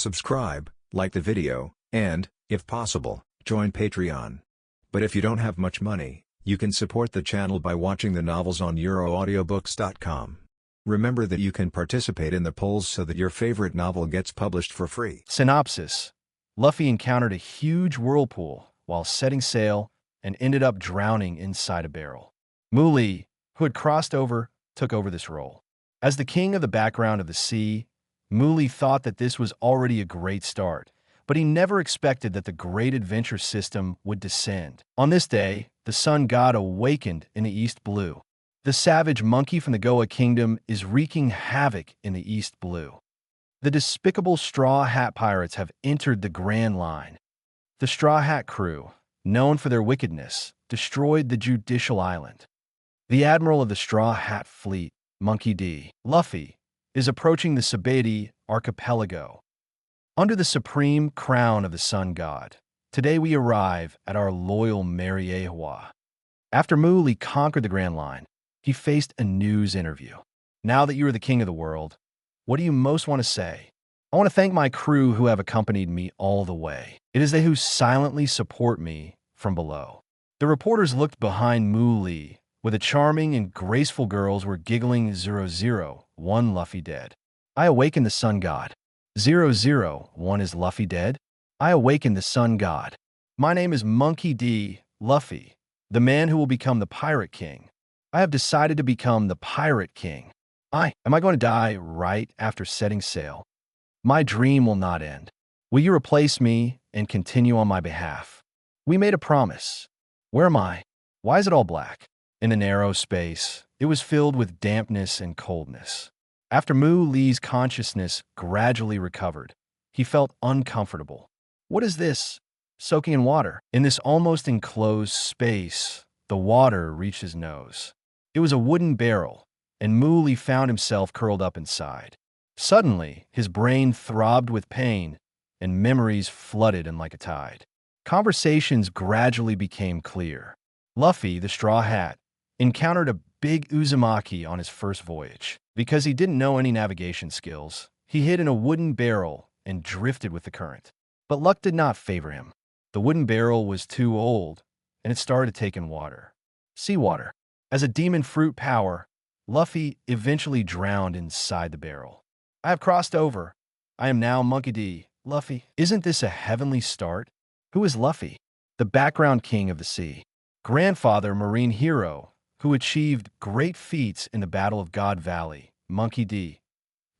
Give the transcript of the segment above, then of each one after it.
subscribe, like the video, and, if possible, join Patreon. But if you don't have much money, you can support the channel by watching the novels on euroaudiobooks.com. Remember that you can participate in the polls so that your favorite novel gets published for free. Synopsis. Luffy encountered a huge whirlpool while setting sail and ended up drowning inside a barrel. Muli, who had crossed over, took over this role. As the king of the background of the sea, Muli thought that this was already a great start, but he never expected that the great adventure system would descend. On this day, the sun god awakened in the east blue. The savage monkey from the Goa Kingdom is wreaking havoc in the east blue. The despicable Straw Hat Pirates have entered the Grand Line. The Straw Hat crew, known for their wickedness, destroyed the Judicial Island. The admiral of the Straw Hat fleet, Monkey D. Luffy, is approaching the Sabaody Archipelago. Under the supreme crown of the sun god, today we arrive at our loyal Mariejois. After Muli conquered the Grand Line, he faced a news interview. Now that you are the king of the world, what do you most want to say? I want to thank my crew who have accompanied me all the way. It is they who silently support me from below. The reporters looked behind Muli, where the charming and graceful girls were giggling 001 Luffy dead. I awaken the sun god. 001 is Luffy dead? I awaken the sun god. My name is Monkey D. Luffy, the man who will become the Pirate King. I have decided to become the Pirate King. Am I going to die right after setting sail? My dream will not end. Will you replace me and continue on my behalf? We made a promise. Where am I? Why is it all black? In the narrow space, it was filled with dampness and coldness. After Muli's consciousness gradually recovered, he felt uncomfortable. What is this? Soaking in water. In this almost enclosed space, the water reached his nose. It was a wooden barrel, and Muli found himself curled up inside. Suddenly, his brain throbbed with pain, and memories flooded in like a tide. Conversations gradually became clear. Luffy, the Straw Hat, encountered a big Uzumaki on his first voyage. Because he didn't know any navigation skills, he hid in a wooden barrel and drifted with the current. But luck did not favor him. The wooden barrel was too old, and it started to take in water. Seawater. As a demon fruit power, Luffy eventually drowned inside the barrel. I have crossed over. I am now Monkey D. Luffy. Isn't this a heavenly start? Who is Luffy? The background king of the sea. Grandfather marine hero, who achieved great feats in the Battle of God Valley, Monkey D.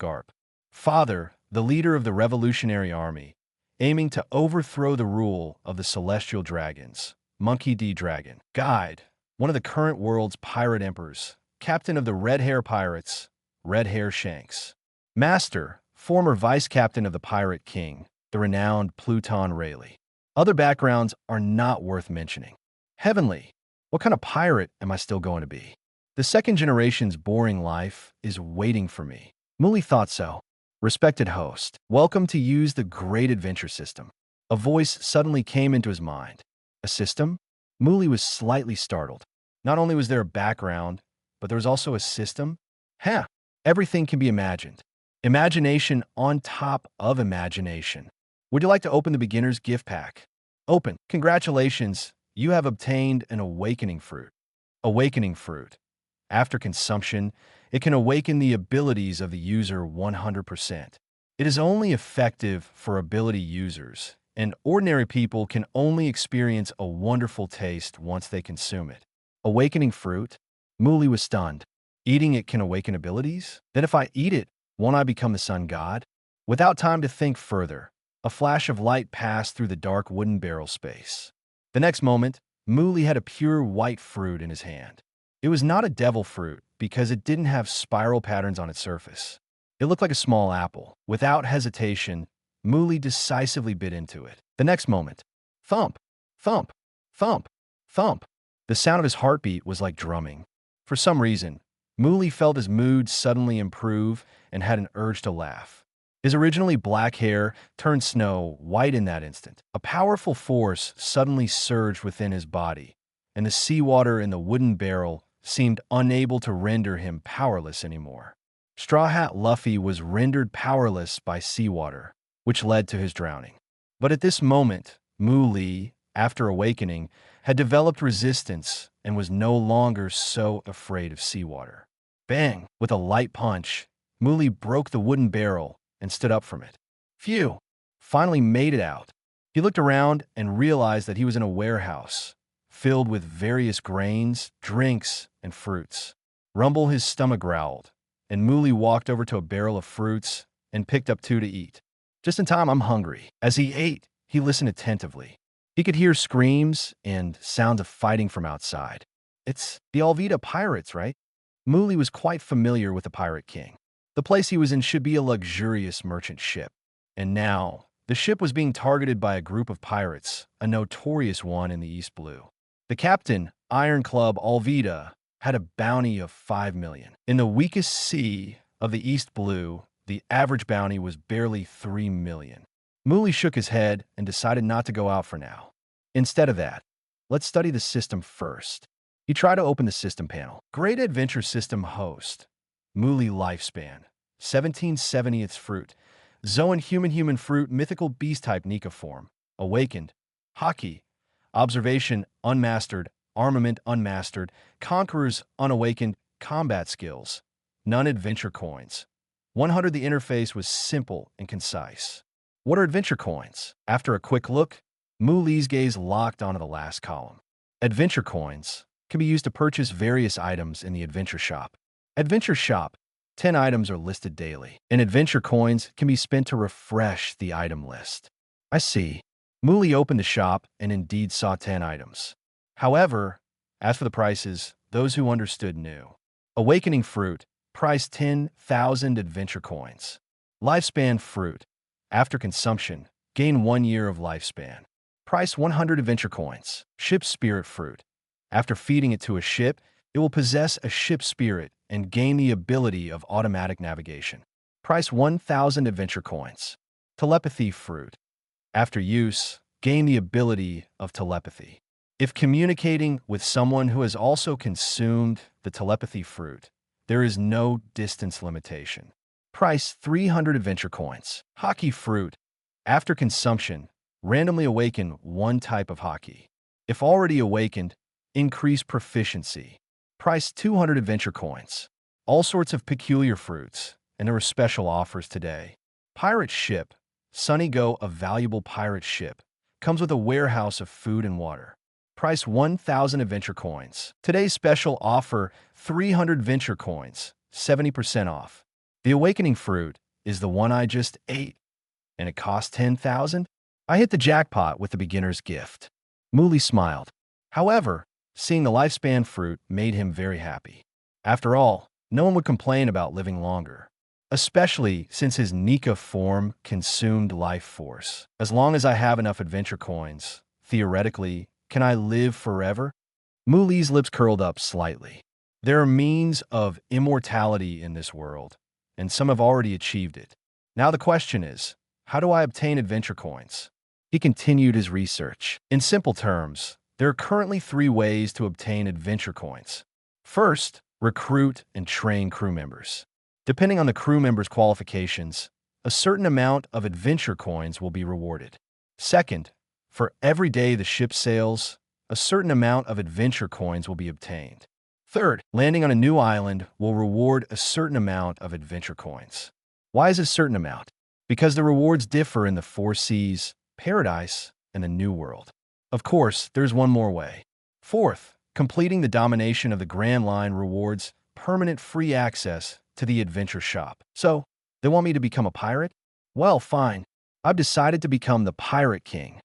Garp. Father, the leader of the Revolutionary Army, aiming to overthrow the rule of the Celestial Dragons, Monkey D. Dragon. Guide, one of the current world's pirate emperors, captain of the Red Hair Pirates, Red Hair Shanks. Master, former vice captain of the Pirate King, the renowned Pluton Rayleigh. Other backgrounds are not worth mentioning. Heavenly, what kind of pirate am I still going to be? The second generation's boring life is waiting for me. Muli thought so. Respected host, welcome to use the great adventure system. A voice suddenly came into his mind. A system? Muli was slightly startled. Not only was there a background, but there was also a system. Everything can be imagined. Imagination on top of imagination. Would you like to open the beginner's gift pack? Open. Congratulations, you have obtained an awakening fruit. Awakening fruit. After consumption, it can awaken the abilities of the user 100%. It is only effective for ability users, and ordinary people can only experience a wonderful taste once they consume it. Awakening fruit? Muli was stunned. Eating it can awaken abilities? Then if I eat it, won't I become the sun god? Without time to think further, a flash of light passed through the dark wooden barrel space. The next moment, Muli had a pure white fruit in his hand. It was not a devil fruit because it didn't have spiral patterns on its surface. It looked like a small apple. Without hesitation, Muli decisively bit into it. The next moment, thump, thump, thump, thump. The sound of his heartbeat was like drumming. For some reason, Muli felt his mood suddenly improve and had an urge to laugh. His originally black hair turned snow white in that instant. A powerful force suddenly surged within his body, and the seawater in the wooden barrel seemed unable to render him powerless anymore. Straw Hat Luffy was rendered powerless by seawater. which led to his drowning. But at this moment, Muli, after awakening, had developed resistance and was no longer so afraid of seawater. Bang! With a light punch, Muli broke the wooden barrel and stood up from it. Phew! Finally made it out. He looked around and realized that he was in a warehouse, filled with various grains, drinks, and fruits. Rumble, his stomach growled, and Muli walked over to a barrel of fruits and picked up 2 to eat. Just in time, I'm hungry. As he ate, he listened attentively. He could hear screams and sounds of fighting from outside. It's the Alvida pirates, right? Muli was quite familiar with the Pirate King. The place he was in should be a luxurious merchant ship. And now, the ship was being targeted by a group of pirates, a notorious one in the East Blue. The captain, Iron Club Alvida, had a bounty of 5 million. In the weakest sea of the East Blue, the average bounty was barely 3 million. Muli shook his head and decided not to go out for now. Instead of that, let's study the system first. He tried to open the system panel. Great Adventure System Host. Muli Lifespan. 1770th Fruit. Zoan Human Fruit Mythical Beast Type Nika Form. Awakened. Haki. Observation Unmastered. Armament Unmastered. Conquerors Unawakened. Combat Skills. None Adventure Coins. 100. The interface was simple and concise. What are adventure coins? After a quick look, Muli's gaze locked onto the last column. Adventure coins can be used to purchase various items in the Adventure Shop. Adventure Shop, 10 items are listed daily, and adventure coins can be spent to refresh the item list. I see. Muli opened the shop and indeed saw 10 items. However, as for the prices, those who understood knew. Awakening Fruit, price 10,000 adventure coins. Lifespan Fruit, after consumption, gain 1 year of lifespan. Price 100 adventure coins. Ship Spirit Fruit, after feeding it to a ship, it will possess a ship spirit and gain the ability of automatic navigation. Price 1,000 adventure coins. Telepathy Fruit, after use, gain the ability of telepathy. If communicating with someone who has also consumed the telepathy fruit, there is no distance limitation. Price 300 adventure coins. Haki Fruit, after consumption, randomly awaken 1 type of haki. If already awakened, increase proficiency. Price 200 adventure coins. All sorts of peculiar fruits, and there are special offers today. Pirate Ship, Sunny Go, a valuable pirate ship, comes with a warehouse of food and water. Price 1,000 adventure coins. Today's special offer, 300 venture coins, 70% off. The Awakening Fruit is the one I just ate, and it cost 10,000? I hit the jackpot with the beginner's gift. Muli smiled. However, seeing the lifespan fruit made him very happy. After all, no one would complain about living longer, especially since his Nika form consumed life force. As long as I have enough adventure coins, theoretically, can I live forever? Muli's lips curled up slightly. There are means of immortality in this world, and some have already achieved it. Now the question is, how do I obtain adventure coins? He continued his research. In simple terms, there are currently 3 ways to obtain adventure coins. First, recruit and train crew members. Depending on the crew member's qualifications, a certain amount of adventure coins will be rewarded. Second, for every day the ship sails, a certain amount of adventure coins will be obtained. Third, landing on a new island will reward a certain amount of adventure coins. Why is it a certain amount? Because the rewards differ in the 4 seas, Paradise, and the New World. Of course, there's one more way. Fourth, completing the domination of the Grand Line rewards permanent free access to the Adventure Shop. So, they want me to become a pirate? Well, fine. I've decided to become the Pirate King.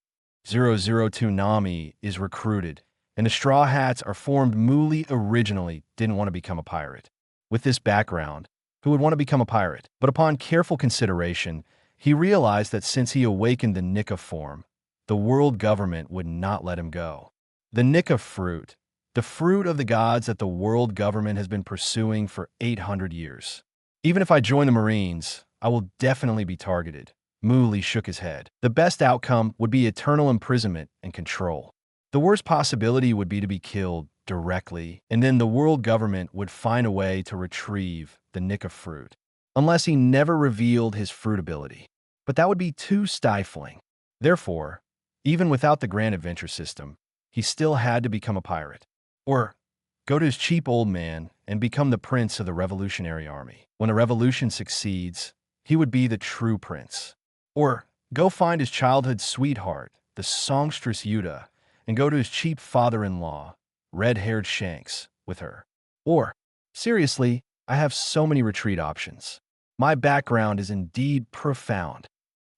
002 Nami is recruited, and the Straw Hats are formed. Muli originally didn't want to become a pirate. With this background, who would want to become a pirate? But upon careful consideration, he realized that since he awakened the Nika form, the world government would not let him go. The Nika fruit, the fruit of the gods that the world government has been pursuing for 800 years. Even if I join the Marines, I will definitely be targeted. Muli shook his head. The best outcome would be eternal imprisonment and control. The worst possibility would be to be killed directly, and then the world government would find a way to retrieve the Nika fruit, unless he never revealed his fruit ability. but that would be too stifling. Therefore, even without the Grand Adventure system, he still had to become a pirate. Or go to his cheap old man and become the prince of the Revolutionary Army. When the revolution succeeds, he would be the true prince. Or go find his childhood sweetheart, the songstress Yuta, and go to his cheap father-in-law, red-haired Shanks, with her. Or, seriously, I have so many retreat options. My background is indeed profound.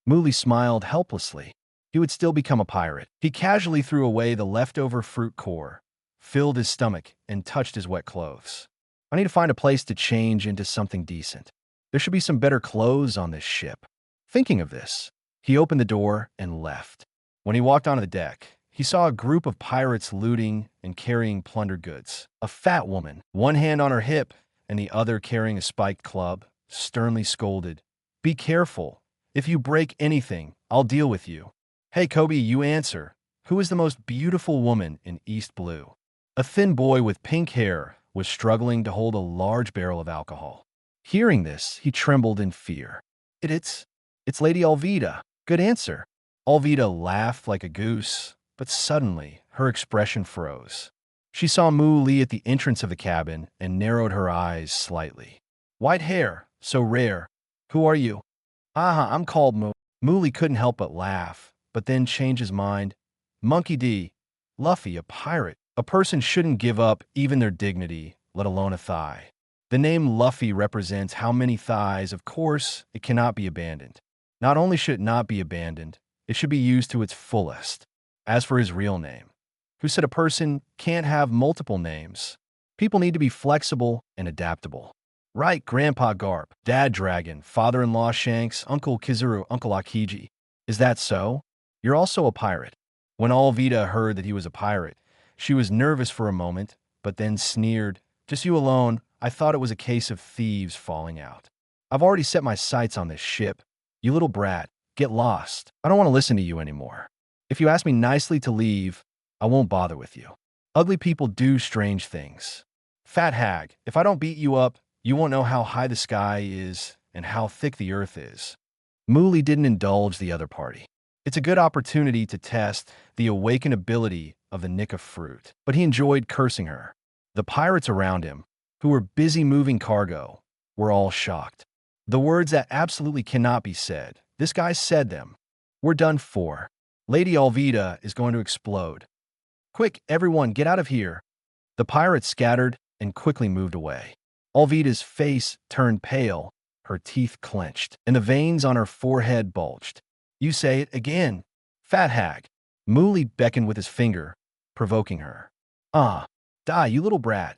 Muli smiled helplessly. He would still become a pirate. He casually threw away the leftover fruit core, filled his stomach, and touched his wet clothes. I need to find a place to change into something decent. There should be some better clothes on this ship. Thinking of this, he opened the door and left. When he walked onto the deck, he saw a group of pirates looting and carrying plundered goods. A fat woman, one hand on her hip and the other carrying a spiked club, sternly scolded, "Be careful. If you break anything, I'll deal with you." "Hey, Kobe, you answer. Who is the most beautiful woman in East Blue?" A thin boy with pink hair was struggling to hold a large barrel of alcohol. Hearing this, he trembled in fear. It's Lady Alvida. Good answer." Alvida laughed like a goose, but suddenly her expression froze. She saw Mu Li at the entrance of the cabin and narrowed her eyes slightly. "White hair, so rare. Who are you?" I'm called Mu." Mu Li couldn't help but laugh, but then change his mind. "Monkey D. Luffy, a pirate. A person shouldn't give up even their dignity, let alone a thigh. The name Luffy represents how many thighs. Of course, it cannot be abandoned. Not only should it not be abandoned, it should be used to its fullest. As for his real name, who said a person can't have multiple names? People need to be flexible and adaptable. Right, Grandpa Garp, Dad Dragon, Father-in-law Shanks, Uncle Kizaru, Uncle Akiji. Is that so? You're also a pirate." When Alvida heard that he was a pirate, she was nervous for a moment, but then sneered, "Just you alone. I thought it was a case of thieves falling out. I've already set my sights on this ship. You little brat, get lost. I don't want to listen to you anymore. If you ask me nicely to leave, I won't bother with you. Ugly people do strange things. Fat hag, if I don't beat you up, you won't know how high the sky is and how thick the earth is." Muli didn't indulge the other party. It's a good opportunity to test the awakened ability of the Nika fruit, but he enjoyed cursing her. The pirates around him, who were busy moving cargo, were all shocked. The words that absolutely cannot be said, this guy said them. "We're done for. Lady Alvida is going to explode. Quick, everyone, get out of here." The pirates scattered and quickly moved away. Alvida's face turned pale, her teeth clenched, and the veins on her forehead bulged. "You say it again, fat hag." Muli beckoned with his finger, provoking her. Die, you little brat."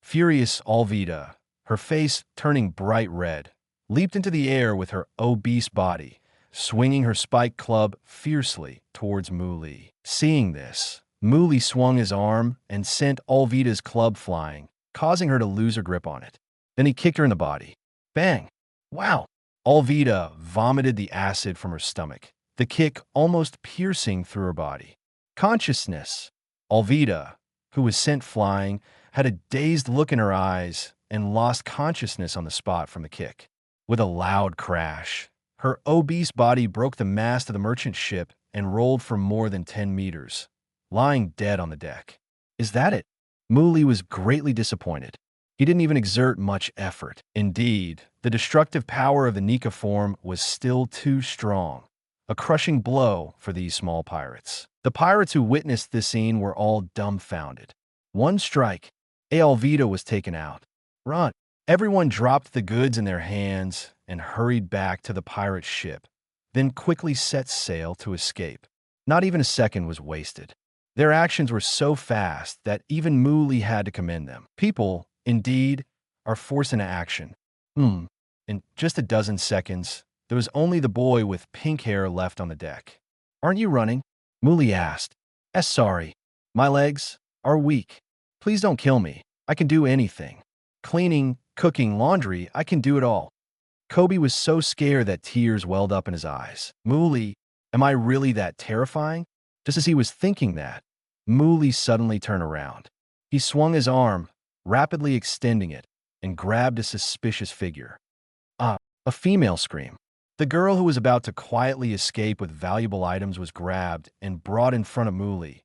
Furious Alvida, her face turning bright red, leaped into the air with her obese body, swinging her spiked club fiercely towards Muli. Seeing this, Muli swung his arm and sent Alvida's club flying, causing her to lose her grip on it. Then he kicked her in the body. Bang! Wow! Alvida vomited the acid from her stomach, the kick almost piercing through her body. Consciousness. Alvida, who was sent flying, had a dazed look in her eyes and lost consciousness on the spot from the kick. With a loud crash, her obese body broke the mast of the merchant ship and rolled for more than 10 meters, lying dead on the deck. Is that it? Muli was greatly disappointed. He didn't even exert much effort. Indeed, the destructive power of the Nika form was still too strong, a crushing blow for these small pirates. The pirates who witnessed this scene were all dumbfounded. One strike, Alvida was taken out. Run! Everyone dropped the goods in their hands and hurried back to the pirate ship, then quickly set sail to escape. Not even a second was wasted. Their actions were so fast that even Muli had to commend them. People, indeed, are forced into action. In just a dozen seconds, there was only the boy with pink hair left on the deck. Aren't you running? Muli asked. Sorry. My legs are weak. Please don't kill me. I can do anything. Cleaning, cooking, laundry, I can do it all. Kobe was so scared that tears welled up in his eyes. Muli, am I really that terrifying? Just as he was thinking that, Muli suddenly turned around. He swung his arm, rapidly extending it, and grabbed a suspicious figure. A female scream. The girl who was about to quietly escape with valuable items was grabbed and brought in front of Muli.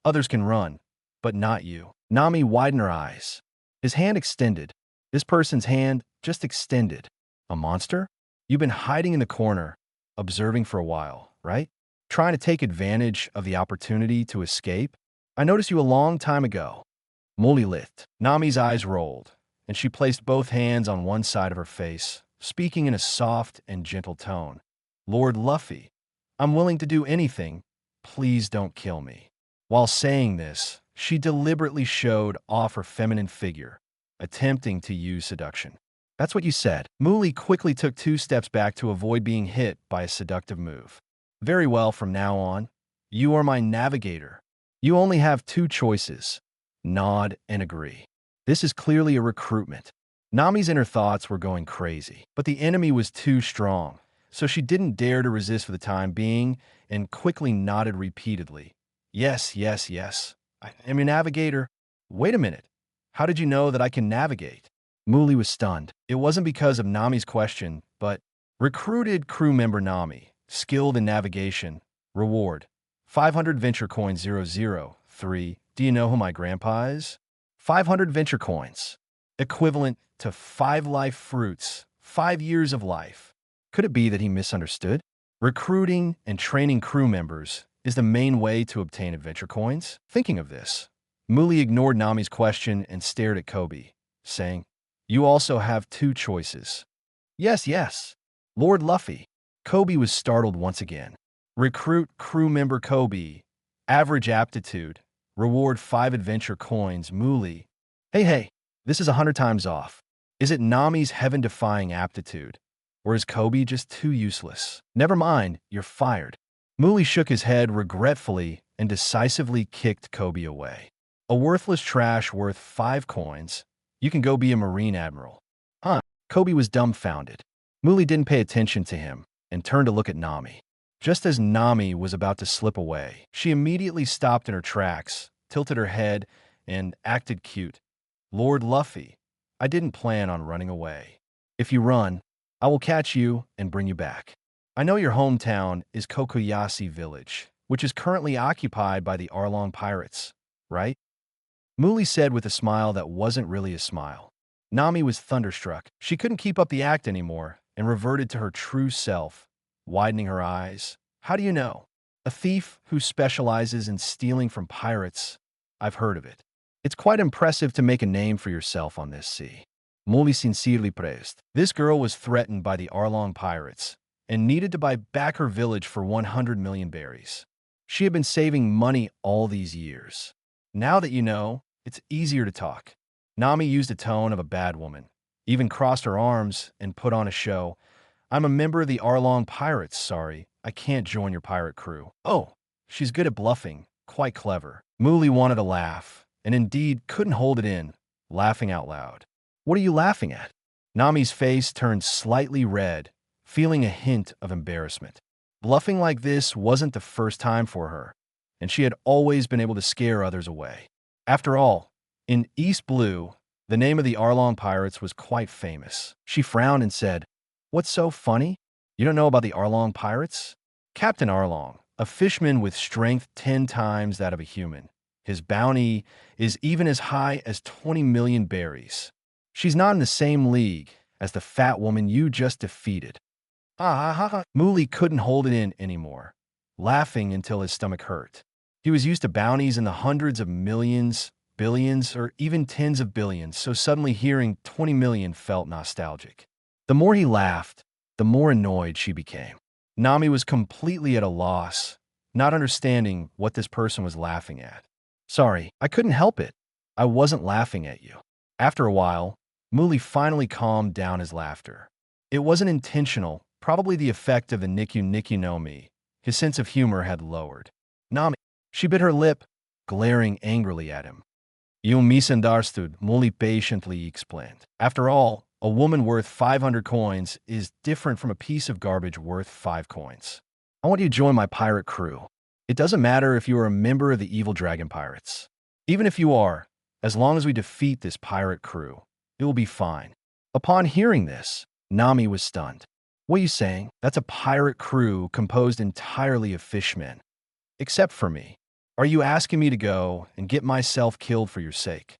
Others can run, but not you. Nami widened her eyes. His hand extended. This person's hand just extended. A monster? You've been hiding in the corner, observing for a while, right? Trying to take advantage of the opportunity to escape? I noticed you a long time ago. Muli lit. Nami's eyes rolled, and she placed both hands on one side of her face, speaking in a soft and gentle tone. Lord Luffy, I'm willing to do anything. Please don't kill me. While saying this, she deliberately showed off her feminine figure, attempting to use seduction. That's what you said. Muli quickly took 2 steps back to avoid being hit by a seductive move. Very well, from now on, you are my navigator. You only have 2 choices. Nod and agree. This is clearly a recruitment. Nami's inner thoughts were going crazy, but the enemy was too strong, so she didn't dare to resist for the time being and quickly nodded repeatedly. Yes, yes, yes. I am your navigator. Wait a minute. How did you know that I can navigate? Muli was stunned. It wasn't because of Nami's question, but recruited crew member Nami, skilled in navigation, reward, 500 venture coins 003. Do you know who my grandpa is? 500 venture coins, equivalent to 5 life fruits, 5 years of life. Could it be that he misunderstood? Recruiting and training crew members is the main way to obtain adventure coins. Thinking of this, Muli ignored Nami's question and stared at Kobe, saying, You also have 2 choices. Yes, yes. Lord Luffy. Kobe was startled once again. Recruit crew member Kobe. Average aptitude. Reward 5 adventure coins. Muli. Hey, this is 100 times off. Is it Nami's heaven-defying aptitude? Or is Kobe just too useless? Never mind, you're fired. Muli shook his head regretfully and decisively kicked Kobe away. A worthless trash worth 5 coins. You can go be a marine admiral. Huh? Kobe was dumbfounded. Muli didn't pay attention to him and turned to look at Nami. Just as Nami was about to slip away, she immediately stopped in her tracks, tilted her head, and acted cute. Lord Luffy, I didn't plan on running away. If you run, I will catch you and bring you back. I know your hometown is Kokoyashi Village, which is currently occupied by the Arlong pirates, right? Muli said with a smile that wasn't really a smile. Nami was thunderstruck. She couldn't keep up the act anymore and reverted to her true self, widening her eyes. How do you know? A thief who specializes in stealing from pirates. I've heard of it. It's quite impressive to make a name for yourself on this sea. Muli sincerely praised. This girl was threatened by the Arlong pirates and needed to buy back her village for 100 million berries. She had been saving money all these years. Now that you know, it's easier to talk. Nami used a tone of a bad woman, even crossed her arms and put on a show. I'm a member of the Arlong pirates, sorry. I can't join your pirate crew. Oh, she's good at bluffing, quite clever. Muli wanted to laugh, and indeed couldn't hold it in, laughing out loud. What are you laughing at? Nami's face turned slightly red, feeling a hint of embarrassment. Bluffing like this wasn't the first time for her, and she had always been able to scare others away. After all, in East Blue, the name of the Arlong pirates was quite famous. She frowned and said, What's so funny? You don't know about the Arlong pirates? Captain Arlong, a fishman with strength 10 times that of a human. His bounty is even as high as 20 million berries. She's not in the same league as the fat woman you just defeated. Muli couldn't hold it in anymore, laughing until his stomach hurt. He was used to bounties in the hundreds of millions, billions, or even tens of billions, so suddenly hearing 20 million felt nostalgic. The more he laughed, the more annoyed she became. Nami was completely at a loss, not understanding what this person was laughing at. Sorry, I couldn't help it. I wasn't laughing at you. After a while, Muli finally calmed down his laughter. It wasn't intentional, probably the effect of the Niku no Mi. His sense of humor had lowered. Nami, she bit her lip, glaring angrily at him. You misunderstood, Muli patiently explained. After all, a woman worth 500 coins is different from a piece of garbage worth 5 coins. I want you to join my pirate crew. It doesn't matter if you are a member of the evil dragon pirates. Even if you are, as long as we defeat this pirate crew, it will be fine. Upon hearing this, Nami was stunned. What are you saying? That's a pirate crew composed entirely of fishmen. Except for me. Are you asking me to go and get myself killed for your sake?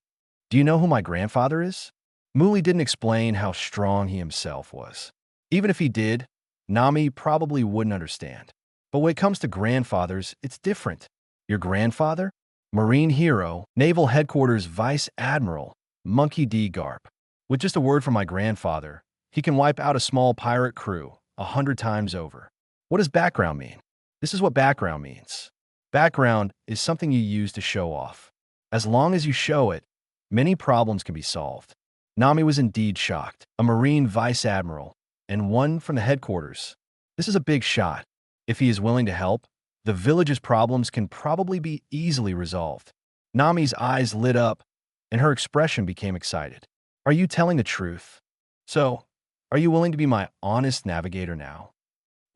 Do you know who my grandfather is? Muli didn't explain how strong he himself was. Even if he did, Nami probably wouldn't understand. But when it comes to grandfathers, it's different. Your grandfather? Marine hero, Naval Headquarters Vice Admiral, Monkey D. Garp. With just a word from my grandfather, he can wipe out a small pirate crew 100 times over. What does background mean? This is what background means. Background is something you use to show off. As long as you show it, many problems can be solved. Nami was indeed shocked. A Marine Vice Admiral, and one from the headquarters. This is a big shot. If he is willing to help, the village's problems can probably be easily resolved. Nami's eyes lit up, and her expression became excited. Are you telling the truth? So, are you willing to be my honest navigator now?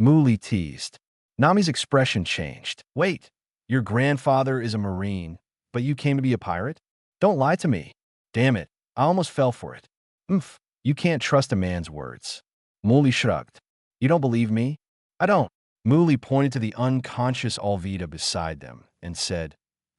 Muli teased. Nami's expression changed. Wait, your grandfather is a Marine, but you came to be a pirate? Don't lie to me. Damn it, I almost fell for it. You can't trust a man's words. Muli shrugged. You don't believe me? I don't. Muli pointed to the unconscious Alvida beside them and said,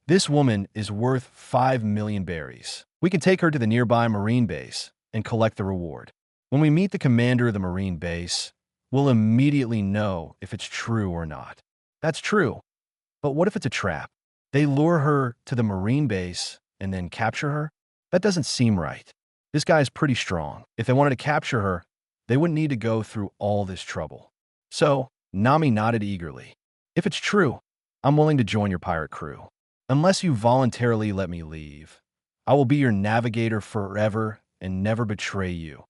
this woman is worth 5 million berries. We can take her to the nearby Marine base and collect the reward. When we meet the commander of the Marine base, we'll immediately know if it's true or not. That's true. But what if it's a trap? They lure her to the Marine base and then capture her? That doesn't seem right. This guy is pretty strong. If they wanted to capture her, they wouldn't need to go through all this trouble. So, Nami nodded eagerly. If it's true, I'm willing to join your pirate crew. Unless you voluntarily let me leave, I will be your navigator forever and never betray you.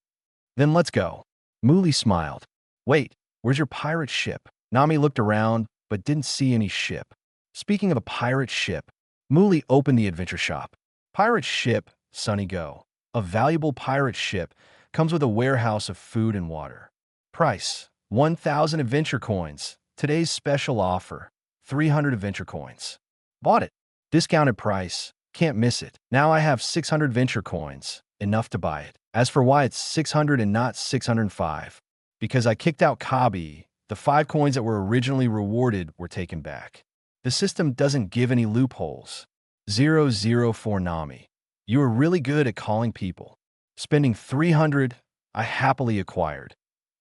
Then let's go. Muli smiled. Wait, where's your pirate ship? Nami looked around, but didn't see any ship. Speaking of a pirate ship, Muli opened the adventure shop. Pirate ship, Sunny Go. A valuable pirate ship comes with a warehouse of food and water. Price, 1,000 adventure coins. Today's special offer, 300 adventure coins. Bought it. Discounted price, can't miss it. Now I have 600 adventure coins, enough to buy it. As for why it's 600 and not 605, because I kicked out Kabi, the 5 coins that were originally rewarded were taken back. The system doesn't give any loopholes. 0 for Nami. You are really good at calling people. Spending 300, I happily acquired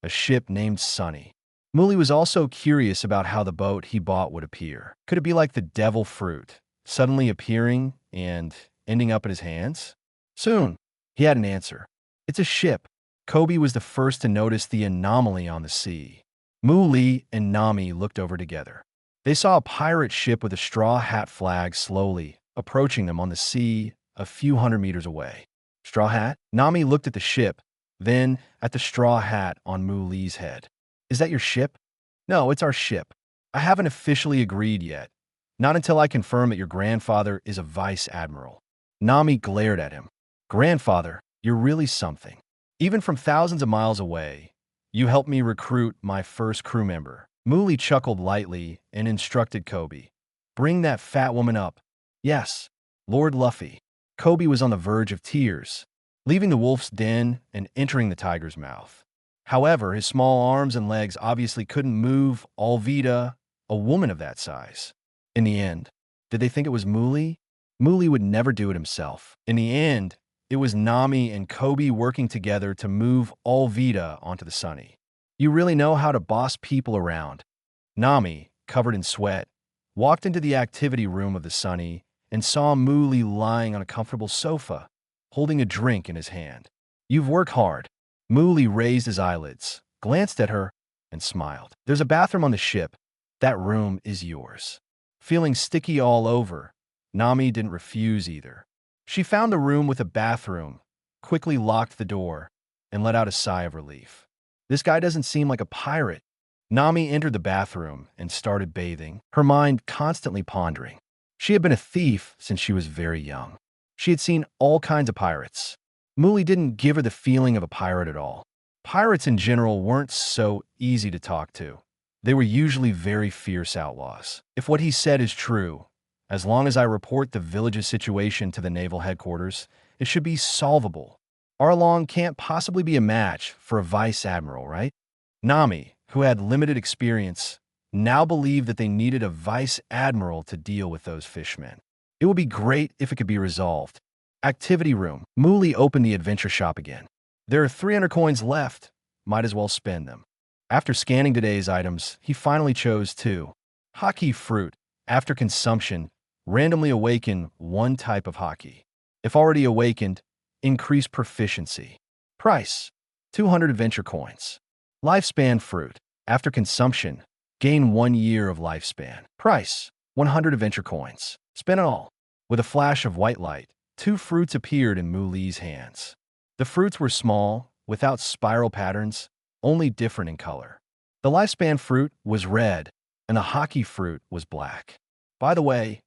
a ship named Sunny. Muli was also curious about how the boat he bought would appear. Could it be like the devil fruit, suddenly appearing and ending up in his hands? Soon, he had an answer. It's a ship. Kobe was the first to notice the anomaly on the sea. Muli and Nami looked over together. They saw a pirate ship with a straw hat flag slowly approaching them on the sea a few hundred meters away. Straw hat? Nami looked at the ship, then at the straw hat on Muli's head. Is that your ship? No, it's our ship. I haven't officially agreed yet. Not until I confirm that your grandfather is a vice admiral. Nami glared at him. Grandfather, you're really something. Even from thousands of miles away, you helped me recruit my first crew member. Muli chuckled lightly and instructed Kobe. Bring that fat woman up. Yes, Lord Luffy. Kobe was on the verge of tears, leaving the wolf's den and entering the tiger's mouth. However, his small arms and legs obviously couldn't move Alvida, a woman of that size. In the end, did they think it was Muli? Muli would never do it himself. In the end, it was Nami and Kobe working together to move Alvida onto the Sunny. You really know how to boss people around. Nami, covered in sweat, walked into the activity room of the Sunny and saw Muli lying on a comfortable sofa, holding a drink in his hand. You've worked hard. Muli raised his eyelids, glanced at her, and smiled. There's a bathroom on the ship. That room is yours. Feeling sticky all over, Nami didn't refuse either. She found a room with a bathroom, quickly locked the door, and let out a sigh of relief. This guy doesn't seem like a pirate. Nami entered the bathroom and started bathing, her mind constantly pondering. She had been a thief since she was very young. She had seen all kinds of pirates. Muli didn't give her the feeling of a pirate at all. Pirates in general weren't so easy to talk to. They were usually very fierce outlaws. If what he said is true, as long as I report the village's situation to the naval headquarters, it should be solvable. Arlong can't possibly be a match for a vice admiral, right? Nami, who had limited experience, now believed that they needed a vice admiral to deal with those fishmen. It would be great if it could be resolved. Activity room. Muli opened the adventure shop again. There are 300 coins left. Might as well spend them. After scanning today's items, he finally chose 2. Haki fruit. After consumption, randomly awaken one type of haki. If already awakened, increase proficiency. Price: 200 adventure coins. Lifespan fruit. After consumption, gain 1 year of lifespan. Price: 100 adventure coins. Spend it all. With a flash of white light, 2 fruits appeared in Muli's hands. The fruits were small, without spiral patterns, only different in color. The lifespan fruit was red, and the haki fruit was black. By the way,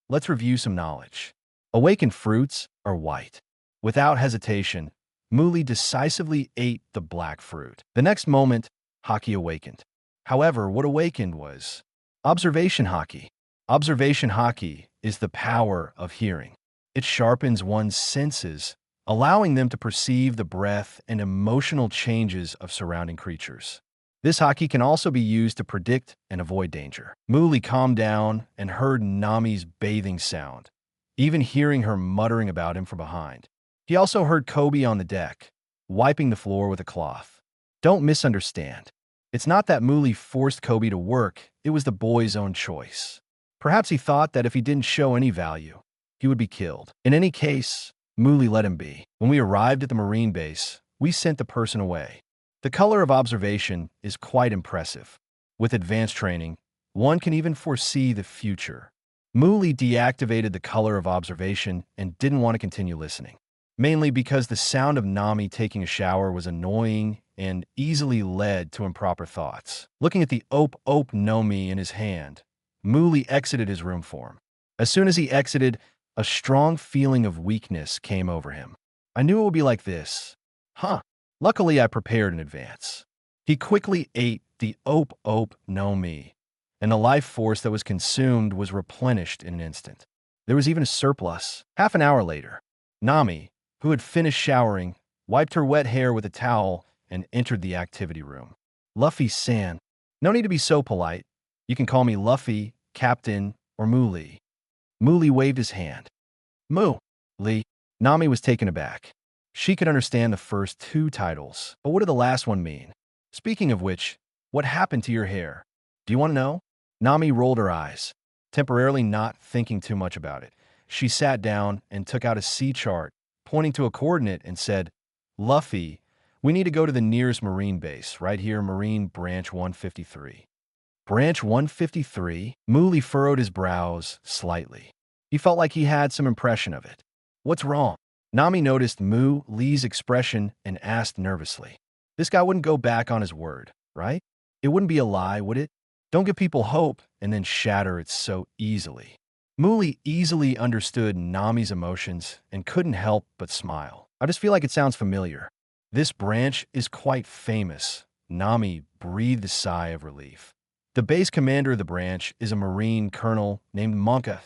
let's review some knowledge. Awakened fruits are white. Without hesitation, Muli decisively ate the black fruit. The next moment, haki awakened. However, what awakened was observation haki. Observation haki is the power of hearing. It sharpens one's senses, allowing them to perceive the breath and emotional changes of surrounding creatures. This haki can also be used to predict and avoid danger. Muli calmed down and heard Nami's bathing sound, even hearing her muttering about him from behind. He also heard Kobe on the deck, wiping the floor with a cloth. Don't misunderstand. It's not that Muli forced Kobe to work, it was the boy's own choice. Perhaps he thought that if he didn't show any value, he would be killed. In any case, Muli let him be. When we arrived at the marine base, we sent the person away. The color of observation is quite impressive. With advanced training, one can even foresee the future. Muli deactivated the color of observation and didn't want to continue listening, mainly because the sound of Nami taking a shower was annoying and easily led to improper thoughts. Looking at the Op Nomi in his hand, Muli exited his room for him. As soon as he exited, a strong feeling of weakness came over him. I knew it would be like this. Luckily, I prepared in advance. He quickly ate the Op Nomi, and the life force that was consumed was replenished in an instant. There was even a surplus. Half an hour later, Nami, who had finished showering, wiped her wet hair with a towel and entered the activity room. Luffy-san. No need to be so polite. You can call me Luffy, Captain, or Muli. Muli waved his hand. Lee. Nami was taken aback. She could understand the first 2 titles, but what did the last one mean? Speaking of which, what happened to your hair? Do you want to know? Nami rolled her eyes, temporarily not thinking too much about it. She sat down and took out a sea chart, pointing to a coordinate and said, Luffy, we need to go to the nearest marine base, right here, Marine Branch 153. Branch 153? Muli furrowed his brows slightly. He felt like he had some impression of it. What's wrong? Nami noticed Li's expression and asked nervously. This guy wouldn't go back on his word, right? It wouldn't be a lie, would it? Don't give people hope and then shatter it so easily. Muli easily understood Nami's emotions and couldn't help but smile. I just feel like it sounds familiar. This branch is quite famous. Nami breathed a sigh of relief. The base commander of the branch is a Marine colonel named Monka.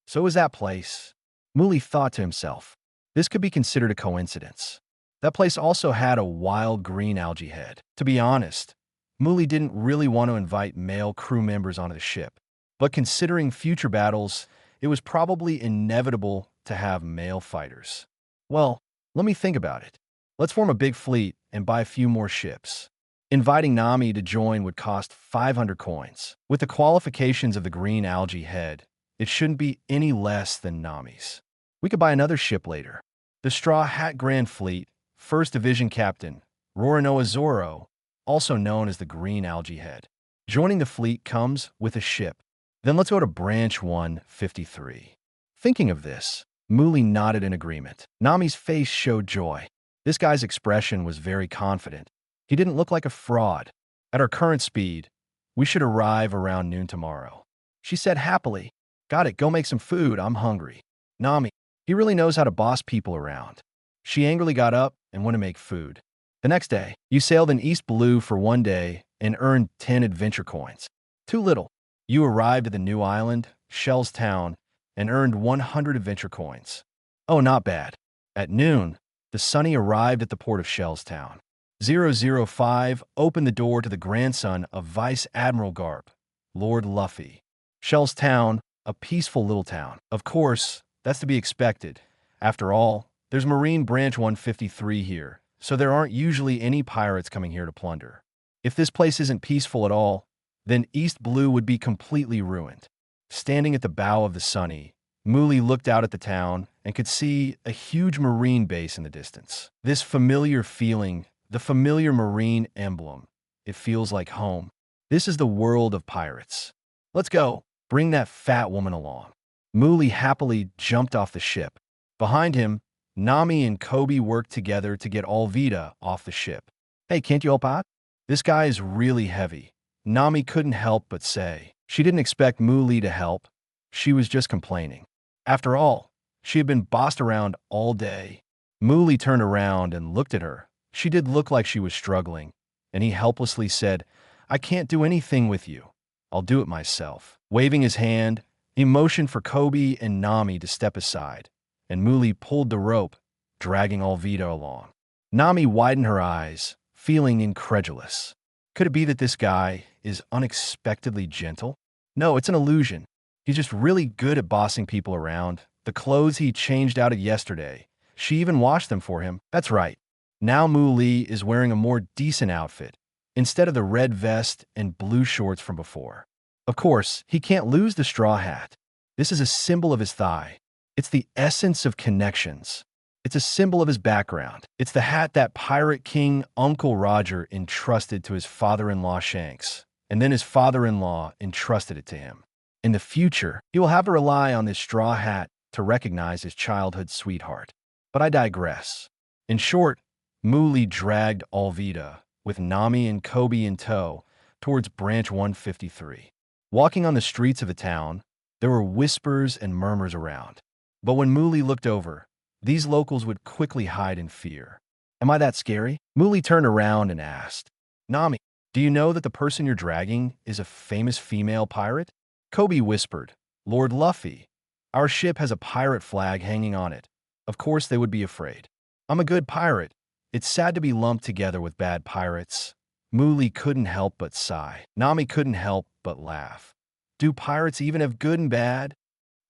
So is that place. Muli thought to himself. This could be considered a coincidence. That place also had a wild green algae head. To be honest, Muli didn't really want to invite male crew members onto the ship, but considering future battles, it was probably inevitable to have male fighters. Well, let me think about it. Let's form a big fleet and buy a few more ships. Inviting Nami to join would cost 500 coins. With the qualifications of the green algae head, it shouldn't be any less than Nami's. We could buy another ship later. The Straw Hat Grand Fleet, 1st Division Captain, Roronoa Zoro, also known as the Green Algae Head. Joining the fleet comes with a ship. Then let's go to Branch 153. Thinking of this, Muli nodded in agreement. Nami's face showed joy. This guy's expression was very confident. He didn't look like a fraud. At our current speed, we should arrive around noon tomorrow. She said happily, Got it, go make some food, I'm hungry. Nami, he really knows how to boss people around. She angrily got up and went to make food. The next day, you sailed in East Blue for 1 day and earned 10 adventure coins. Too little. You arrived at the new island, Shell's Town, and earned 100 adventure coins. Oh, not bad. At noon, the Sunny arrived at the port of Shell's Town. 005 opened the door to the grandson of Vice Admiral Garp, Lord Luffy. Shell's Town, a peaceful little town. Of course, that's to be expected. After all, there's Marine Branch 153 here, so there aren't usually any pirates coming here to plunder. If this place isn't peaceful at all, then East Blue would be completely ruined. Standing at the bow of the Sunny, Muli looked out at the town and could see a huge marine base in the distance. This familiar feeling, the familiar marine emblem, it feels like home. This is the world of pirates. Let's go. Bring that fat woman along. Muli happily jumped off the ship. Behind him, Nami and Kobe worked together to get Alvida off the ship. Hey, can't you help out? This guy is really heavy. Nami couldn't help but say. She didn't expect Muli to help. She was just complaining. After all, she had been bossed around all day. Muli turned around and looked at her. She did look like she was struggling, and he helplessly said, I can't do anything with you. I'll do it myself. Waving his hand, he motioned for Kobe and Nami to step aside, and Muli pulled the rope, dragging Alvida along. Nami widened her eyes, feeling incredulous. Could it be that this guy is unexpectedly gentle? No, it's an illusion. He's just really good at bossing people around. The clothes he changed out of yesterday, she even washed them for him. That's right. Now Muli is wearing a more decent outfit, instead of the red vest and blue shorts from before. Of course, he can't lose the straw hat. This is a symbol of his thigh. It's the essence of connections. It's a symbol of his background. It's the hat that Pirate King Uncle Roger entrusted to his father-in-law Shanks, and then his father-in-law entrusted it to him. In the future, he will have to rely on this straw hat to recognize his childhood sweetheart. But I digress. In short, Muli dragged Alvida, with Nami and Kobe in tow, towards Branch 153. Walking on the streets of the town, there were whispers and murmurs around. But when Muli looked over, these locals would quickly hide in fear. Am I that scary? Muli turned around and asked, Nami, do you know that the person you're dragging is a famous female pirate? Kobe whispered, Lord Luffy. Our ship has a pirate flag hanging on it. Of course they would be afraid. I'm a good pirate. It's sad to be lumped together with bad pirates. Muli couldn't help but sigh. Nami couldn't help but laugh. Do pirates even have good and bad?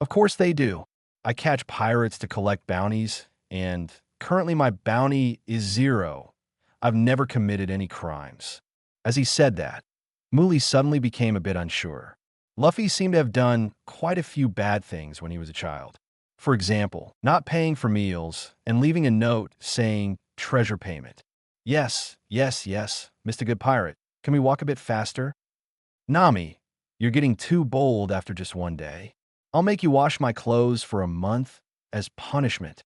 Of course they do. I catch pirates to collect bounties, and currently my bounty is 0. I've never committed any crimes. As he said that, Muli suddenly became a bit unsure. Luffy seemed to have done quite a few bad things when he was a child. For example, not paying for meals and leaving a note saying treasure payment. Yes, Mr. Good Pirate. Can we walk a bit faster? Nami, you're getting too bold after just one day. I'll make you wash my clothes for a month as punishment.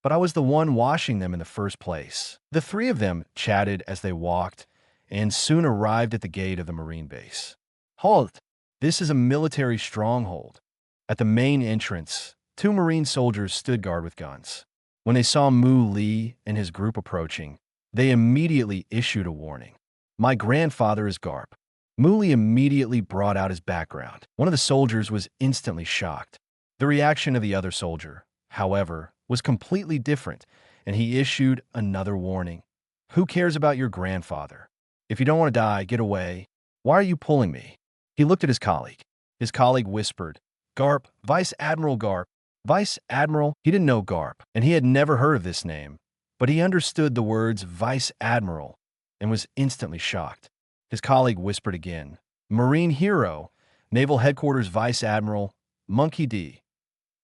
But I was the one washing them in the first place. The three of them chatted as they walked and soon arrived at the gate of the Marine base. Halt! This is a military stronghold. At the main entrance, 2 Marine soldiers stood guard with guns. When they saw Muli and his group approaching, they immediately issued a warning. My grandfather is Garp. Muli immediately brought out his background. One of the soldiers was instantly shocked. The reaction of the other soldier, however, was completely different, and he issued another warning. Who cares about your grandfather? If you don't want to die, get away. Why are you pulling me? He looked at his colleague. His colleague whispered, Garp, Vice Admiral Garp. Vice Admiral? He didn't know Garp, and he had never heard of this name, but he understood the words Vice Admiral and was instantly shocked. His colleague whispered again, Marine Hero, Naval Headquarters Vice Admiral, Monkey D.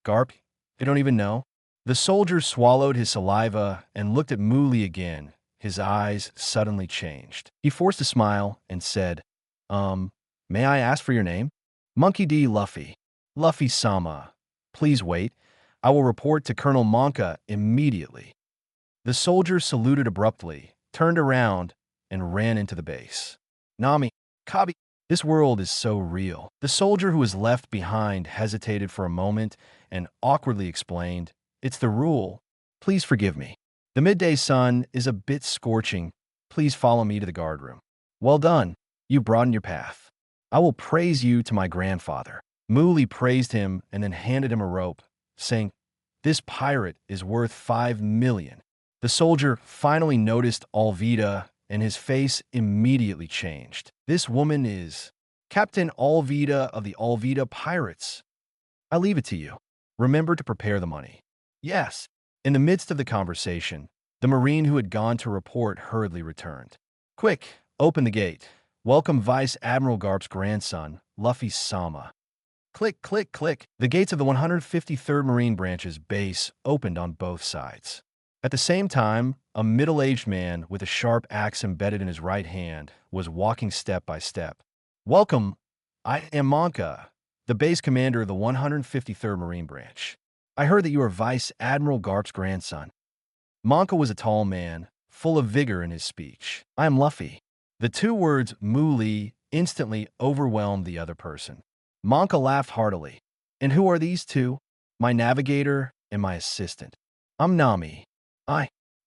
Garp, they don't even know? The soldier swallowed his saliva and looked at Muli again. His eyes suddenly changed. He forced a smile and said, may I ask for your name? Monkey D. Luffy. Luffy-sama. Please wait. I will report to Colonel Monka immediately. The soldier saluted abruptly, turned around, and ran into the base. Nami, Kabi, this world is so real. The soldier who was left behind hesitated for a moment and awkwardly explained, It's the rule. Please forgive me. The midday sun is a bit scorching. Please follow me to the guardroom. Well done. You broadened your path. I will praise you to my grandfather. Muli praised him and then handed him a rope, saying, This pirate is worth 5 million. The soldier finally noticed Alvida, and his face immediately changed. This woman is Captain Alvida of the Alvida Pirates. I leave it to you. Remember to prepare the money. Yes. In the midst of the conversation, the Marine who had gone to report hurriedly returned. Quick, open the gate. Welcome Vice Admiral Garp's grandson, Luffy Sama. Click, click, click. The gates of the 153rd Marine Branch's base opened on both sides. At the same time, a middle-aged man with a sharp axe embedded in his right hand was walking step by step. Welcome, I am Monka, the base commander of the 153rd Marine Branch. I heard that you are Vice Admiral Garp's grandson. Monka was a tall man, full of vigor in his speech. I am Luffy. The two words Muli instantly overwhelmed the other person. Monka laughed heartily. And who are these two? My navigator and my assistant. I'm Nami.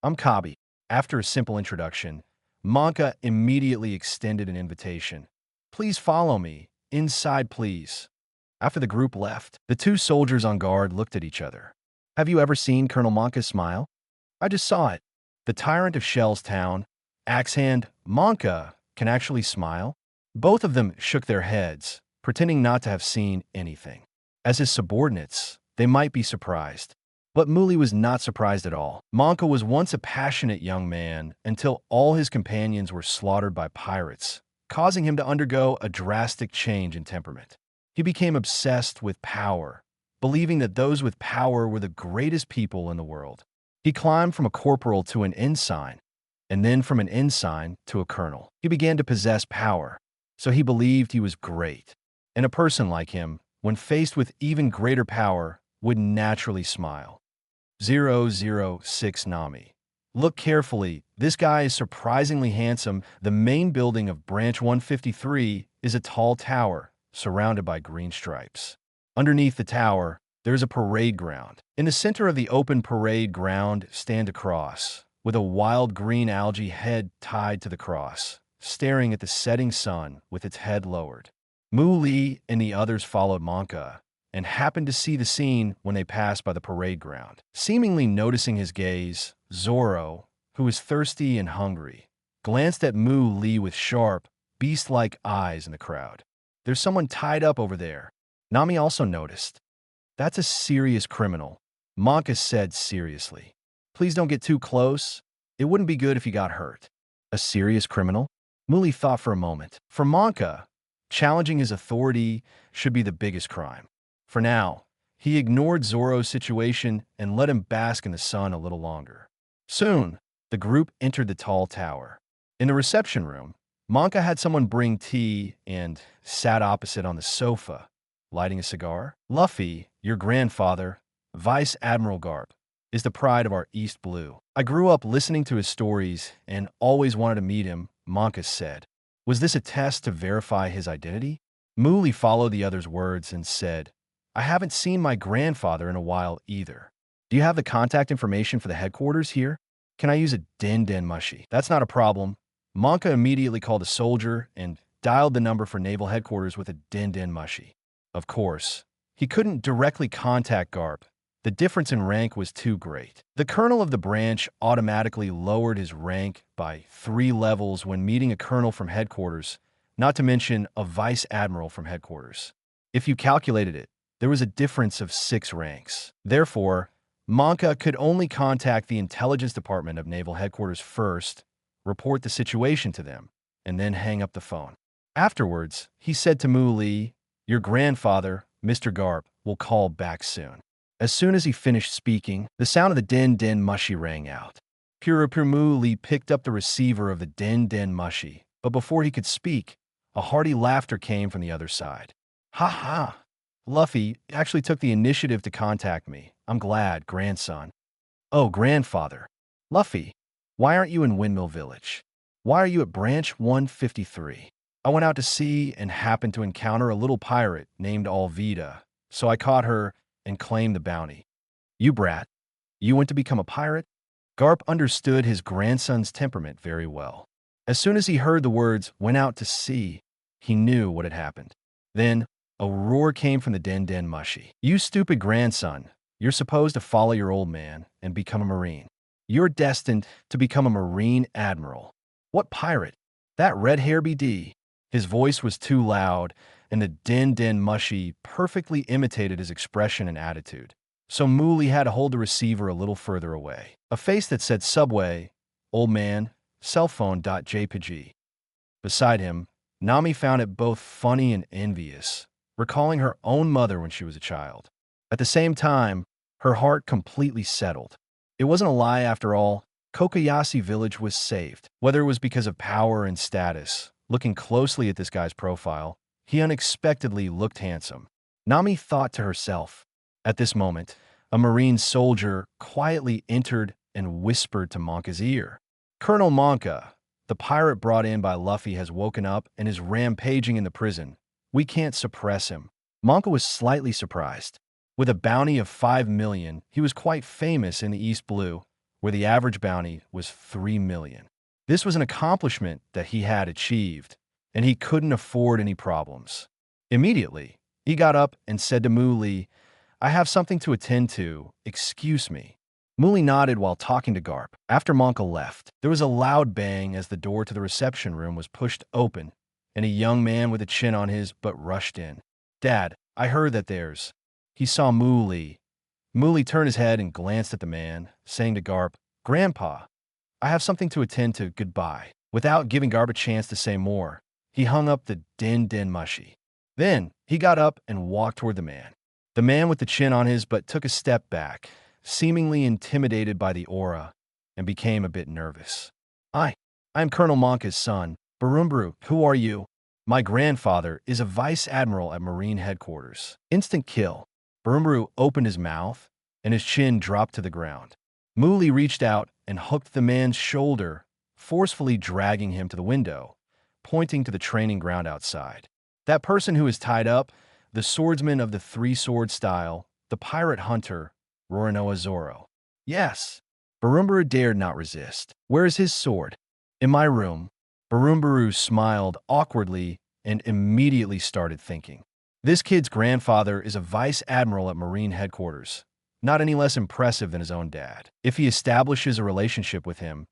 I'm Kabi. After a simple introduction, Monka immediately extended an invitation. Please follow me. Inside, please. After the group left, the two soldiers on guard looked at each other. Have you ever seen Colonel Monka smile? I just saw it. The tyrant of Shell's Town, Axehand Monka, can actually smile? Both of them shook their heads, pretending not to have seen anything. As his subordinates, they might be surprised. But Muli was not surprised at all. Monka was once a passionate young man until all his companions were slaughtered by pirates, causing him to undergo a drastic change in temperament. He became obsessed with power, believing that those with power were the greatest people in the world. He climbed from a corporal to an ensign, and then from an ensign to a colonel. He began to possess power, so he believed he was great. And a person like him, when faced with even greater power, would naturally smile. 006 Nami. Look carefully. This guy is surprisingly handsome. The main building of Branch 153 is a tall tower, surrounded by green stripes. Underneath the tower, there is a parade ground. In the center of the open parade ground stand a cross, with a wild green algae head tied to the cross, staring at the setting sun with its head lowered. Mu Li and the others followed Monka, and happened to see the scene when they passed by the parade ground. Seemingly noticing his gaze, Zoro, who was thirsty and hungry, glanced at Mu Li with sharp, beast-like eyes in the crowd. There's someone tied up over there. Nami also noticed. That's a serious criminal, Monka said seriously. Please don't get too close. It wouldn't be good if he got hurt. A serious criminal? Muli thought for a moment. For Monka, challenging his authority should be the biggest crime. For now, he ignored Zoro's situation and let him bask in the sun a little longer. Soon, the group entered the tall tower. In the reception room, Monka had someone bring tea and sat opposite on the sofa, lighting a cigar. Luffy, your grandfather, Vice Admiral Garp, is the pride of our East Blue. I grew up listening to his stories and always wanted to meet him, Monka said. Was this a test to verify his identity? Muli followed the other's words and said, I haven't seen my grandfather in a while either. Do you have the contact information for the headquarters here? Can I use a Den Mushi? That's not a problem. Monka immediately called a soldier and dialed the number for naval headquarters with a Den Mushi. Of course, he couldn't directly contact Garp. The difference in rank was too great. The colonel of the branch automatically lowered his rank by 3 levels when meeting a colonel from headquarters, not to mention a vice admiral from headquarters. If you calculated it, there was a difference of 6 ranks. Therefore, Monka could only contact the intelligence department of naval headquarters first, report the situation to them, and then hang up the phone. Afterwards, he said to Mu Li, your grandfather, Mr. Garp, will call back soon. As soon as he finished speaking, the sound of the Den Mushi rang out. Mu Li picked up the receiver of the Den Mushi, but before he could speak, a hearty laughter came from the other side. Ha ha! Luffy actually took the initiative to contact me. I'm glad, grandson. Oh, grandfather. Luffy, why aren't you in Windmill Village? Why are you at Branch 153? I went out to sea and happened to encounter a little pirate named Alvida, so I caught her and claimed the bounty. You brat, you went to become a pirate? Garp understood his grandson's temperament very well. As soon as he heard the words, went out to sea, he knew what had happened. Then, a roar came from the Den Mushi. You stupid grandson, you're supposed to follow your old man and become a marine. You're destined to become a marine admiral. What pirate? That red hair BD. His voice was too loud, and the din mushy perfectly imitated his expression and attitude. So Mooley had to hold the receiver a little further away. A face that said Subway, Old Man, Cellphone.jpg. Beside him, Nami found it both funny and envious, recalling her own mother when she was a child. At the same time, her heart completely settled. It wasn't a lie after all. Kokoyashi village was saved. Whether it was because of power and status, looking closely at this guy's profile, he unexpectedly looked handsome. Nami thought to herself. At this moment, a marine soldier quietly entered and whispered to Monka's ear. Colonel Monka, the pirate brought in by Luffy, has woken up and is rampaging in the prison. We can't suppress him. Monka was slightly surprised. With a bounty of 5 million, he was quite famous in the East Blue, where the average bounty was 3 million. This was an accomplishment that he had achieved, and he couldn't afford any problems. Immediately, he got up and said to Mooley, I have something to attend to. Excuse me. Mooley nodded while talking to Garp. After Monka left, there was a loud bang as the door to the reception room was pushed open, and a young man with a chin on his butt rushed in. Dad, I heard that there's... He saw Mooley. Mooley turned his head and glanced at the man, saying to Garp, Grandpa, I have something to attend to. Goodbye. Without giving Garp a chance to say more, he hung up the din mushy. Then he got up and walked toward the man. The man with the chin on his butt took a step back, seemingly intimidated by the aura, and became a bit nervous. I am Colonel Monka's son, Barumbaru. Who are you? My grandfather is a vice admiral at Marine headquarters. Instant kill. Barumbaru opened his mouth, and his chin dropped to the ground. Mooley reached out and hooked the man's shoulder, forcefully dragging him to the window, pointing to the training ground outside. That person who is tied up, the swordsman of the three-sword style, the pirate hunter, Rorinoa Zoro. Yes. Barumbaru dared not resist. Where is his sword? In my room. Barumbaru smiled awkwardly and immediately started thinking. This kid's grandfather is a vice admiral at Marine headquarters, not any less impressive than his own dad. If he establishes a relationship with him,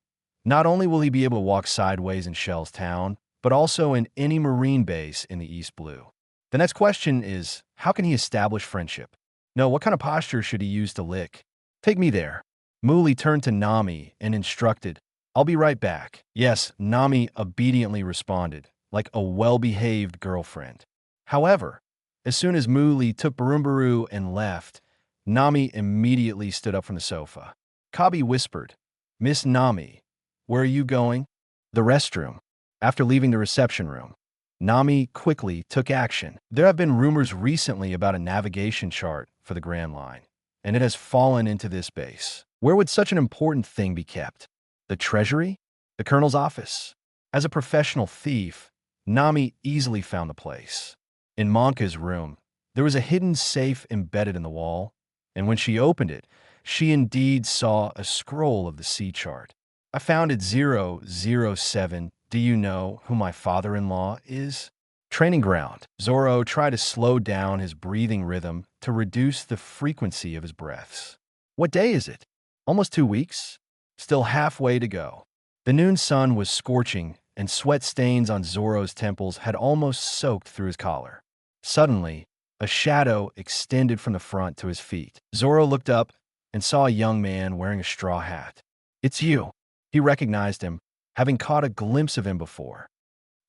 not only will he be able to walk sideways in Shell's town, but also in any Marine base in the East Blue. The next question is, how can he establish friendship? No, what kind of posture should he use to lick? Take me there. Mooley turned to Nami and instructed, I'll be right back. Yes, Nami obediently responded, like a well-behaved girlfriend. However, as soon as Mooley took Barumbaru and left, Nami immediately stood up from the sofa. Kabi whispered, Miss Nami, where are you going? The restroom. After leaving the reception room, Nami quickly took action. There have been rumors recently about a navigation chart for the Grand Line, and it has fallen into this base. Where would such an important thing be kept? The treasury? The colonel's office? As a professional thief, Nami easily found the place. In Monka's room, there was a hidden safe embedded in the wall, and when she opened it, she indeed saw a scroll of the sea chart. I found it 007. Do you know who my father-in-law is? Training ground. Zoro tried to slow down his breathing rhythm to reduce the frequency of his breaths. What day is it? Almost 2 weeks? Still halfway to go. The noon sun was scorching, and sweat stains on Zoro's temples had almost soaked through his collar. Suddenly, a shadow extended from the front to his feet. Zoro looked up and saw a young man wearing a straw hat. It's you. He recognized him, having caught a glimpse of him before.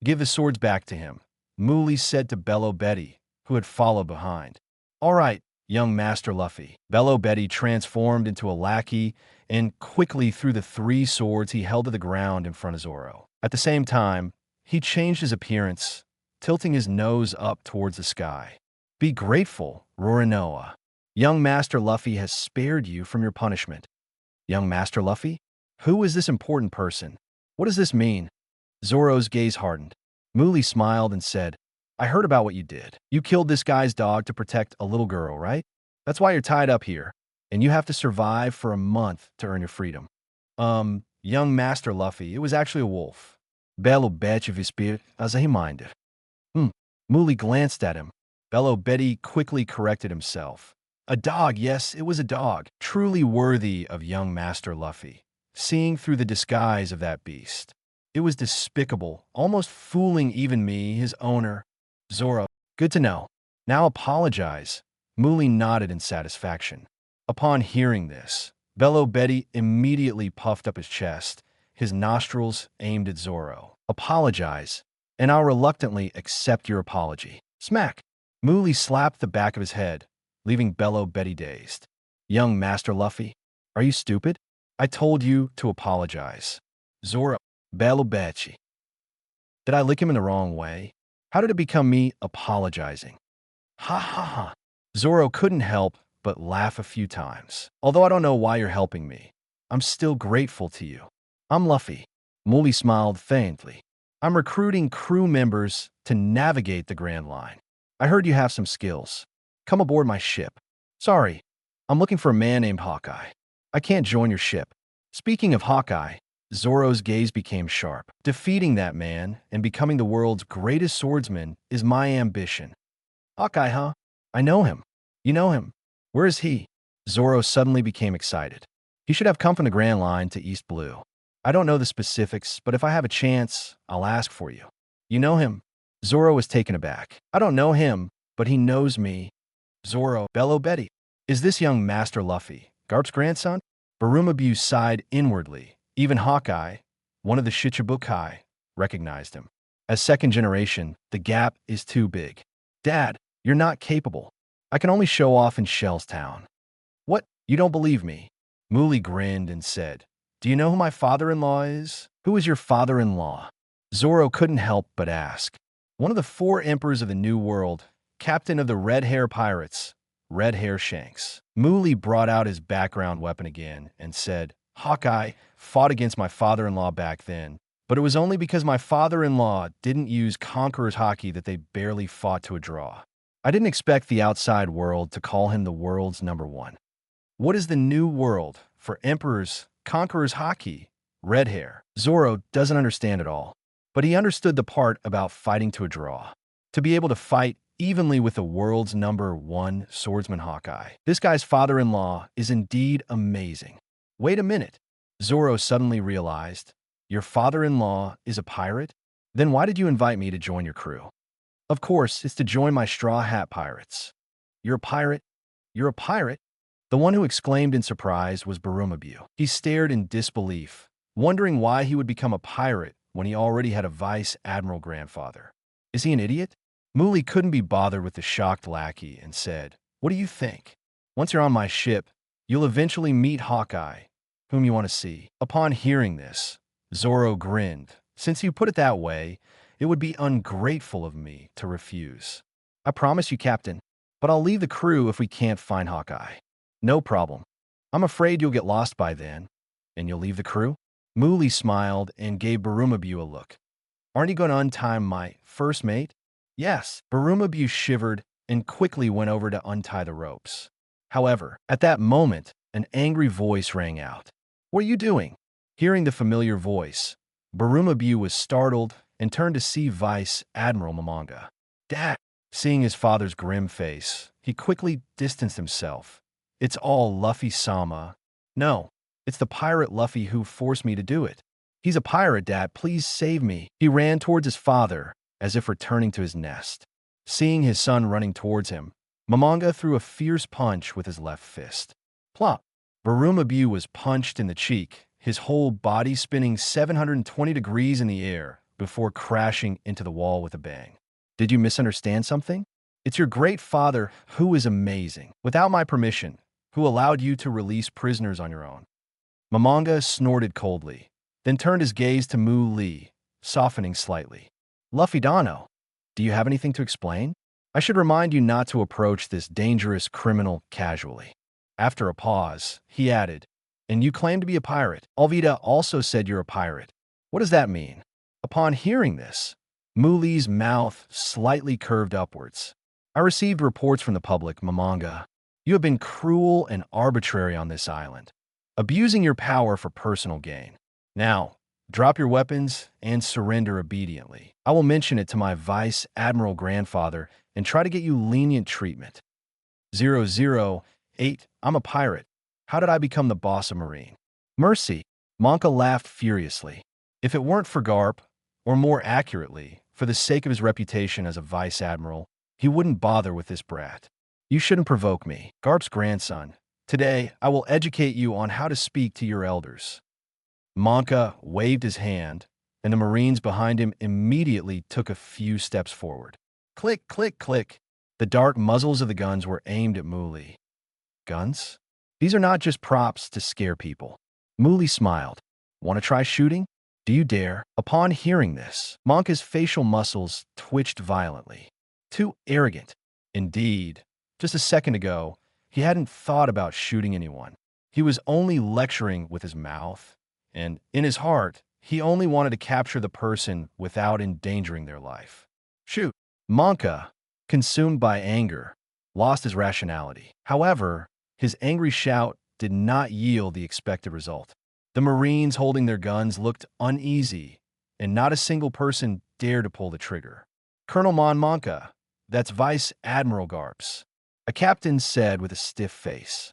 Give the swords back to him, Mooley said to Bello Betty, who had followed behind. All right, young Master Luffy. Bello Betty transformed into a lackey and quickly threw the 3 swords he held to the ground in front of Zoro. At the same time, he changed his appearance, tilting his nose up towards the sky. Be grateful, Rorinoa. Young Master Luffy has spared you from your punishment. Young Master Luffy? Who is this important person? What does this mean? Zoro's gaze hardened. Mooley smiled and said, I heard about what you did. You killed this guy's dog to protect a little girl, right? That's why you're tied up here, and you have to survive for a month to earn your freedom. Young Master Luffy, it was actually a wolf. Bello Betty vispir as he minded. Mooley glanced at him. Bello Betty quickly corrected himself. A dog, yes, it was a dog, truly worthy of young Master Luffy. seeing through the disguise of that beast. It was despicable, almost fooling even me, his owner. Zoro, good to know. Now apologize. Muli nodded in satisfaction. Upon hearing this, Bello Betty immediately puffed up his chest, his nostrils aimed at Zoro. Apologize, and I'll reluctantly accept your apology. Smack! Muli slapped the back of his head, leaving Bello Betty dazed. Young Master Luffy, are you stupid? I told you to apologize. Zoro, Bello Betty. Did I lick him in the wrong way? How did it become me apologizing? Ha ha ha. Zoro couldn't help but laugh a few times. Although I don't know why you're helping me, I'm still grateful to you. I'm Luffy. Muli smiled faintly. I'm recruiting crew members to navigate the Grand Line. I heard you have some skills. Come aboard my ship. Sorry, I'm looking for a man named Hawkeye. I can't join your ship. Speaking of Hawkeye, Zoro's gaze became sharp. Defeating that man and becoming the world's greatest swordsman is my ambition. Hawkeye, huh? I know him. You know him. Where is he? Zoro suddenly became excited. He should have come from the Grand Line to East Blue. I don't know the specifics, but if I have a chance, I'll ask for you. You know him? Zoro was taken aback. I don't know him, but he knows me. Zoro, Bello Betty. Is this young Master Luffy, Garp's grandson? Barumabu sighed inwardly. Even Hawkeye, one of the Shichibukai, recognized him. As second generation, the gap is too big. Dad, you're not capable. I can only show off in Shellstown. What? You don't believe me? Muli grinned and said, Do you know who my father-in-law is? Who is your father-in-law? Zoro couldn't help but ask. One of the 4 emperors of the New World, captain of the Red Hair Pirates, Red Hair Shanks. Muli brought out his background weapon again and said, Hawkeye fought against my father-in-law back then, but it was only because my father-in-law didn't use Conqueror's Haki that they barely fought to a draw. I didn't expect the outside world to call him the world's #1. What is the New World for emperors, Conqueror's Haki, red hair? Zoro doesn't understand it all, but he understood the part about fighting to a draw. To be able to fight evenly with the world's #1 swordsman Hawkeye. This guy's father-in-law is indeed amazing. Wait a minute. Zoro suddenly realized, your father-in-law is a pirate? Then why did you invite me to join your crew? Of course, it's to join my Straw Hat Pirates. You're a pirate? You're a pirate? The one who exclaimed in surprise was Barumabu. He stared in disbelief, wondering why he would become a pirate when he already had a vice admiral grandfather. Is he an idiot? Muli couldn't be bothered with the shocked lackey and said, What do you think? Once you're on my ship, you'll eventually meet Hawkeye, whom you want to see. Upon hearing this, Zoro grinned. Since you put it that way, it would be ungrateful of me to refuse. I promise you, Captain, but I'll leave the crew if we can't find Hawkeye. No problem. I'm afraid you'll get lost by then. And you'll leave the crew? Muli smiled and gave Barumabu a look. Aren't you going to untime my first mate? Yes. Barumabu shivered and quickly went over to untie the ropes. However, at that moment, an angry voice rang out. What are you doing? Hearing the familiar voice, Barumabu was startled and turned to see Vice Admiral Momonga. Dad! Seeing his father's grim face, he quickly distanced himself. It's all Luffy-sama. No, it's the pirate Luffy who forced me to do it. He's a pirate, Dad. Please save me. He ran towards his father, as if returning to his nest. Seeing his son running towards him, Momonga threw a fierce punch with his left fist. Plop! Barumabu was punched in the cheek, his whole body spinning 720 degrees in the air before crashing into the wall with a bang. Did you misunderstand something? It's your great father who is amazing, without my permission, who allowed you to release prisoners on your own. Momonga snorted coldly, then turned his gaze to Mu Li, softening slightly. Luffy Dano, do you have anything to explain? I should remind you not to approach this dangerous criminal casually. After a pause, he added, And you claim to be a pirate. Alvida also said you're a pirate. What does that mean? Upon hearing this, Muli's mouth slightly curved upwards. I received reports from the public, Momonga. You have been cruel and arbitrary on this island, abusing your power for personal gain. Now, drop your weapons and surrender obediently. I will mention it to my Vice Admiral grandfather and try to get you lenient treatment. 008, I'm a pirate. How did I become the boss of Marine? Mercy. Monka laughed furiously. If it weren't for Garp, or more accurately, for the sake of his reputation as a vice admiral, he wouldn't bother with this brat. You shouldn't provoke me, Garp's grandson. Today, I will educate you on how to speak to your elders. Monka waved his hand, and the Marines behind him immediately took a few steps forward. Click, click, click. The dark muzzles of the guns were aimed at Muli. Guns? These are not just props to scare people. Muli smiled. Want to try shooting? Do you dare? Upon hearing this, Monka's facial muscles twitched violently. Too arrogant. Indeed, just a second ago, he hadn't thought about shooting anyone. He was only lecturing with his mouth, and in his heart, he only wanted to capture the person without endangering their life. Shoot! Monka, consumed by anger, lost his rationality. However, his angry shout did not yield the expected result. The Marines holding their guns looked uneasy, and not a single person dared to pull the trigger. Colonel Monka, that's Vice Admiral Garps, a captain said with a stiff face.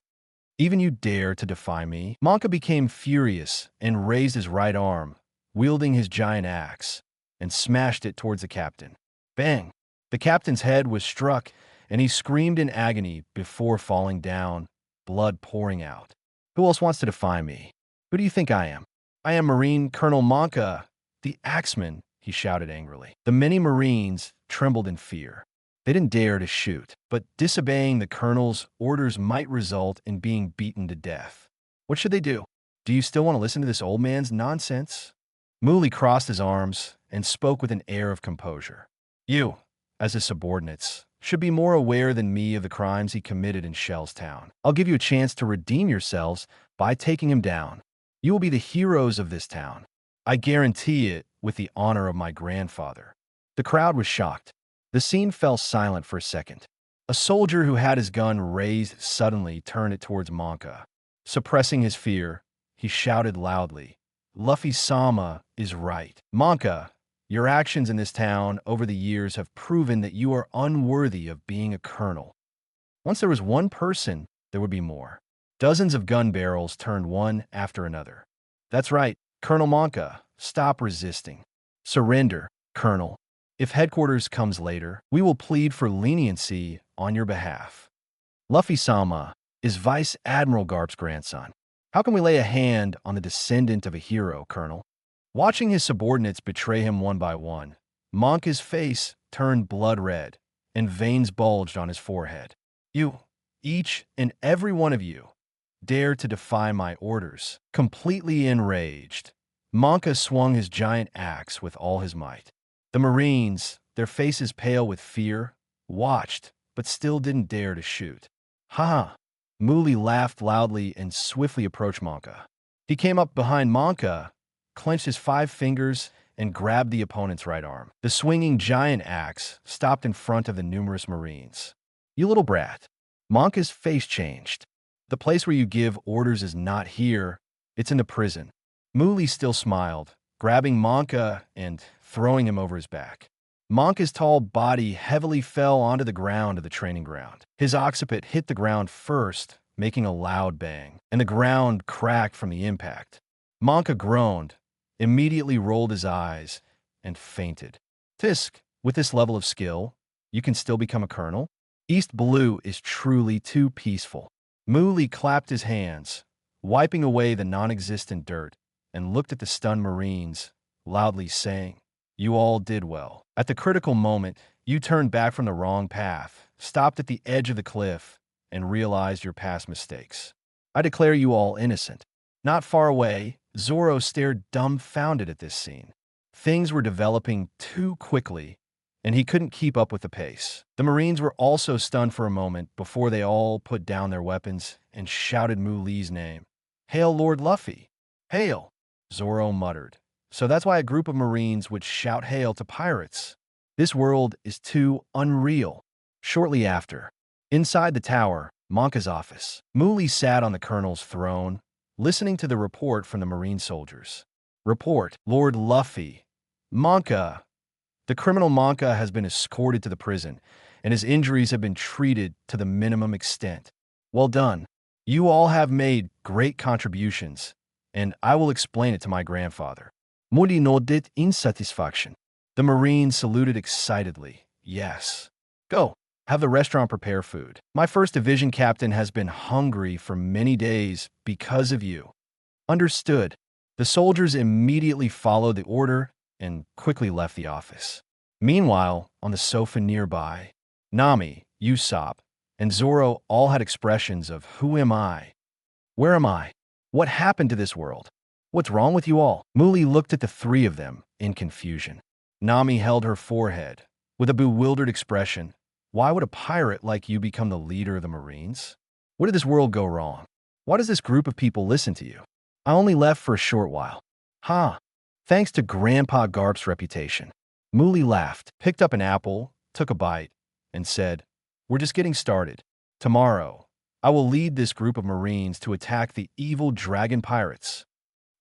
Even you dare to defy me? Monka became furious and raised his right arm, wielding his giant axe, and smashed it towards the captain. Bang! The captain's head was struck, and he screamed in agony before falling down, blood pouring out. Who else wants to defy me? Who do you think I am? I am Marine Colonel Monka, the axeman, he shouted angrily. The many Marines trembled in fear. They didn't dare to shoot, but disobeying the colonel's orders might result in being beaten to death. What should they do? Do you still want to listen to this old man's nonsense? Muli crossed his arms and spoke with an air of composure. You, as his subordinates, should be more aware than me of the crimes he committed in Shell's town. I'll give you a chance to redeem yourselves by taking him down. You will be the heroes of this town. I guarantee it with the honor of my grandfather. The crowd was shocked. The scene fell silent for a second. A soldier who had his gun raised suddenly turned it towards Monka. Suppressing his fear, he shouted loudly, Luffy-sama is right. Monka, your actions in this town over the years have proven that you are unworthy of being a colonel. Once there was one person, there would be more. Dozens of gun barrels turned one after another. That's right, Colonel Monka, stop resisting. Surrender, Colonel. If headquarters comes later, we will plead for leniency on your behalf. Luffy-sama is Vice Admiral Garp's grandson. How can we lay a hand on the descendant of a hero, Colonel? Watching his subordinates betray him one by one, Monka's face turned blood red, and veins bulged on his forehead. You, each and every one of you, dare to defy my orders. Completely enraged, Monka swung his giant axe with all his might. The Marines, their faces pale with fear, watched, but still didn't dare to shoot. Ha! Muli laughed loudly and swiftly approached Monka. He came up behind Monka, clenched his 5 fingers, and grabbed the opponent's right arm. The swinging giant axe stopped in front of the numerous Marines. You little brat. Monka's face changed. The place where you give orders is not here, it's in the prison. Muli still smiled, grabbing Monka and throwing him over his back. Monka's tall body heavily fell onto the ground of the training ground. His occiput hit the ground first, making a loud bang, and the ground cracked from the impact. Monka groaned, immediately rolled his eyes, and fainted. Tisk, with this level of skill, you can still become a colonel? East Blue is truly too peaceful. Muli clapped his hands, wiping away the non-existent dirt, and looked at the stunned Marines, loudly saying, You all did well. At the critical moment, you turned back from the wrong path, stopped at the edge of the cliff, and realized your past mistakes. I declare you all innocent. Not far away, Zoro stared dumbfounded at this scene. Things were developing too quickly, and he couldn't keep up with the pace. The Marines were also stunned for a moment before they all put down their weapons and shouted Muli's name. Hail Lord Luffy! Hail! Zoro muttered. So that's why a group of Marines would shout hail to pirates. This world is too unreal. Shortly after, inside the tower, Monka's office, Muli sat on the colonel's throne, listening to the report from the Marine soldiers. Report, Lord Luffy. Monka. The criminal Monka has been escorted to the prison, and his injuries have been treated to the minimum extent. Well done. You all have made great contributions, and I will explain it to my grandfather." Moody nodded in satisfaction. The Marine saluted excitedly. "Yes. Go. Have the restaurant prepare food. My first division captain has been hungry for many days because of you." Understood. The soldiers immediately followed the order and quickly left the office. Meanwhile, on the sofa nearby, Nami, Usopp, and Zoro all had expressions of "Who am I? Where am I? What happened to this world? What's wrong with you all?" Muli looked at the three of them in confusion. Nami held her forehead with a bewildered expression. "Why would a pirate like you become the leader of the Marines? Where did this world go wrong? Why does this group of people listen to you? I only left for a short while." "Ha! Thanks to Grandpa Garp's reputation." Muli laughed, picked up an apple, took a bite, and said, "We're just getting started. Tomorrow, I will lead this group of Marines to attack the evil dragon pirates."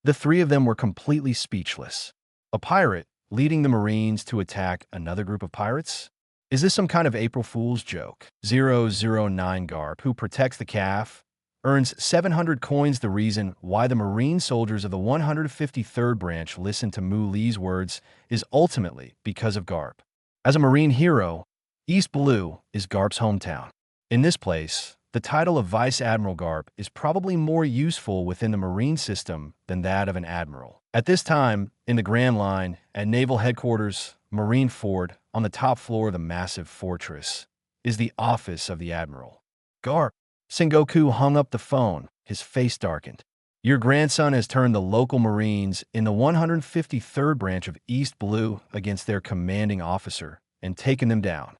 The three of them were completely speechless. A pirate leading the Marines to attack another group of pirates? Is this some kind of April Fool's joke? 009 Garp, who protects the calf, earns 700 coins. The reason why the Marine soldiers of the 153rd branch listen to Mu Li's words is ultimately because of Garp. As a Marine hero, East Blue is Garp's hometown. In this place, the title of Vice Admiral Garp is probably more useful within the Marine system than that of an admiral. At this time, in the Grand Line, at Naval Headquarters, Marine Ford, on the top floor of the massive fortress, is the office of the admiral. "Garp." Sengoku hung up the phone, his face darkened. "Your grandson has turned the local Marines in the 153rd branch of East Blue against their commanding officer and taken them down."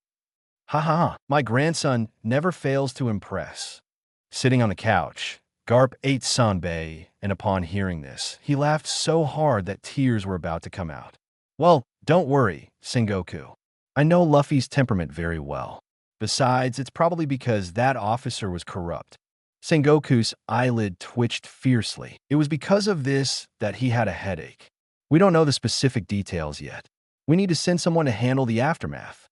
"Ha ha ha, my grandson never fails to impress." Sitting on the couch, Garp ate sanbei, and upon hearing this, he laughed so hard that tears were about to come out. "Well, don't worry, Sengoku. I know Luffy's temperament very well. Besides, it's probably because that officer was corrupt." Sengoku's eyelid twitched fiercely. It was because of this that he had a headache. "We don't know the specific details yet. We need to send someone to handle the aftermath."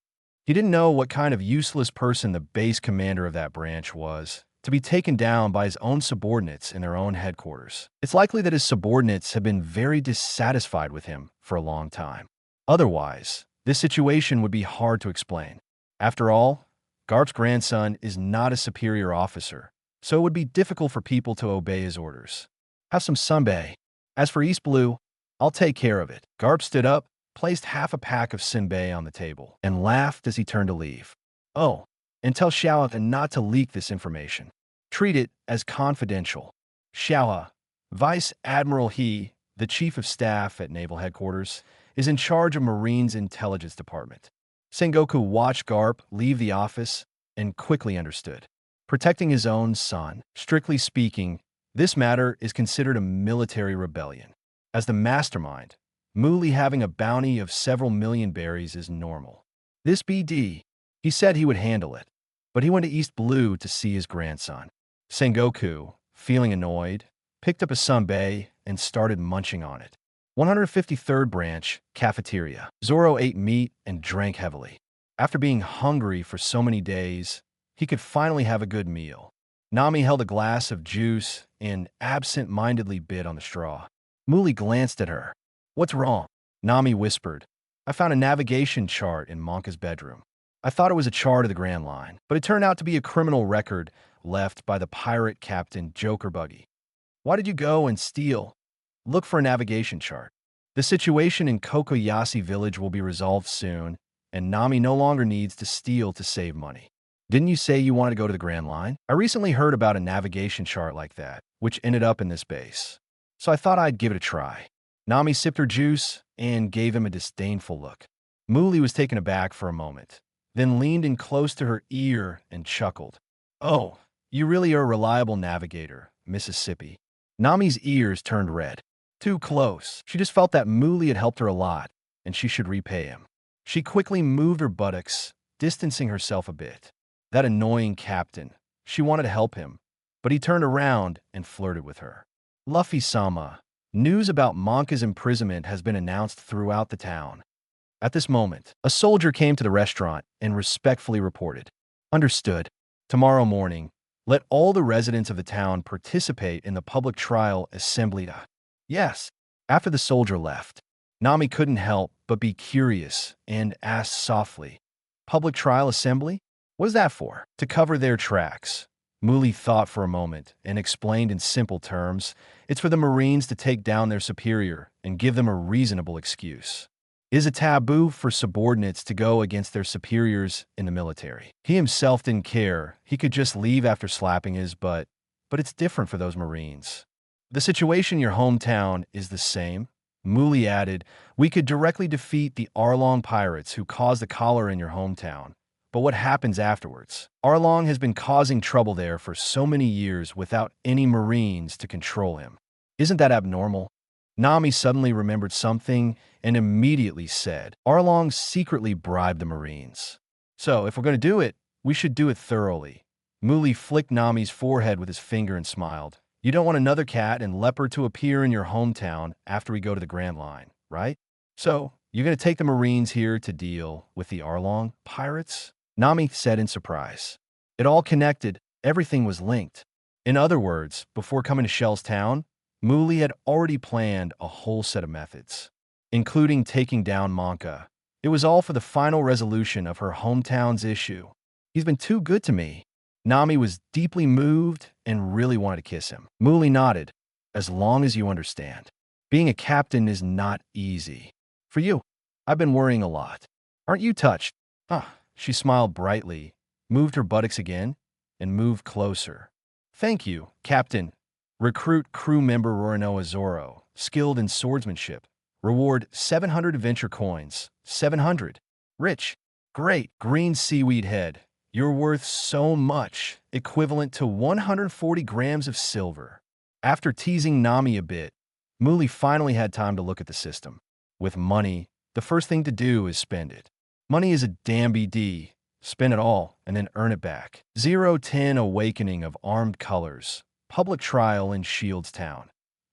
He didn't know what kind of useless person the base commander of that branch was, to be taken down by his own subordinates in their own headquarters. It's likely that his subordinates have been very dissatisfied with him for a long time. Otherwise, this situation would be hard to explain. After all, Garp's grandson is not a superior officer, so it would be difficult for people to obey his orders. "Have some sanbei. As for East Blue, I'll take care of it." Garp stood up, placed half a pack of sanbei on the table, and laughed as he turned to leave. "Oh, and tell Xiaoa not to leak this information. Treat it as confidential." Xiaoa, Vice Admiral He, the Chief of Staff at Naval Headquarters, is in charge of Marine's Intelligence Department. Sengoku watched Garp leave the office and quickly understood. Protecting his own son, strictly speaking, this matter is considered a military rebellion. As the mastermind, Muli having a bounty of several million berries is normal. This BD, he said he would handle it, but he went to East Blue to see his grandson. Sengoku, feeling annoyed, picked up a sanbei and started munching on it. 153rd Branch, cafeteria. Zoro ate meat and drank heavily. After being hungry for so many days, he could finally have a good meal. Nami held a glass of juice and absent-mindedly bit on the straw. Muli glanced at her. "What's wrong?" Nami whispered. "I found a navigation chart in Monka's bedroom. I thought it was a chart of the Grand Line, but it turned out to be a criminal record left by the pirate captain Joker Buggy. Why did you go and steal? Look for a navigation chart. The situation in Kokoyashi village will be resolved soon, and Nami no longer needs to steal to save money. Didn't you say you wanted to go to the Grand Line? I recently heard about a navigation chart like that, which ended up in this base. So I thought I'd give it a try." Nami sipped her juice and gave him a disdainful look. Muli was taken aback for a moment, then leaned in close to her ear and chuckled. "Oh, you really are a reliable navigator, Mississippi." Nami's ears turned red. Too close. She just felt that Muli had helped her a lot, and she should repay him. She quickly moved her buttocks, distancing herself a bit. That annoying captain. She wanted to help him, but he turned around and flirted with her. "Luffy-sama, news about Monka's imprisonment has been announced throughout the town." At this moment, a soldier came to the restaurant and respectfully reported. "Understood. Tomorrow morning, Let all the residents of the town participate in the public trial assembly. Yes. After the soldier left, Nami couldn't help but be curious and asked softly, "Public trial assembly? What is that for?" To cover their tracks. Muli thought for a moment and explained in simple terms, it's for the Marines to take down their superior and give them a reasonable excuse. It is a taboo for subordinates to go against their superiors in the military. He himself didn't care. He could just leave after slapping his butt. But it's different for those Marines. The situation in your hometown is the same. Muli added, "We could directly defeat the Arlong pirates who caused the cholera in your hometown. But what happens afterwards? Arlong has been causing trouble there for so many years without any Marines to control him. Isn't that abnormal?" Nami suddenly remembered something and immediately said, "Arlong secretly bribed the Marines. So if we're going to do it, we should do it thoroughly." Muli flicked Nami's forehead with his finger and smiled. "You don't want another cat and leopard to appear in your hometown after we go to the Grand Line, right? So you're going to take the Marines here to deal with the Arlong pirates?" Nami said in surprise. It all connected. Everything was linked. In other words, before coming to Shell's town, Muli had already planned a whole set of methods, including taking down Monka. It was all for the final resolution of her hometown's issue. "He's been too good to me." Nami was deeply moved and really wanted to kiss him. Muli nodded. "As long as you understand. Being a captain is not easy. For you, I've been worrying a lot. Aren't you touched?" She smiled brightly, moved her buttocks again, and moved closer. "Thank you, Captain. Recruit crew member Rorinoa Zoro, skilled in swordsmanship. Reward 700 adventure coins. 700. Rich. Great. Green seaweed head. You're worth so much, equivalent to 140 grams of silver." After teasing Nami a bit, Muli finally had time to look at the system. With money, the first thing to do is spend it. Money is a damn BD. Spend it all and then earn it back. 010 Awakening of Armed Colors. Public trial in Shields Town.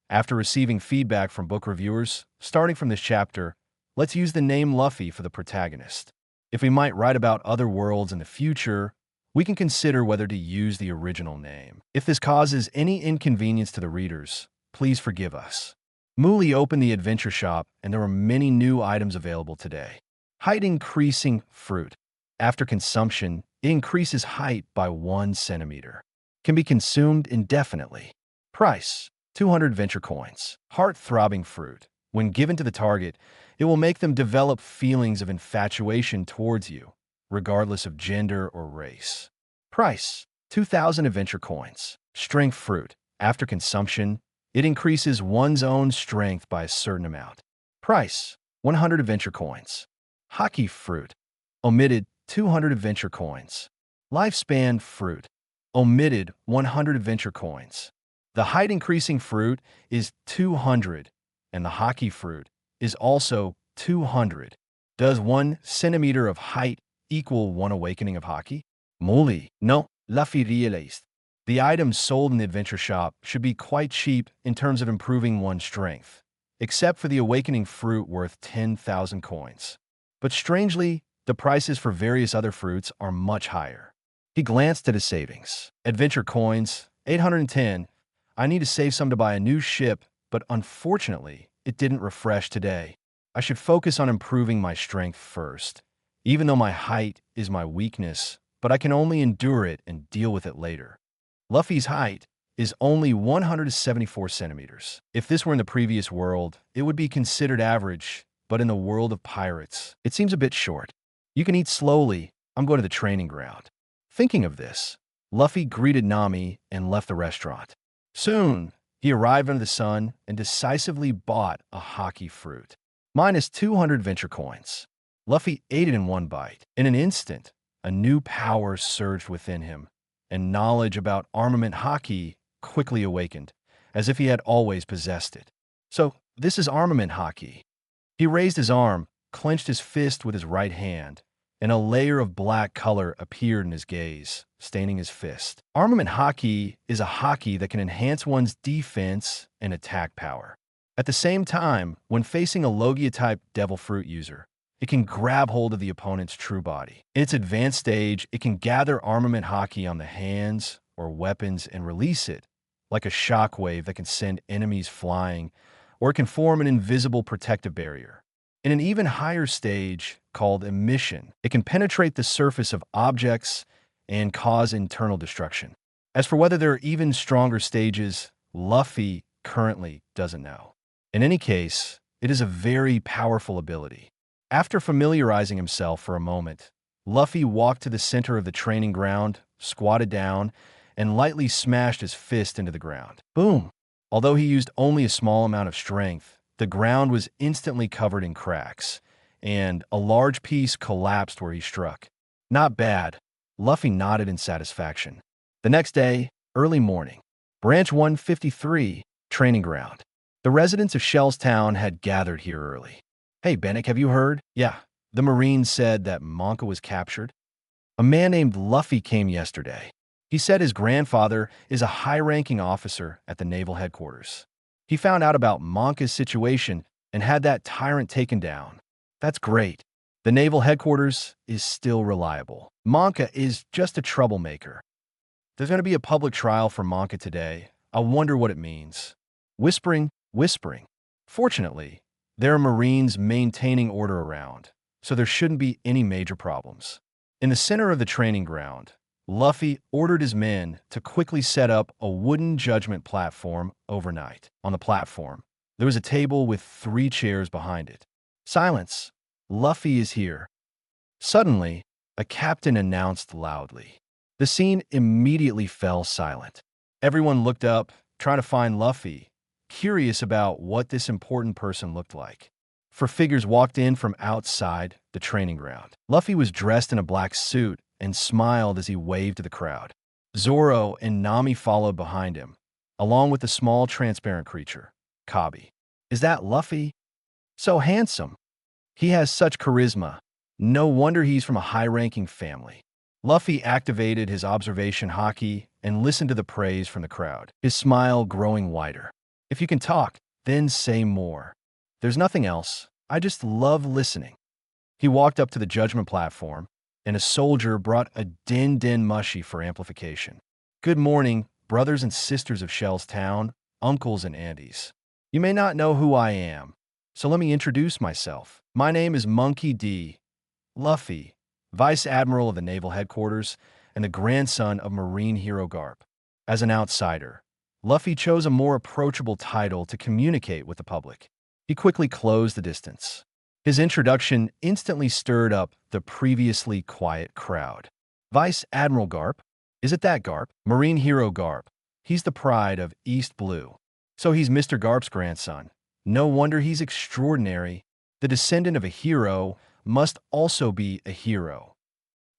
After receiving feedback from book reviewers, starting from this chapter, let's use the name Luffy for the protagonist. If we might write about other worlds in the future, we can consider whether to use the original name. If this causes any inconvenience to the readers, please forgive us. Muli opened the adventure shop and there were many new items available today. Height increasing fruit. After consumption, it increases height by 1 centimeter. Can be consumed indefinitely. Price, 200 adventure coins. Heart-throbbing fruit. When given to the target, it will make them develop feelings of infatuation towards you, regardless of gender or race. Price, 2,000 adventure coins. Strength fruit. After consumption, it increases one's own strength by a certain amount. Price, 100 adventure coins. Hockey fruit. Omitted, 200 adventure coins. Lifespan fruit. Omitted, 100 adventure coins. The height-increasing fruit is 200, and the hockey fruit is also 200. Does 1 centimeter of height equal 1 awakening of hockey? Muli, no, Luffy realized. The items sold in the adventure shop should be quite cheap in terms of improving one's strength, except for the awakening fruit worth 10,000 coins. But strangely, the prices for various other fruits are much higher. He glanced at his savings. Adventure coins, 810. I need to save some to buy a new ship, but unfortunately, it didn't refresh today. I should focus on improving my strength first, even though my height is my weakness, but I can only endure it and deal with it later. Luffy's height is only 174 centimeters. If this were in the previous world, it would be considered average, but in the world of pirates, it seems a bit short. You can eat slowly. I'm going to the training ground. Thinking of this, Luffy greeted Nami and left the restaurant. Soon, he arrived under the sun and decisively bought a hockey fruit. Minus 200 adventure coins. Luffy ate it in one bite. In an instant, a new power surged within him, and knowledge about armament hockey quickly awakened, as if he had always possessed it. So, this is armament hockey. He raised his arm, clenched his fist with his right hand, and a layer of black color appeared in his gaze, staining his fist. Armament hockey is a hockey that can enhance one's defense and attack power. At the same time, when facing a Logia-type Devil Fruit user, it can grab hold of the opponent's true body. In its advanced stage, it can gather armament hockey on the hands or weapons and release it, like a shockwave that can send enemies flying, or it can form an invisible protective barrier. In an even higher stage, called emission, it can penetrate the surface of objects and cause internal destruction. As for whether there are even stronger stages, Luffy currently doesn't know. In any case, it is a very powerful ability. After familiarizing himself for a moment, Luffy walked to the center of the training ground, squatted down, and lightly smashed his fist into the ground. Boom! Although he used only a small amount of strength, the ground was instantly covered in cracks, and a large piece collapsed where he struck. Not bad. Luffy nodded in satisfaction. The next day, early morning, Branch 153, training ground. The residents of Shell's Town had gathered here early. Hey, Bennick, have you heard? Yeah, the Marines said that Monka was captured. A man named Luffy came yesterday. He said his grandfather is a high-ranking officer at the naval headquarters. He found out about Monka's situation and had that tyrant taken down. That's great. The naval headquarters is still reliable. Monka is just a troublemaker. There's going to be a public trial for Monka today. I wonder what it means. Whispering. Fortunately, there are Marines maintaining order around, so there shouldn't be any major problems. In the center of the training ground, Luffy ordered his men to quickly set up a wooden judgment platform overnight. On the platform, there was a table with 3 chairs behind it. Silence. Luffy is here. Suddenly, a captain announced loudly. The scene immediately fell silent. Everyone looked up, trying to find Luffy, curious about what this important person looked like. 4 figures walked in from outside the training ground. Luffy was dressed in a black suit and smiled as he waved to the crowd. Zoro and Nami followed behind him, along with a small transparent creature, Kabi. Is that Luffy? So handsome. He has such charisma. No wonder he's from a high-ranking family. Luffy activated his observation haki and listened to the praise from the crowd, his smile growing wider. If you can talk, then say more. There's nothing else. I just love listening. He walked up to the judgment platform, and a soldier brought a din mushi for amplification. Good morning, brothers and sisters of Shell's Town, uncles and aunties. You may not know who I am, so let me introduce myself. My name is Monkey D. Luffy, Vice Admiral of the Naval Headquarters and the grandson of Marine hero Garp. As an outsider, Luffy chose a more approachable title to communicate with the public. He quickly closed the distance. His introduction instantly stirred up the previously quiet crowd. Vice Admiral Garp? Is it that Garp? Marine hero Garp. He's the pride of East Blue. So he's Mr. Garp's grandson. No wonder he's extraordinary. The descendant of a hero must also be a hero.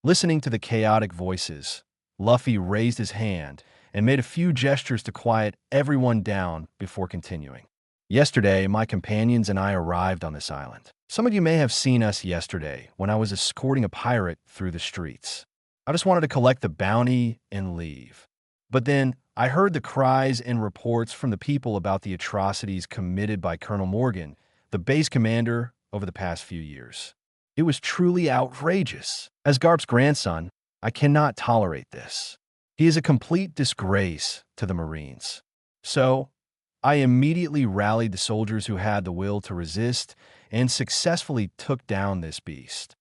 Listening to the chaotic voices, Luffy raised his hand and made a few gestures to quiet everyone down before continuing. Yesterday, my companions and I arrived on this island. Some of you may have seen us yesterday when I was escorting a pirate through the streets. I just wanted to collect the bounty and leave. But then I heard the cries and reports from the people about the atrocities committed by Colonel Morgan, the base commander, over the past few years. It was truly outrageous. As Garp's grandson, I cannot tolerate this. He is a complete disgrace to the Marines. So, I immediately rallied the soldiers who had the will to resist and successfully took down this beast.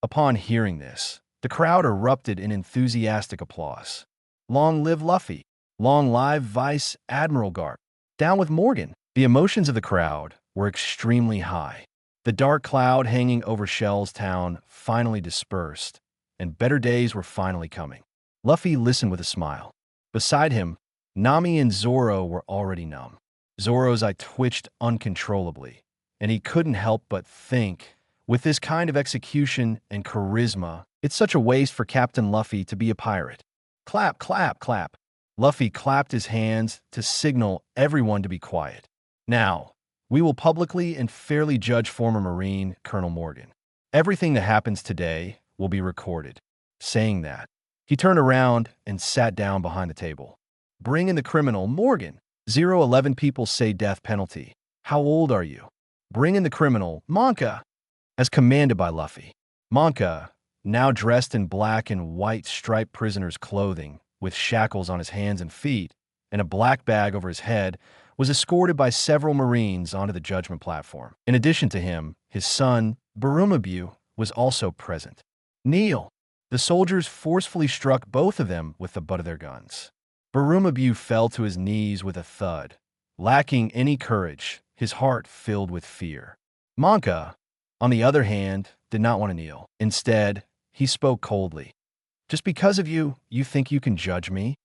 Upon hearing this, the crowd erupted in enthusiastic applause. Long live Luffy! Long live Vice Admiral Garp! Down with Morgan! The emotions of the crowd were extremely high. The dark cloud hanging over Shell's Town finally dispersed, and better days were finally coming. Luffy listened with a smile. Beside him, Nami and Zoro were already numb. Zoro's eye twitched uncontrollably, and he couldn't help but think, with this kind of execution and charisma, it's such a waste for Captain Luffy to be a pirate. Clap, clap, clap. Luffy clapped his hands to signal everyone to be quiet. Now, we will publicly and fairly judge former Marine Colonel Morgan. Everything that happens today will be recorded. Saying that, he turned around and sat down behind the table. Bring in the criminal, Morgan. 011 people say death penalty. How old are you? Bring in the criminal, Monka. As commanded by Luffy. Monka, now dressed in black and white striped prisoner's clothing, with shackles on his hands and feet and a black bag over his head, was escorted by several Marines onto the judgment platform. In addition to him, his son, Barumabu, was also present. "Kneel!" The soldiers forcefully struck both of them with the butt of their guns. Barumabu fell to his knees with a thud, lacking any courage, his heart filled with fear. Monka, on the other hand, did not want to kneel. Instead, he spoke coldly. "Just because of you, you think you can judge me?"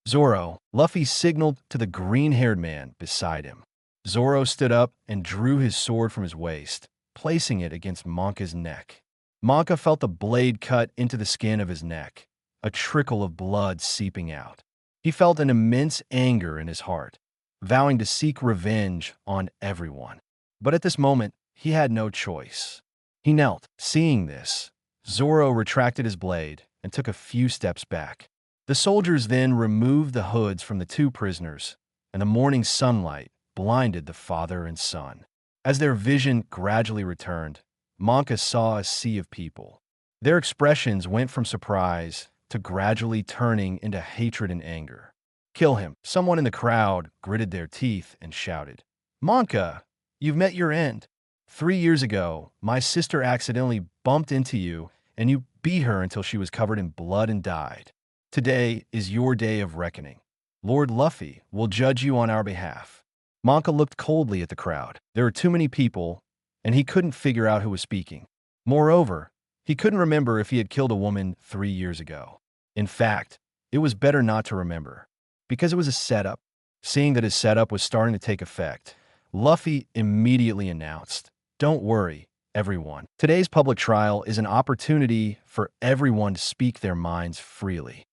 "Zoro," Luffy signaled to the green-haired man beside him. Zoro stood up and drew his sword from his waist, placing it against Monka's neck. Monka felt the blade cut into the skin of his neck, a trickle of blood seeping out. He felt an immense anger in his heart, vowing to seek revenge on everyone. But at this moment, he had no choice. He knelt. Seeing this, Zoro retracted his blade and took a few steps back. The soldiers then removed the hoods from the two prisoners, and the morning sunlight blinded the father and son. As their vision gradually returned, Monka saw a sea of people. Their expressions went from surprise to gradually turning into hatred and anger. "Kill him!" Someone in the crowd gritted their teeth and shouted. "Monka, you've met your end. 3 years ago, my sister accidentally bumped into you, and you beat her until she was covered in blood and died. Today is your day of reckoning. Lord Luffy will judge you on our behalf." Monka looked coldly at the crowd. There were too many people, and he couldn't figure out who was speaking. Moreover, he couldn't remember if he had killed a woman 3 years ago. In fact, it was better not to remember, because it was a setup. Seeing that his setup was starting to take effect, Luffy immediately announced, "Don't worry, everyone. Today's public trial is an opportunity for everyone to speak their minds freely."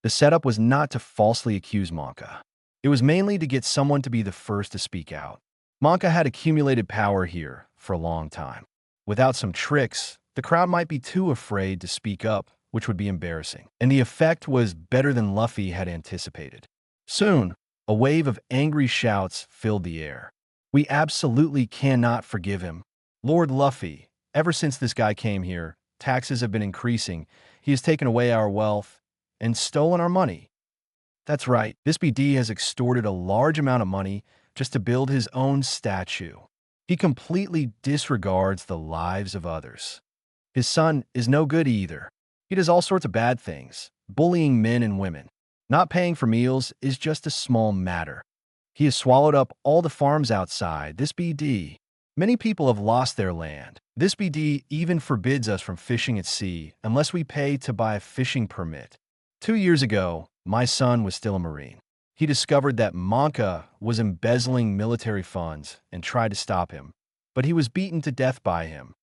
The setup was not to falsely accuse Monka. It was mainly to get someone to be the first to speak out. Monka had accumulated power here for a long time. Without some tricks, the crowd might be too afraid to speak up, which would be embarrassing. And the effect was better than Luffy had anticipated. Soon, a wave of angry shouts filled the air. "We absolutely cannot forgive him. Lord Luffy, ever since this guy came here, taxes have been increasing. He has taken away our wealth and stolen our money. That's right, this BD has extorted a large amount of money just to build his own statue. He completely disregards the lives of others. His son is no good either. He does all sorts of bad things, bullying men and women. Not paying for meals is just a small matter. He has swallowed up all the farms outside this BD. Many people have lost their land. This BD even forbids us from fishing at sea unless we pay to buy a fishing permit. 2 years ago, my son was still a Marine. He discovered that Monka was embezzling military funds and tried to stop him, but he was beaten to death by him.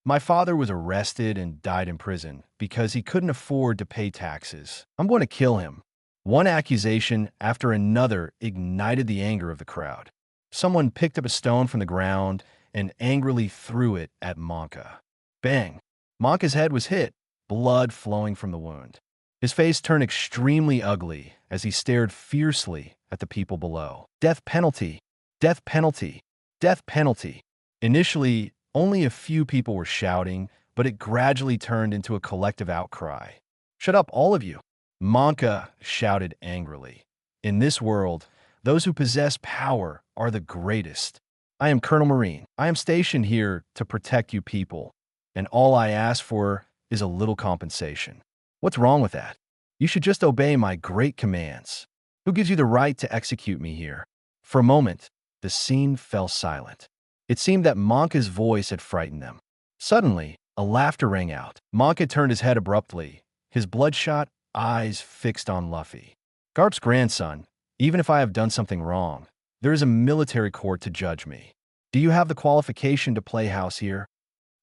My father was arrested and died in prison because he couldn't afford to pay taxes. I'm going to kill him." One accusation after another ignited the anger of the crowd. Someone picked up a stone from the ground and angrily threw it at Monka. Bang! Monka's head was hit, blood flowing from the wound. His face turned extremely ugly as he stared fiercely at the people below. "Death penalty! Death penalty! Death penalty!" Initially, only a few people were shouting, but it gradually turned into a collective outcry. "Shut up, all of you!" Monka shouted angrily. "In this world, those who possess power are the greatest. I am Colonel Marine. I am stationed here to protect you people, and all I ask for is a little compensation. What's wrong with that? You should just obey my great commands. Who gives you the right to execute me here?" For a moment, the scene fell silent. It seemed that Monka's voice had frightened them. Suddenly, a laughter rang out. Monka turned his head abruptly, his bloodshot eyes fixed on Luffy. "Garp's grandson, even if I have done something wrong, there is a military court to judge me. Do you have the qualification to play house here?"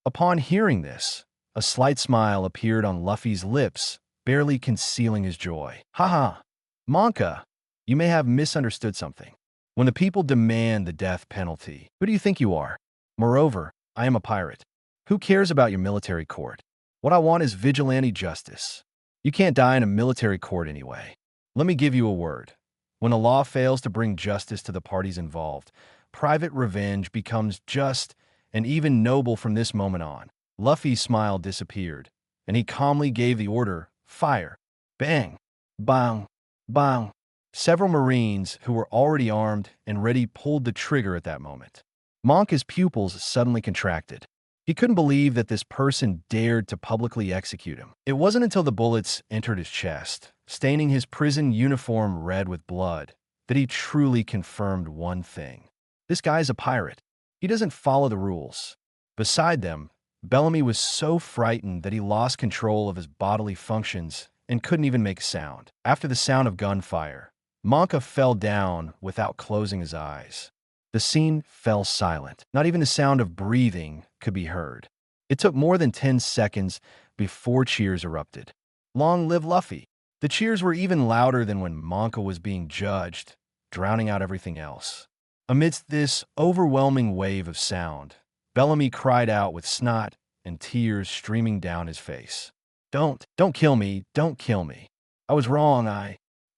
Upon hearing this, a slight smile appeared on Luffy's lips, barely concealing his joy. "Haha, Monka, you may have misunderstood something. When the people demand the death penalty, who do you think you are? Moreover, I am a pirate. Who cares about your military court? What I want is vigilante justice. You can't die in a military court anyway. Let me give you a word. When a law fails to bring justice to the parties involved, private revenge becomes just and even noble from this moment on." Luffy's smile disappeared, and he calmly gave the order, "Fire!" Bang! Bang! Bang! Several Marines who were already armed and ready pulled the trigger at that moment. Monk's pupils suddenly contracted. He couldn't believe that this person dared to publicly execute him. It wasn't until the bullets entered his chest, staining his prison uniform red with blood, that he truly confirmed one thing. This guy's a pirate. He doesn't follow the rules. Beside them, Bellamy was so frightened that he lost control of his bodily functions and couldn't even make sound. After the sound of gunfire, Monka fell down without closing his eyes. The scene fell silent. Not even the sound of breathing could be heard. It took more than 10 seconds before cheers erupted. Long live Luffy! The cheers were even louder than when Monka was being judged, drowning out everything else. Amidst this overwhelming wave of sound, Bellamy cried out with snot and tears streaming down his face. Don't kill me, don't kill me. I was wrong,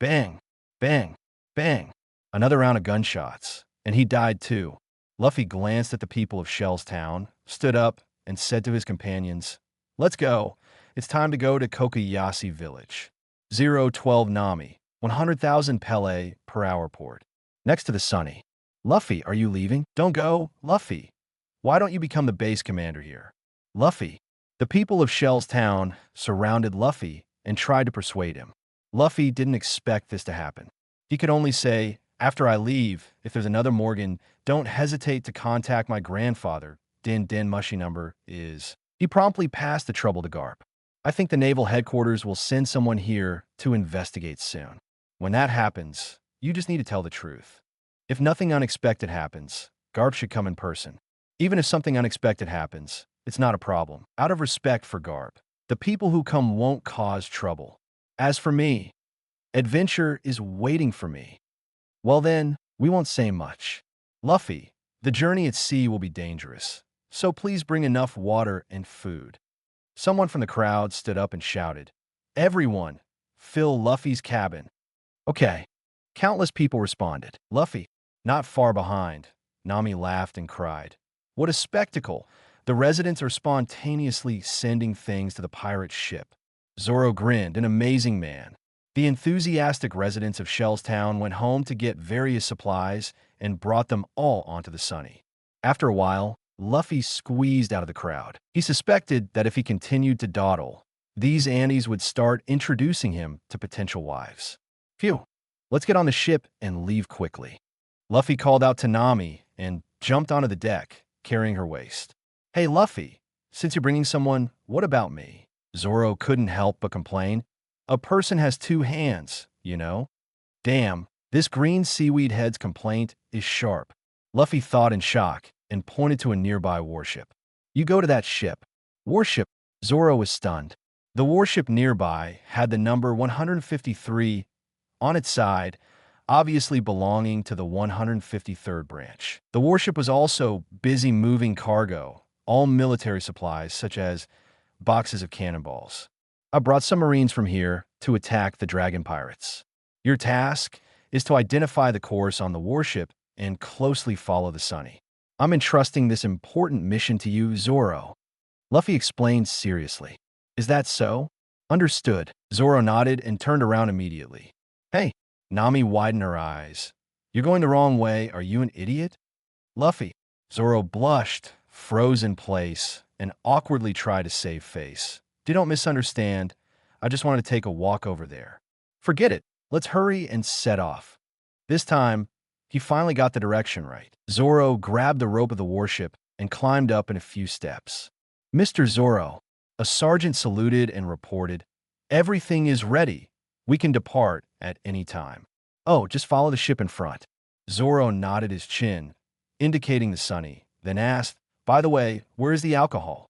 Bang, bang, bang. Another round of gunshots, and he died too. Luffy glanced at the people of Shell's Town, stood up, and said to his companions, Let's go. It's time to go to Kokoyashi Village. 012 Nami, 100,000 Pele per hour port. Next to the Sunny. Luffy, are you leaving? Don't go, Luffy. Why don't you become the base commander here? Luffy. The people of Shell's Town surrounded Luffy and tried to persuade him. Luffy didn't expect this to happen. He could only say, After I leave, if there's another Morgan, don't hesitate to contact my grandfather. Din Mushy number is. He promptly passed the trouble to Garp. I think the naval headquarters will send someone here to investigate soon. When that happens, you just need to tell the truth. If nothing unexpected happens, Garp should come in person. Even if something unexpected happens, it's not a problem. Out of respect for Garp, the people who come won't cause trouble. As for me, adventure is waiting for me. Well then, we won't say much. Luffy, the journey at sea will be dangerous, so please bring enough water and food. Someone from the crowd stood up and shouted, Everyone, fill Luffy's cabin. Okay. Countless people responded. Luffy, not far behind. Nami laughed and cried. What a spectacle! The residents are spontaneously sending things to the pirate ship. Zoro grinned, an amazing man. The enthusiastic residents of Shell's Town went home to get various supplies and brought them all onto the Sunny. After a while, Luffy squeezed out of the crowd. He suspected that if he continued to dawdle, these Annies would start introducing him to potential wives. Phew, let's get on the ship and leave quickly. Luffy called out to Nami and jumped onto the deck, carrying her waist. Hey Luffy, since you're bringing someone, what about me? Zoro couldn't help but complain. A person has two hands, you know? Damn, this green seaweed head's complaint is sharp. Luffy thought in shock and pointed to a nearby warship. You go to that ship. Warship. Zoro was stunned. The warship nearby had the number 153 on its side, obviously belonging to the 153rd branch. The warship was also busy moving cargo, all military supplies such as boxes of cannonballs. I brought some Marines from here to attack the dragon pirates. Your task is to identify the course on the warship and closely follow the Sunny. I'm entrusting this important mission to you, Zoro. Luffy explained seriously. Is that so? Understood. Zoro nodded and turned around immediately. Hey, Nami widened her eyes. You're going the wrong way. Are you an idiot? Luffy. Zoro blushed, froze in place, and awkwardly tried to save face. Don't misunderstand. I just wanted to take a walk over there. Forget it. Let's hurry and set off. This time, he finally got the direction right. Zoro grabbed the rope of the warship and climbed up in a few steps. Mr. Zoro, a sergeant saluted and reported, Everything is ready. We can depart at any time. Oh, just follow the ship in front. Zoro nodded his chin, indicating the Sunny, then asked, By the way, where is the alcohol?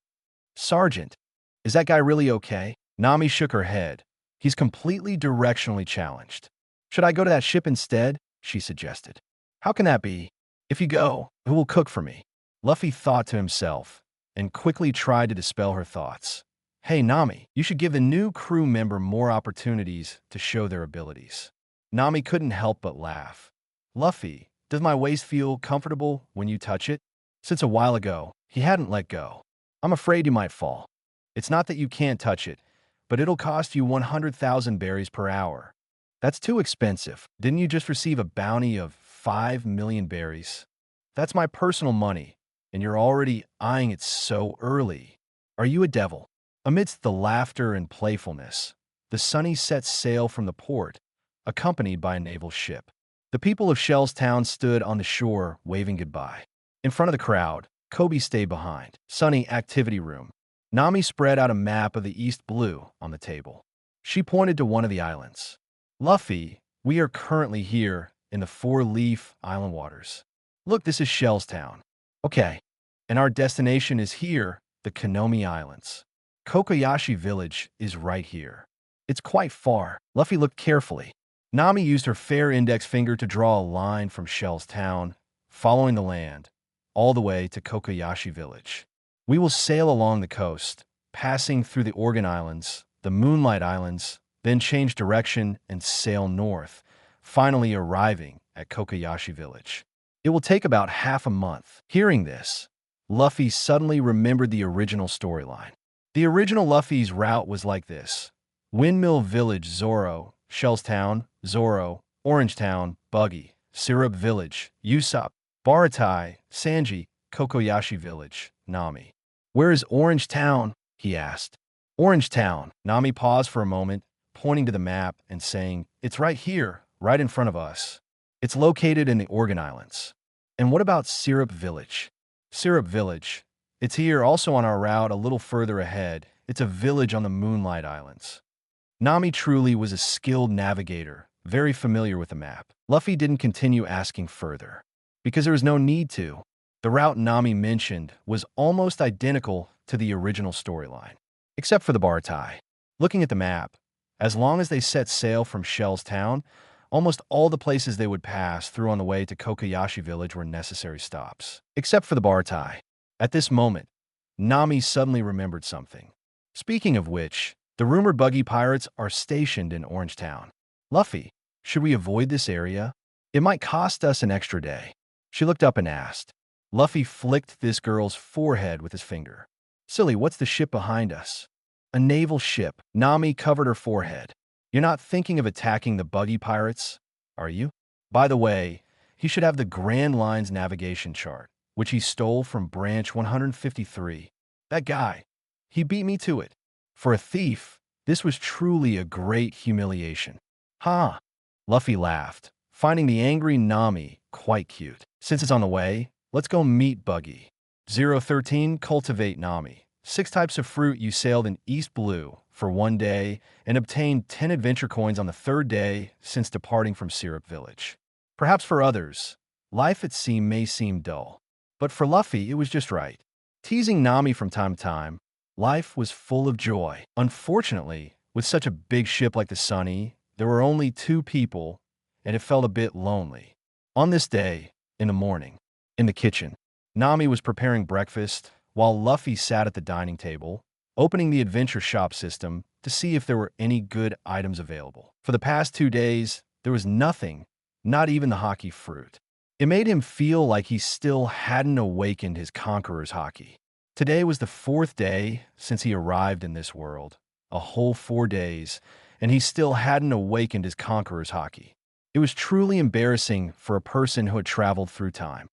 Sergeant, is that guy really okay? Nami shook her head. He's completely directionally challenged. Should I go to that ship instead? She suggested. How can that be? If you go, who will cook for me? Luffy thought to himself and quickly tried to dispel her thoughts. Hey, Nami, you should give the new crew member more opportunities to show their abilities. Nami couldn't help but laugh. Luffy, does my waist feel comfortable when you touch it? Since a while ago, he hadn't let go. I'm afraid you might fall. It's not that you can't touch it, but it'll cost you 100,000 berries per hour. That's too expensive. Didn't you just receive a bounty of 5 million berries? That's my personal money, and you're already eyeing it so early. Are you a devil? Amidst the laughter and playfulness, the Sunny set sail from the port, accompanied by a naval ship. The people of Shell's Town stood on the shore, waving goodbye. In front of the crowd, Kobe stayed behind. Sunny activity room. Nami spread out a map of the East Blue on the table. She pointed to one of the islands. Luffy, we are currently here in the Four-Leaf Island waters. Look, this is Shell's Town. Okay, and our destination is here, the Konomi Islands. Kokoyashi Village is right here. It's quite far. Luffy looked carefully. Nami used her fair index finger to draw a line from Shell's Town, following the land, all the way to Kokoyashi Village. We will sail along the coast, passing through the Organ Islands, the Moonlight Islands, then change direction and sail north, finally arriving at Kokoyashi Village. It will take about half a month. Hearing this, Luffy suddenly remembered the original storyline. The original Luffy's route was like this: Windmill Village, Zoro; Shell's Town, Zoro; Orange Town, Buggy; Syrup Village, Usopp; Baratai, Sanji; Kokoyashi Village, Nami. Where is Orange Town? He asked. Orange Town. Nami paused for a moment, pointing to the map and saying, it's right here, right in front of us. It's located in the Organ Islands. And what about Syrup Village? Syrup Village. It's here, also on our route a little further ahead. It's a village on the Moonlight Islands. Nami truly was a skilled navigator, very familiar with the map. Luffy didn't continue asking further, because there was no need to. The route Nami mentioned was almost identical to the original storyline, except for the Baratai. Looking at the map, as long as they set sail from Shell's Town, almost all the places they would pass through on the way to Kokoyashi Village were necessary stops, except for the Baratai. At this moment, Nami suddenly remembered something. Speaking of which, the rumored buggy pirates are stationed in Orange Town. Luffy, should we avoid this area? It might cost us an extra day. She looked up and asked. Luffy flicked this girl's forehead with his finger. Silly, what's the ship behind us? A naval ship. Nami covered her forehead. You're not thinking of attacking the buggy pirates, are you? By the way, he should have the Grand Line's navigation chart, which he stole from Branch 153. That guy, he beat me to it. For a thief, this was truly a great humiliation. Ha! Luffy laughed, finding the angry Nami quite cute. Since it's on the way, let's go meet Buggy. 013, cultivate Nami. 6 types of fruit. You sailed in East Blue for 1 day and obtained 10 adventure coins on the 3rd day since departing from Syrup Village. Perhaps for others, life at sea may seem dull, but for Luffy it was just right. Teasing Nami from time to time, life was full of joy. Unfortunately, with such a big ship like the Sunny, there were only 2 people, and it felt a bit lonely. On this day, in the morning, in the kitchen, Nami was preparing breakfast while Luffy sat at the dining table, opening the adventure shop system to see if there were any good items available. For the past 2 days, there was nothing, not even the hockey fruit. It made him feel like he still hadn't awakened his conqueror's hockey. Today was the 4th day since he arrived in this world, a whole 4 days, and he still hadn't awakened his conqueror's hockey. It was truly embarrassing for a person who had traveled through time.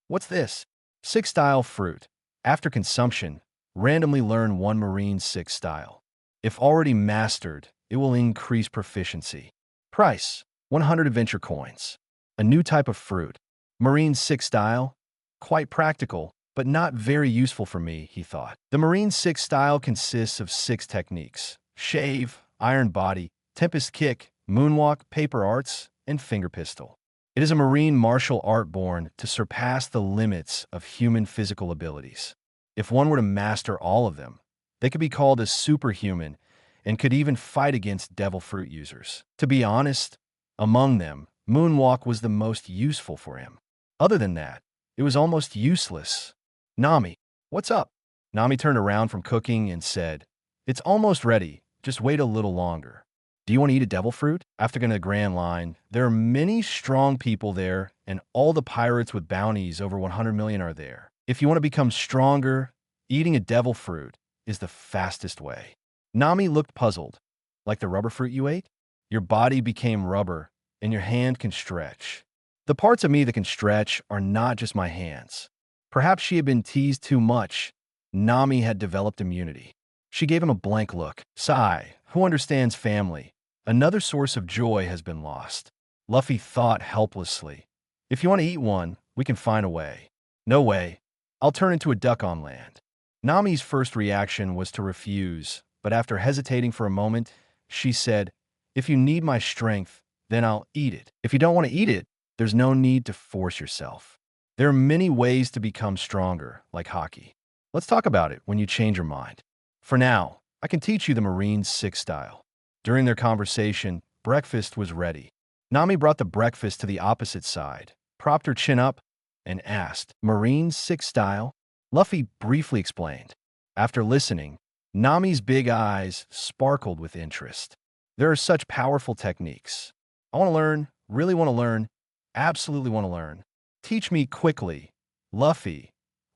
What's this? 6 style fruit. After consumption, randomly learn 1 Marine 6 style. If already mastered, it will increase proficiency. Price: 100 adventure coins. A new type of fruit. Marine 6 style? Quite practical, but not very useful for me, he thought. The Marine 6 style consists of 6 techniques: shave, iron body, tempest kick, moonwalk, paper arts, and finger pistol. It is a marine martial art born to surpass the limits of human physical abilities. If one were to master all of them, they could be called a superhuman and could even fight against devil fruit users. To be honest, among them, moonwalk was the most useful for him. Other than that, it was almost useless. Nami, what's up? Nami turned around from cooking and said, it's almost ready, just wait a little longer. Do you want to eat a devil fruit? After getting the Grand Line, there are many strong people there, and all the pirates with bounties over 100 million are there. If you want to become stronger, eating a devil fruit is the fastest way. Nami looked puzzled. Like the rubber fruit you ate? Your body became rubber, and your hand can stretch. The parts of me that can stretch are not just my hands. Perhaps she had been teased too much. Nami had developed immunity. She gave him a blank look. Sigh, who understands family? Another source of joy has been lost. Luffy thought helplessly. If you want to eat one, we can find a way. No way. I'll turn into a duck on land. Nami's first reaction was to refuse, but after hesitating for a moment, she said, if you need my strength, then I'll eat it. If you don't want to eat it, there's no need to force yourself. There are many ways to become stronger, like hockey. Let's talk about it when you change your mind. For now, I can teach you the Marine 6 style. During their conversation, breakfast was ready. Nami brought the breakfast to the opposite side, propped her chin up, and asked, Marine 6 style? Luffy briefly explained. After listening, Nami's big eyes sparkled with interest. There are such powerful techniques. I want to learn, really want to learn, absolutely want to learn. Teach me quickly. Luffy,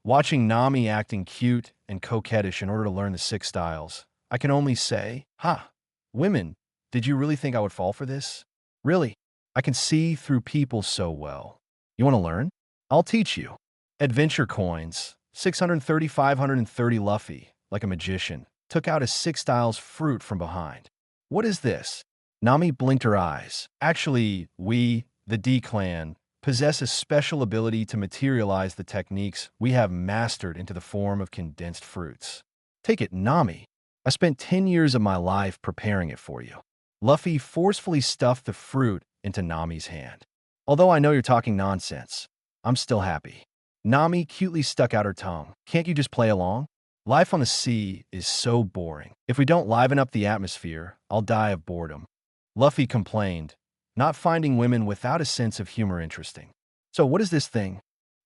watching Nami acting cute and coquettish in order to learn the 6 styles, I can only say, women, did you really think I would fall for this? Really? I can see through people so well. You want to learn? I'll teach you. Adventure coins, 630, 530. Luffy, like a magician, took out a 6 styles fruit from behind. What is this? Nami blinked her eyes. Actually, we, the D-Clan, possess a special ability to materialize the techniques we have mastered into the form of condensed fruits. Take it, Nami. I spent 10 years of my life preparing it for you. Luffy forcefully stuffed the fruit into Nami's hand. Although I know you're talking nonsense, I'm still happy. Nami cutely stuck out her tongue. Can't you just play along? Life on the sea is so boring. If we don't liven up the atmosphere, I'll die of boredom. Luffy complained, not finding women without a sense of humor interesting. So what is this thing?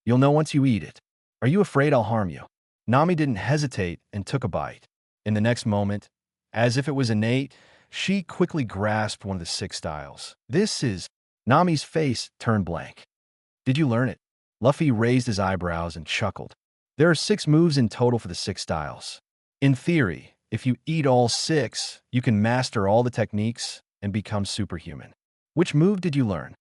You'll know once you eat it. Are you afraid I'll harm you? Nami didn't hesitate and took a bite. In the next moment, as if it was innate, she quickly grasped one of the 6 styles. This is... Nami's face turned blank. Did you learn it? Luffy raised his eyebrows and chuckled. There are 6 moves in total for the 6 styles. In theory, if you eat all 6, you can master all the techniques and become superhuman. Which move did you learn?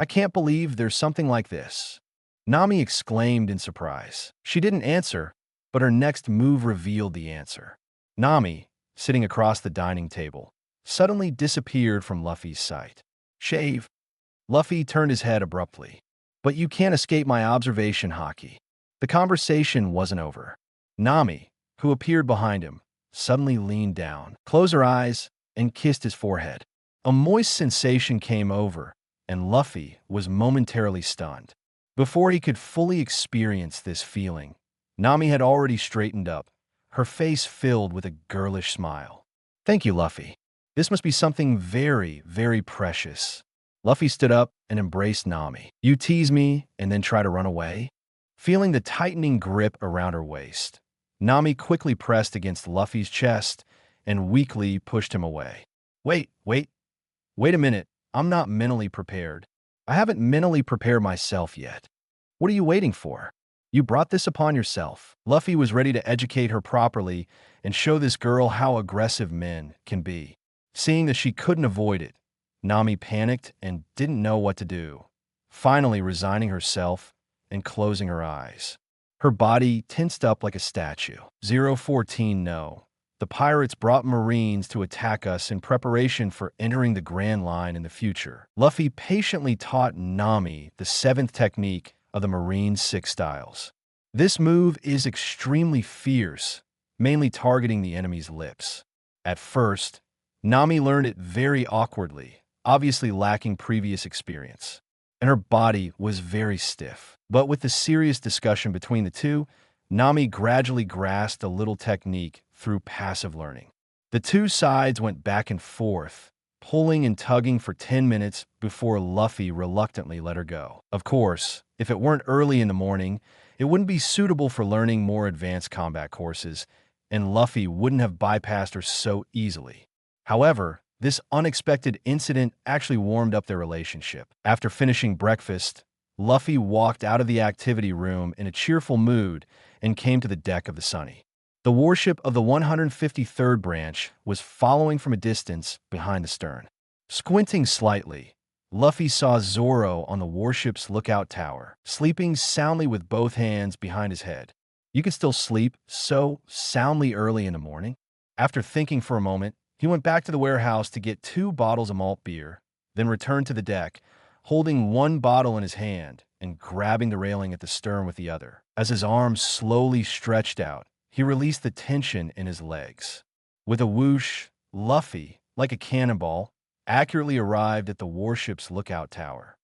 I can't believe there's something like this. Nami exclaimed in surprise. She didn't answer, but her next move revealed the answer. Nami, sitting across the dining table, suddenly disappeared from Luffy's sight. Shave. Luffy turned his head abruptly. But you can't escape my observation, Haki. The conversation wasn't over. Nami, who appeared behind him, suddenly leaned down, closed her eyes, and kissed his forehead. A moist sensation came over, and Luffy was momentarily stunned. Before he could fully experience this feeling, Nami had already straightened up, her face filled with a girlish smile. Thank you, Luffy. This must be something very, very precious. Luffy stood up and embraced Nami. You tease me and then try to run away? Feeling the tightening grip around her waist, Nami quickly pressed against Luffy's chest and weakly pushed him away. Wait a minute. I'm not mentally prepared. I haven't mentally prepared myself yet. What are you waiting for? You brought this upon yourself. Luffy was ready to educate her properly and show this girl how aggressive men can be. Seeing that she couldn't avoid it, Nami panicked and didn't know what to do, finally resigning herself and closing her eyes. Her body tensed up like a statue. 014 No. The pirates brought Marines to attack us in preparation for entering the Grand Line in the future. Luffy patiently taught Nami the 7th technique of the Marine 6 styles. This move is extremely fierce, mainly targeting the enemy's lips. At first, Nami learned it very awkwardly, obviously lacking previous experience, and her body was very stiff. But with the serious discussion between the two, Nami gradually grasped a little technique through passive learning. The two sides went back and forth, pulling and tugging for 10 minutes before Luffy reluctantly let her go. Of course, if it weren't early in the morning, it wouldn't be suitable for learning more advanced combat courses, and Luffy wouldn't have bypassed her so easily. However, this unexpected incident actually warmed up their relationship. After finishing breakfast, Luffy walked out of the activity room in a cheerful mood and came to the deck of the Sunny. The warship of the 153rd branch was following from a distance behind the stern. Squinting slightly, Luffy saw Zoro on the warship's lookout tower, sleeping soundly with both hands behind his head. You could still sleep so soundly early in the morning? After thinking for a moment, he went back to the warehouse to get 2 bottles of malt beer, then returned to the deck, holding one bottle in his hand and grabbing the railing at the stern with the other. As his arms slowly stretched out, he released the tension in his legs. With a whoosh, Luffy, like a cannonball, accurately arrived at the warship's lookout tower.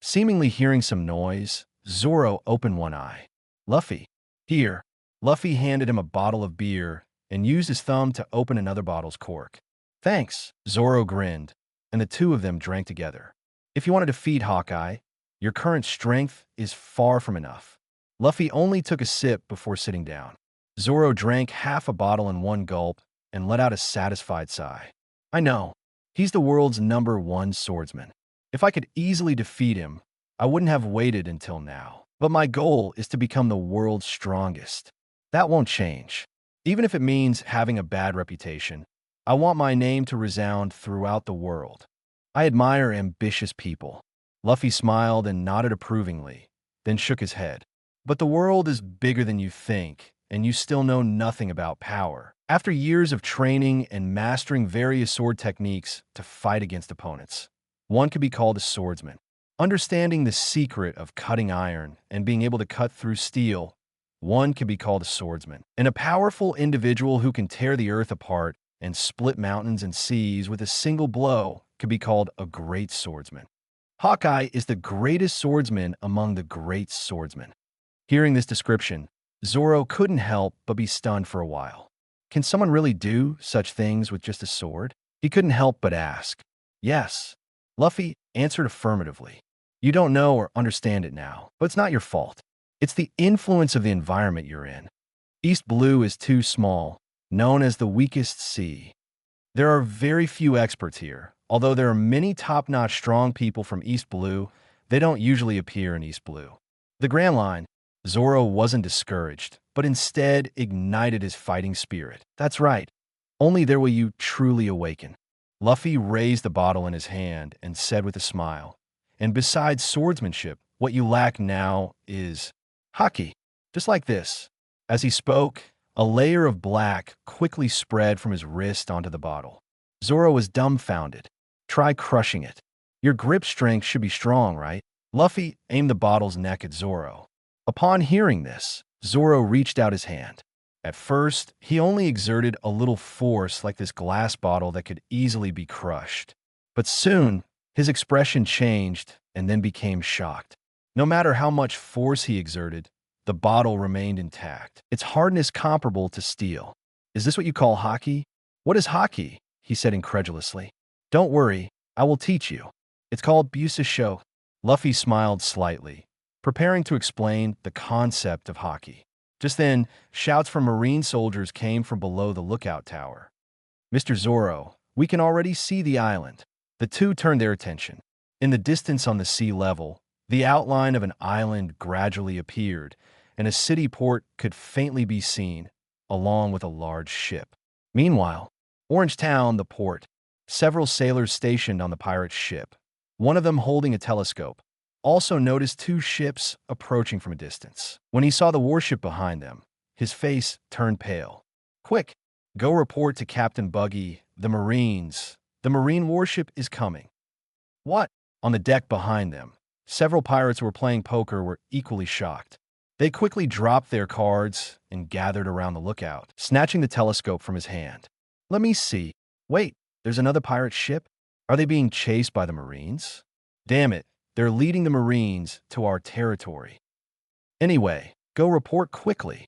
Seemingly hearing some noise, Zoro opened one eye. Luffy, here. Luffy handed him a bottle of beer and used his thumb to open another bottle's cork. Thanks, Zoro grinned, and the two of them drank together. If you want to defeat Hawkeye, your current strength is far from enough. Luffy only took a sip before sitting down. Zoro drank half a bottle in one gulp and let out a satisfied sigh. I know. He's the world's #1 swordsman. If I could easily defeat him, I wouldn't have waited until now. But my goal is to become the world's strongest. That won't change. Even if it means having a bad reputation, I want my name to resound throughout the world. I admire ambitious people. Luffy smiled and nodded approvingly, then shook his head. But the world is bigger than you think, and you still know nothing about power. After years of training and mastering various sword techniques to fight against opponents, one could be called a swordsman. Understanding the secret of cutting iron and being able to cut through steel, one can be called a swordsman. And a powerful individual who can tear the earth apart and split mountains and seas with a single blow could be called a great swordsman. Hawkeye is the greatest swordsman among the great swordsmen. Hearing this description, Zoro couldn't help but be stunned for a while. Can someone really do such things with just a sword? He couldn't help but ask. Yes. Luffy answered affirmatively. You don't know or understand it now, but it's not your fault. It's the influence of the environment you're in. East Blue is too small, known as the weakest sea. There are very few experts here. Although there are many top-notch strong people from East Blue, they don't usually appear in East Blue. The Grand Line, Zoro wasn't discouraged, but instead ignited his fighting spirit. That's right. Only there will you truly awaken. Luffy raised the bottle in his hand and said with a smile, and besides swordsmanship, what you lack now is haki. Just like this. As he spoke, a layer of black quickly spread from his wrist onto the bottle. Zoro was dumbfounded. Try crushing it. Your grip strength should be strong, right? Luffy aimed the bottle's neck at Zoro. Upon hearing this, Zoro reached out his hand. At first, he only exerted a little force like this glass bottle that could easily be crushed. But soon, his expression changed and then became shocked. No matter how much force he exerted, the bottle remained intact, its hardness comparable to steel. Is this what you call haki? What is haki? He said incredulously. Don't worry, I will teach you. It's called Busasho. Luffy smiled slightly, preparing to explain the concept of haki. Just then, shouts from marine soldiers came from below the lookout tower. Mr. Zoro, we can already see the island. The two turned their attention. In the distance on the sea level, the outline of an island gradually appeared, and a city port could faintly be seen, along with a large ship. Meanwhile, Orange Town, the port, several sailors stationed on the pirate ship, one of them holding a telescope, also noticed 2 ships approaching from a distance. When he saw the warship behind them, his face turned pale. Quick, go report to Captain Buggy, the Marines. The Marine warship is coming. What? On the deck behind them, several pirates who were playing poker were equally shocked. They quickly dropped their cards and gathered around the lookout, snatching the telescope from his hand. Let me see. Wait, there's another pirate ship? Are they being chased by the Marines? Damn it, they're leading the Marines to our territory. Anyway, go report quickly.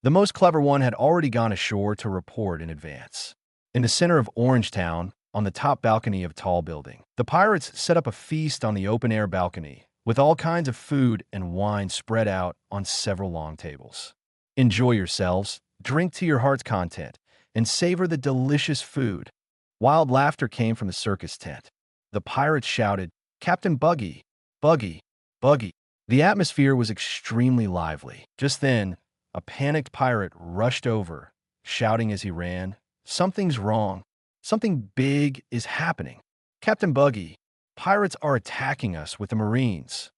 The most clever one had already gone ashore to report in advance. In the center of Orange Town, on the top balcony of a tall building, the pirates set up a feast on the open-air balcony, with all kinds of food and wine spread out on several long tables. Enjoy yourselves, drink to your heart's content, and savor the delicious food. Wild laughter came from the circus tent. The pirates shouted, Captain Buggy, Buggy, Buggy. The atmosphere was extremely lively. Just then, a panicked pirate rushed over, shouting as he ran, Something's wrong. Something big is happening. Captain Buggy, pirates are attacking us with the Marines.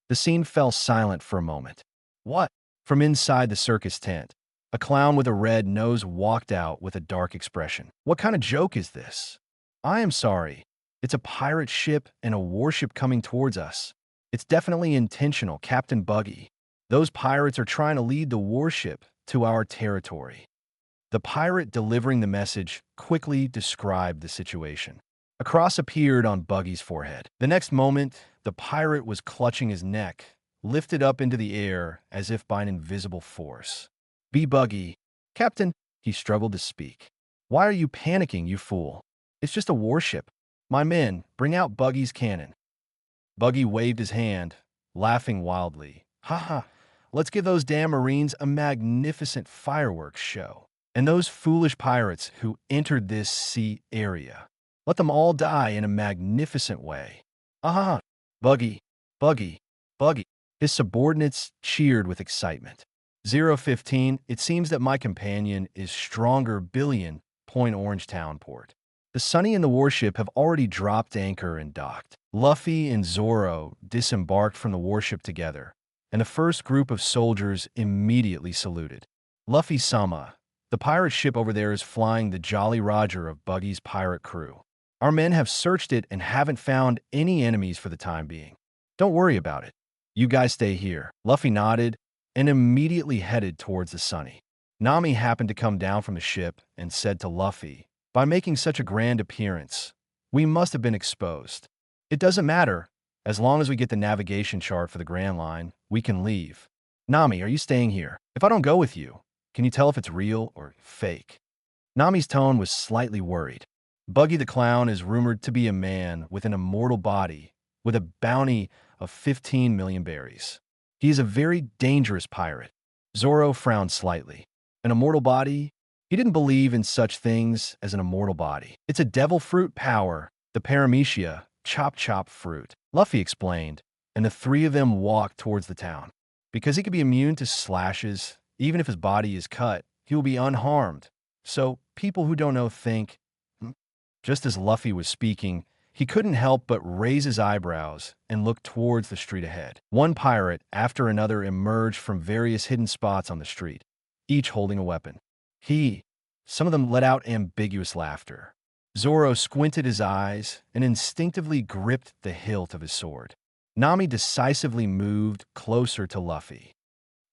The scene fell silent for a moment. What? From inside the circus tent, a clown with a red nose walked out with a dark expression. What kind of joke is this? I am sorry. It's a pirate ship and a warship coming towards us. It's definitely intentional, Captain Buggy. Those pirates are trying to lead the warship to our territory. The pirate delivering the message quickly described the situation. A cross appeared on Buggy's forehead. The next moment, the pirate was clutching his neck, lifted up into the air as if by an invisible force. Be Buggy. Captain, he struggled to speak. Why are you panicking, you fool? It's just a warship. My men, bring out Buggy's cannon. Buggy waved his hand, laughing wildly. Ha ha, let's give those damn Marines a magnificent fireworks show. And those foolish pirates who entered this sea area, let them all die in a magnificent way. Ah, Buggy, Buggy, Buggy. His subordinates cheered with excitement. 015, it seems that my companion is stronger billion, Point Orangetown port. The Sunny and the warship have already dropped anchor and docked. Luffy and Zoro disembarked from the warship together, and the first group of soldiers immediately saluted. Luffy-sama, the pirate ship over there is flying the Jolly Roger of Buggy's pirate crew. Our men have searched it and haven't found any enemies for the time being. Don't worry about it. You guys stay here. Luffy nodded and immediately headed towards the Sunny. Nami happened to come down from the ship and said to Luffy, by making such a grand appearance, we must have been exposed. It doesn't matter. As long as we get the navigation chart for the Grand Line, we can leave. Nami, are you staying here? If I don't go with you, can you tell if it's real or fake? Nami's tone was slightly worried. Buggy the Clown is rumored to be a man with an immortal body with a bounty of 15 million berries. He is a very dangerous pirate. Zoro frowned slightly. An immortal body? He didn't believe in such things as an immortal body. It's a devil fruit power, the paramecia, chop fruit. Luffy explained, and the three of them walked towards the town. Because he could be immune to slashes, even if his body is cut, he will be unharmed. So, people who don't know think. Just as Luffy was speaking, he couldn't help but raise his eyebrows and look towards the street ahead. One pirate after another emerged from various hidden spots on the street, each holding a weapon. Some of them let out ambiguous laughter. Zoro squinted his eyes and instinctively gripped the hilt of his sword. Nami decisively moved closer to Luffy.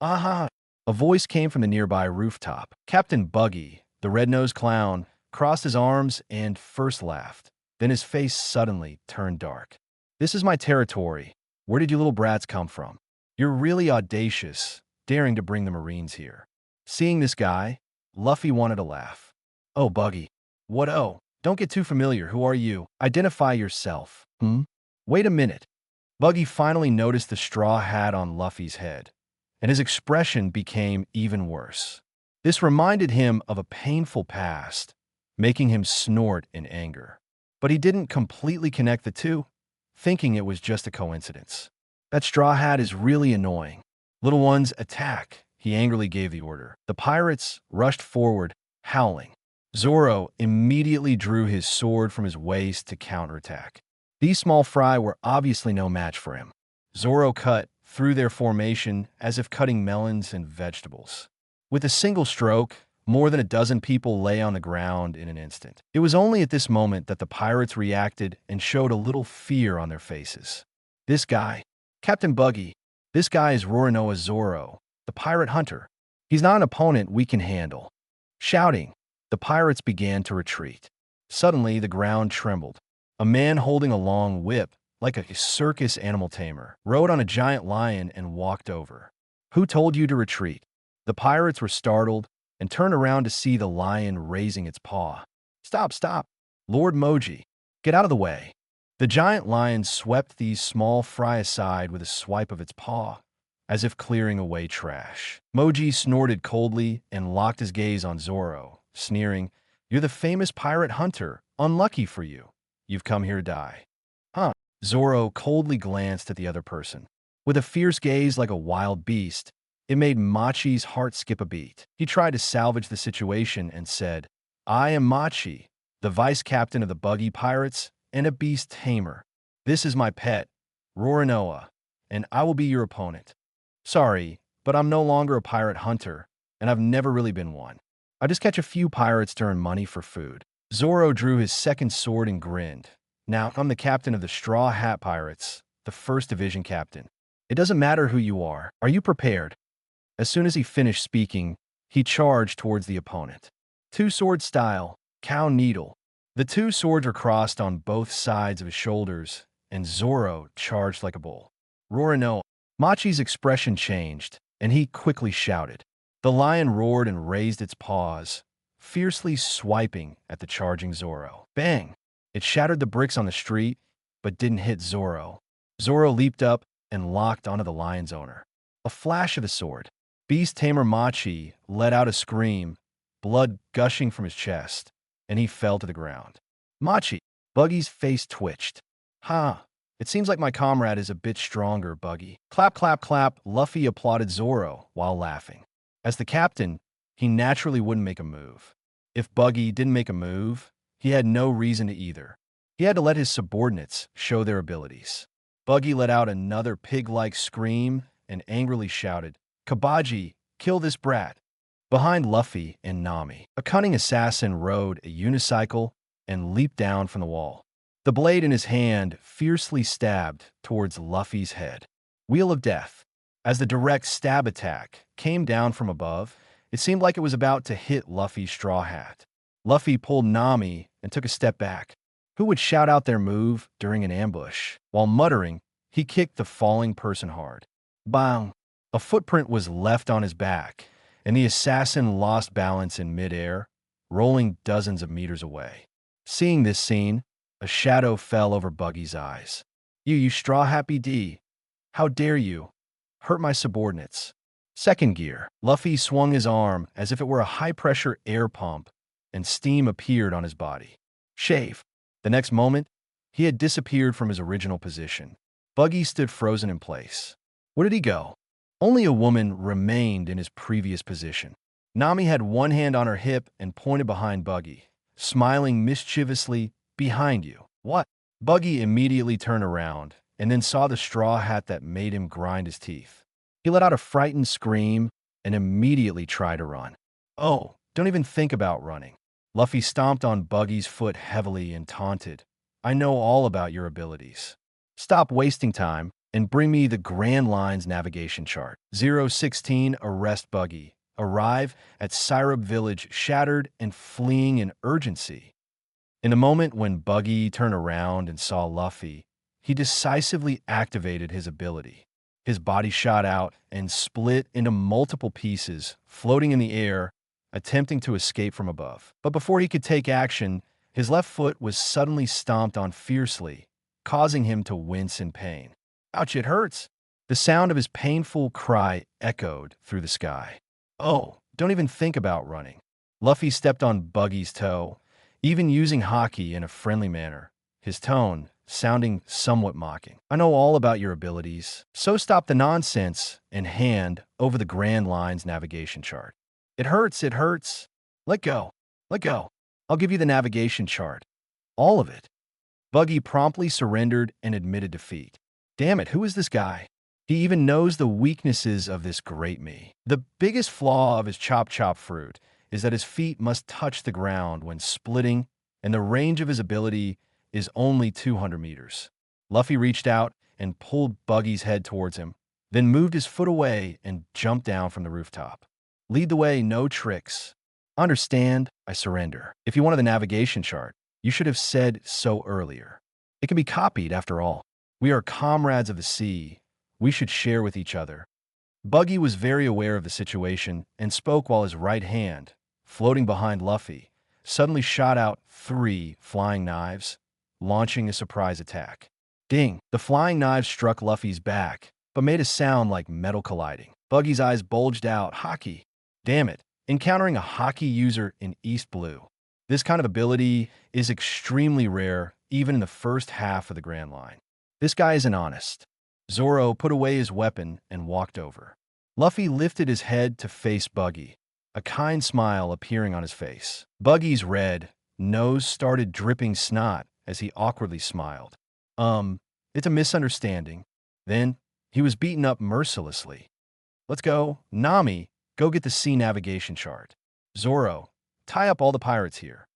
Aha! A voice came from the nearby rooftop. Captain Buggy, the red-nosed clown, crossed his arms and first laughed. Then his face suddenly turned dark. This is my territory. Where did you little brats come from? You're really audacious, daring to bring the Marines here. Seeing this guy, Luffy wanted to laugh. Oh, Buggy. What oh? Don't get too familiar. Who are you? Identify yourself. Wait a minute. Buggy finally noticed the straw hat on Luffy's head, and his expression became even worse. This reminded him of a painful past, making him snort in anger. But he didn't completely connect the two, thinking it was just a coincidence. That straw hat is really annoying. Little ones, attack. He angrily gave the order. The pirates rushed forward, howling. Zoro immediately drew his sword from his waist to counterattack. These small fry were obviously no match for him. Zoro cut through their formation as if cutting melons and vegetables. With a single stroke, more than a dozen people lay on the ground in an instant. It was only at this moment that the pirates reacted and showed a little fear on their faces. This guy, Captain Buggy, this guy is Roronoa Zoro, the pirate hunter. He's not an opponent we can handle. Shouting, the pirates began to retreat. Suddenly, the ground trembled. A man holding a long whip, like a circus animal tamer, rode on a giant lion and walked over. Who told you to retreat? The pirates were startled and turned around to see the lion raising its paw. Stop! Lord Moji, get out of the way. The giant lion swept these small fry aside with a swipe of its paw, as if clearing away trash. Moji snorted coldly and locked his gaze on Zoro, sneering, You're the famous pirate hunter. Unlucky for you. You've come here to die. Huh? Zoro coldly glanced at the other person. With a fierce gaze like a wild beast, it made Machi's heart skip a beat. He tried to salvage the situation and said, I am Machi, the vice captain of the buggy pirates, and a beast tamer. This is my pet, Roranoa, and I will be your opponent. Sorry, but I'm no longer a pirate hunter, and I've never really been one. I just catch a few pirates to earn money for food. Zoro drew his second sword and grinned. Now, I'm the captain of the Straw Hat Pirates, the first division captain. It doesn't matter who you are. Are you prepared? As soon as he finished speaking, he charged towards the opponent. Two-sword style, cow needle. The two swords were crossed on both sides of his shoulders, and Zoro charged like a bull. Roranoa. Machi's expression changed, and he quickly shouted. The lion roared and raised its paws, fiercely swiping at the charging Zoro. Bang! It shattered the bricks on the street, but didn't hit Zoro. Zoro leaped up and locked onto the lion's owner. A flash of his sword. Beast Tamer Machi let out a scream, blood gushing from his chest, and he fell to the ground. Machi! Buggy's face twitched. Ha! It seems like my comrade is a bit stronger, Buggy. Clap, clap, clap, Luffy applauded Zoro while laughing. As the captain, he naturally wouldn't make a move. If Buggy didn't make a move, he had no reason to either. He had to let his subordinates show their abilities. Buggy let out another pig-like scream and angrily shouted, Kabaji, kill this brat. Behind Luffy and Nami, a cunning assassin rode a unicycle and leaped down from the wall. The blade in his hand fiercely stabbed towards Luffy's head. Wheel of Death. As the direct stab attack came down from above, it seemed like it was about to hit Luffy's straw hat. Luffy pulled Nami and took a step back. Who would shout out their move during an ambush? While muttering, he kicked the falling person hard. Bang! A footprint was left on his back, and the assassin lost balance in midair, rolling dozens of meters away. Seeing this scene, a shadow fell over Buggy's eyes. You straw happy D. How dare you? Hurt my subordinates. Second gear. Luffy swung his arm as if it were a high-pressure air pump, and steam appeared on his body. Shave. The next moment, he had disappeared from his original position. Buggy stood frozen in place. Where did he go? Only a woman remained in his previous position. Nami had one hand on her hip and pointed behind Buggy, smiling mischievously, behind you. What? Buggy immediately turned around and then saw the straw hat that made him grind his teeth. He let out a frightened scream and immediately tried to run. Oh, don't even think about running. Luffy stomped on Buggy's foot heavily and taunted. I know all about your abilities. Stop wasting time and bring me the Grand Line's navigation chart. 016 arrest Buggy. Arrive at Syrup Village shattered and fleeing in urgency. In a moment when Buggy turned around and saw Luffy, he decisively activated his ability. His body shot out and split into multiple pieces, floating in the air, attempting to escape from above. But before he could take action, his left foot was suddenly stomped on fiercely, causing him to wince in pain. Ouch, it hurts! The sound of his painful cry echoed through the sky. Oh, don't even think about running. Luffy stepped on Buggy's toe, even using haki in a friendly manner, his tone sounding somewhat mocking. I know all about your abilities, so stop the nonsense and hand over the Grand Line's navigation chart. It hurts, it hurts. Let go, let go. I'll give you the navigation chart. All of it. Buggy promptly surrendered and admitted defeat. Damn it, who is this guy? He even knows the weaknesses of this great me. The biggest flaw of his chop chop fruit is that his feet must touch the ground when splitting, and the range of his ability is only 200 meters. Luffy reached out and pulled Buggy's head towards him, then moved his foot away and jumped down from the rooftop. Lead the way, no tricks. Understand, I surrender. If you wanted the navigation chart, you should have said so earlier. It can be copied, after all. We are comrades of the sea. We should share with each other. Buggy was very aware of the situation and spoke while his right hand, floating behind Luffy, suddenly shot out 3 flying knives, launching a surprise attack. Ding! The flying knives struck Luffy's back, but made a sound like metal colliding. Buggy's eyes bulged out. Haki! Damn it! Encountering a haki user in East Blue. This kind of ability is extremely rare, even in the first half of the Grand Line. This guy isn't honest. Zoro put away his weapon and walked over. Luffy lifted his head to face Buggy, a kind smile appearing on his face. Buggy's red, nose started dripping snot as he awkwardly smiled. It's a misunderstanding. Then he was beaten up mercilessly. Let's go. Nami, go get the sea navigation chart. Zoro, tie up all the pirates here.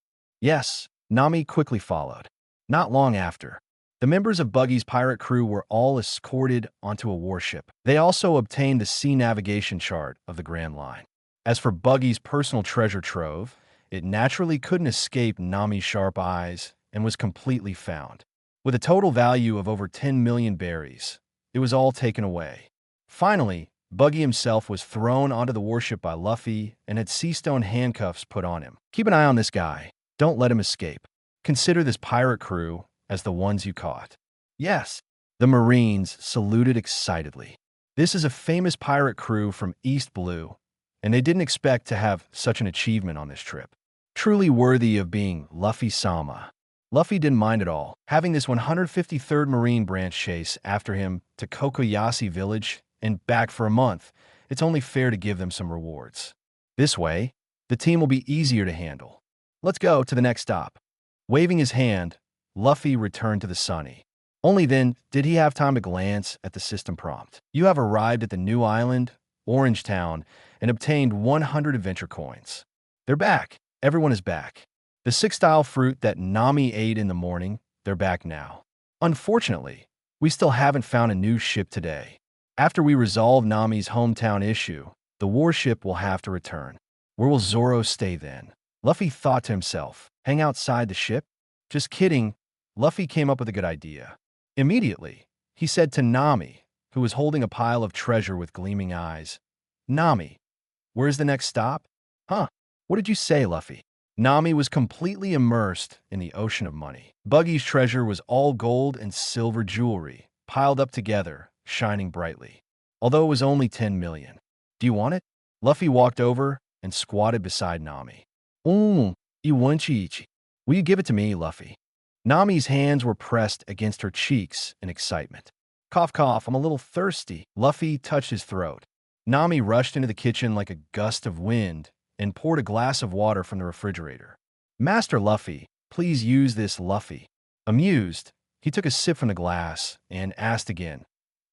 Yes, Nami quickly followed. Not long after, the members of Buggy's pirate crew were all escorted onto a warship. They also obtained the sea navigation chart of the Grand Line. As for Buggy's personal treasure trove, it naturally couldn't escape Nami's sharp eyes and was completely found. With a total value of over 10 million berries, it was all taken away. Finally, Buggy himself was thrown onto the warship by Luffy and had sea-stone handcuffs put on him. Keep an eye on this guy. Don't let him escape. Consider this pirate crew as the ones you caught. Yes, the Marines saluted excitedly. This is a famous pirate crew from East Blue, and they didn't expect to have such an achievement on this trip. Truly worthy of being Luffy-sama. Luffy didn't mind at all, having this 153rd Marine branch chase after him to Kokoyashi village and back for a month. It's only fair to give them some rewards. This way, the team will be easier to handle. Let's go to the next stop. Waving his hand, Luffy returned to the Sunny. Only then did he have time to glance at the system prompt. You have arrived at the new island, Orange Town, and obtained 100 adventure coins. They're back. Everyone is back. The 6-style fruit that Nami ate in the morning, they're back now. Unfortunately, we still haven't found a new ship today. After we resolve Nami's hometown issue, the warship will have to return. Where will Zoro stay then? Luffy thought to himself, hang outside the ship? Just kidding. Luffy came up with a good idea. Immediately, he said to Nami, who was holding a pile of treasure with gleaming eyes, Nami, where's the next stop? Huh? What did you say, Luffy? Nami was completely immersed in the ocean of money. Buggy's treasure was all gold and silver jewelry, piled up together, shining brightly. Although it was only 10 million. Do you want it? Luffy walked over and squatted beside Nami. You want each. Will you give it to me, Luffy? Nami's hands were pressed against her cheeks in excitement. Cough, cough, I'm a little thirsty. Luffy touched his throat. Nami rushed into the kitchen like a gust of wind and poured a glass of water from the refrigerator. Master Luffy, please use this, Luffy. Amused, he took a sip from the glass and asked again,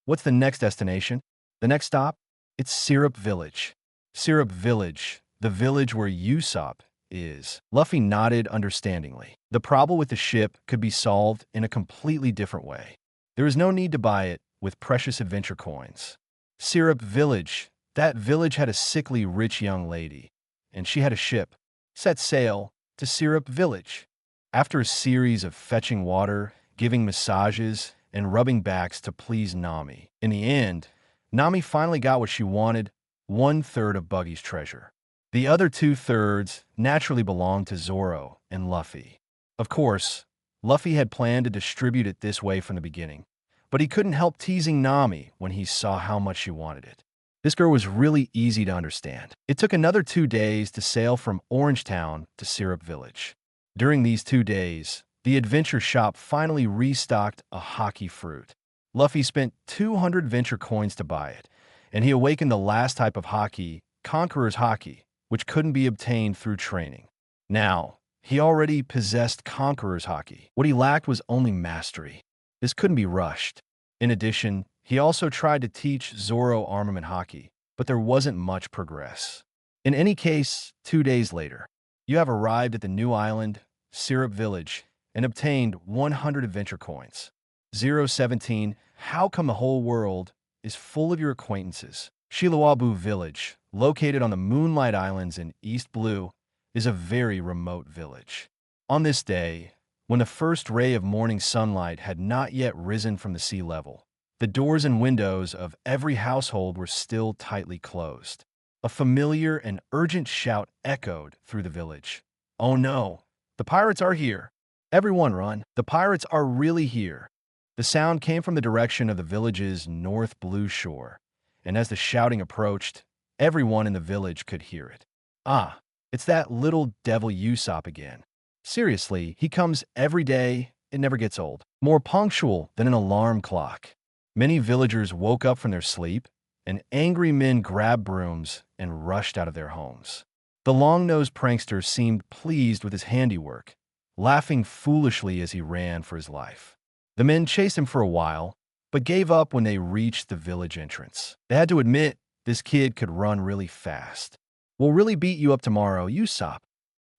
what's the next destination? The next stop? It's Syrup Village. Syrup Village, the village where Usopp is. Luffy nodded understandingly. The problem with the ship could be solved in a completely different way. There is no need to buy it with precious adventure coins. Syrup Village. That village had a sickly rich young lady, and she had a ship. Set sail to Syrup Village. After a series of fetching water, giving massages, and rubbing backs to please Nami, in the end, Nami finally got what she wanted, 1/3 of Buggy's treasure. The other 2/3 naturally belonged to Zoro and Luffy. Of course, Luffy had planned to distribute it this way from the beginning, but he couldn't help teasing Nami when he saw how much she wanted it. This girl was really easy to understand. It took another 2 days to sail from Orange Town to Syrup Village. During these 2 days, the adventure shop finally restocked a hockey fruit. Luffy spent 200 venture coins to buy it, and he awakened the last type of hockey, Conqueror's Hockey, which couldn't be obtained through training. Now, he already possessed Conqueror's Hockey. What he lacked was only mastery. This couldn't be rushed. In addition, he also tried to teach Zoro armament hockey, but there wasn't much progress. In any case, 2 days later, you have arrived at the new island, Syrup Village, and obtained 100 adventure coins. 017, how come the whole world is full of your acquaintances? Shilawabu Village, located on the Moonlight Islands in East Blue, is a very remote village. On this day, when the first ray of morning sunlight had not yet risen from the sea level, the doors and windows of every household were still tightly closed. A familiar and urgent shout echoed through the village. Oh no, the pirates are here. Everyone run. The pirates are really here. The sound came from the direction of the village's north blue shore, and as the shouting approached, everyone in the village could hear it. Ah, it's that little devil Usopp again. Seriously, he comes every day, it never gets old. More punctual than an alarm clock. Many villagers woke up from their sleep, and angry men grabbed brooms and rushed out of their homes. The long-nosed prankster seemed pleased with his handiwork, laughing foolishly as he ran for his life. The men chased him for a while, but gave up when they reached the village entrance. They had to admit this kid could run really fast. "We'll really beat you up tomorrow, Usopp,"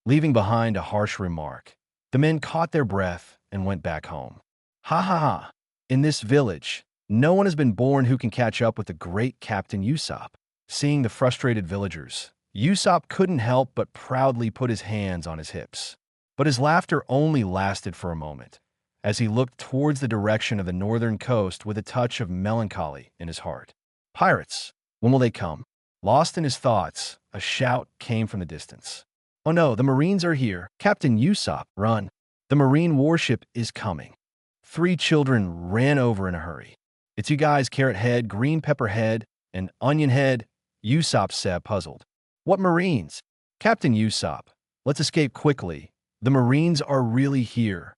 leaving behind a harsh remark. The men caught their breath and went back home. Ha ha ha. In this village, no one has been born who can catch up with the great Captain Usopp. Seeing the frustrated villagers, Usopp couldn't help but proudly put his hands on his hips. But his laughter only lasted for a moment, as he looked towards the direction of the northern coast with a touch of melancholy in his heart. Pirates, when will they come? Lost in his thoughts, a shout came from the distance. Oh no, the Marines are here. Captain Usopp, run. The Marine warship is coming. 3 children ran over in a hurry. It's you guys, Carrot Head, Green Pepper Head, and Onion Head, Usopp said, puzzled. What Marines? Captain Usopp, let's escape quickly. The Marines are really here.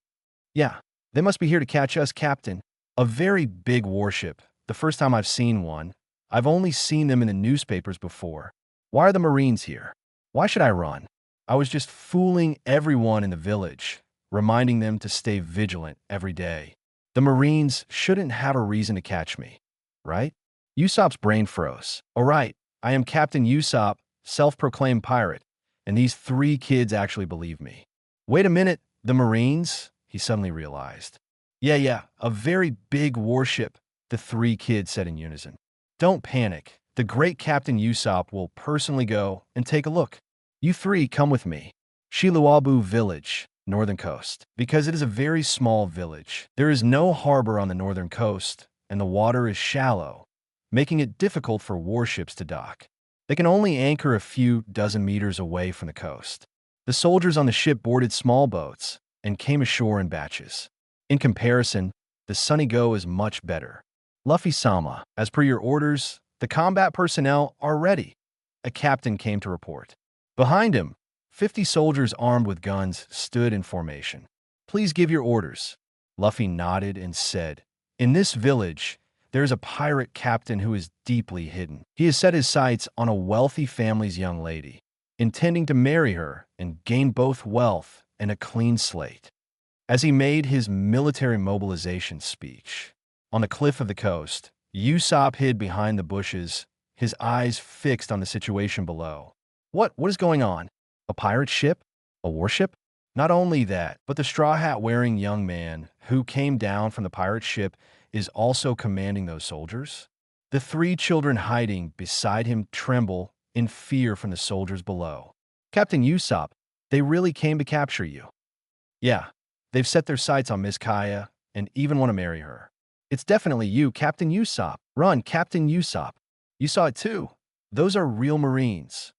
Yeah, they must be here to catch us, Captain. A very big warship. The first time I've seen one. I've only seen them in the newspapers before. Why are the Marines here? Why should I run? I was just fooling everyone in the village, reminding them to stay vigilant every day. The Marines shouldn't have a reason to catch me, right? Usopp's brain froze. All right, I am Captain Usopp, self-proclaimed pirate, and these 3 kids actually believe me. Wait a minute, the Marines? He suddenly realized. Yeah, a very big warship, the 3 kids said in unison. Don't panic. The great Captain Usopp will personally go and take a look. You 3 come with me. Shiluabu Village, northern coast. Because it is a very small village, there is no harbor on the northern coast, and the water is shallow, making it difficult for warships to dock. They can only anchor a few dozen meters away from the coast. The soldiers on the ship boarded small boats and came ashore in batches. In comparison, the Sunny Go is much better. Luffy-sama, as per your orders, the combat personnel are ready. A captain came to report. Behind him, 50 soldiers armed with guns stood in formation. Please give your orders. Luffy nodded and said, in this village, there is a pirate captain who is deeply hidden. He has set his sights on a wealthy family's young lady, intending to marry her and gain both wealth and a clean slate. As he made his military mobilization speech, on the cliff of the coast, Usopp hid behind the bushes, his eyes fixed on the situation below. What is going on? A pirate ship? A warship? Not only that, but the straw hat-wearing young man who came down from the pirate ship is also commanding those soldiers. The 3 children hiding beside him tremble in fear from the soldiers below. Captain Usopp, they really came to capture you. Yeah, they've set their sights on Miss Kaya and even want to marry her. It's definitely you, Captain Usopp. Run, Captain Usopp. You saw it too. Those are real Marines.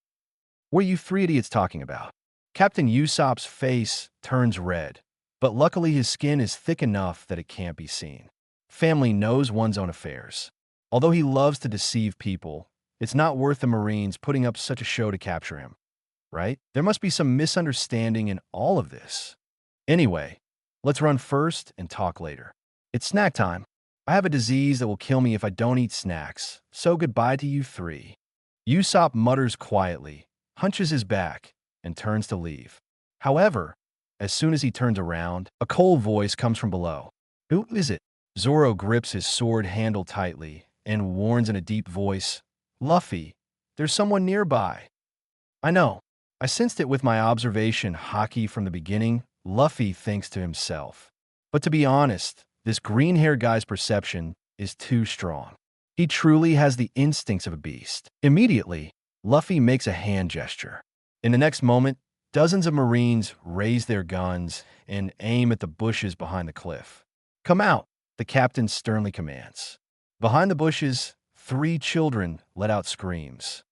What are you 3 idiots talking about? Captain Usopp's face turns red, but luckily his skin is thick enough that it can't be seen. Family knows one's own affairs. Although he loves to deceive people, it's not worth the Marines putting up such a show to capture him, right? There must be some misunderstanding in all of this. Anyway, let's run first and talk later. It's snack time. I have a disease that will kill me if I don't eat snacks, so goodbye to you 3. Usopp mutters quietly, hunches his back, and turns to leave. However, as soon as he turns around, a cold voice comes from below. Who is it? Zoro grips his sword handle tightly and warns in a deep voice, Luffy, there's someone nearby. I know. I sensed it with my observation hockey from the beginning, Luffy thinks to himself. But to be honest, this green-haired guy's perception is too strong. He truly has the instincts of a beast. Immediately, Luffy makes a hand gesture. In the next moment, dozens of Marines raise their guns and aim at the bushes behind the cliff. Come out, the captain sternly commands. Behind the bushes, 3 children let out screams.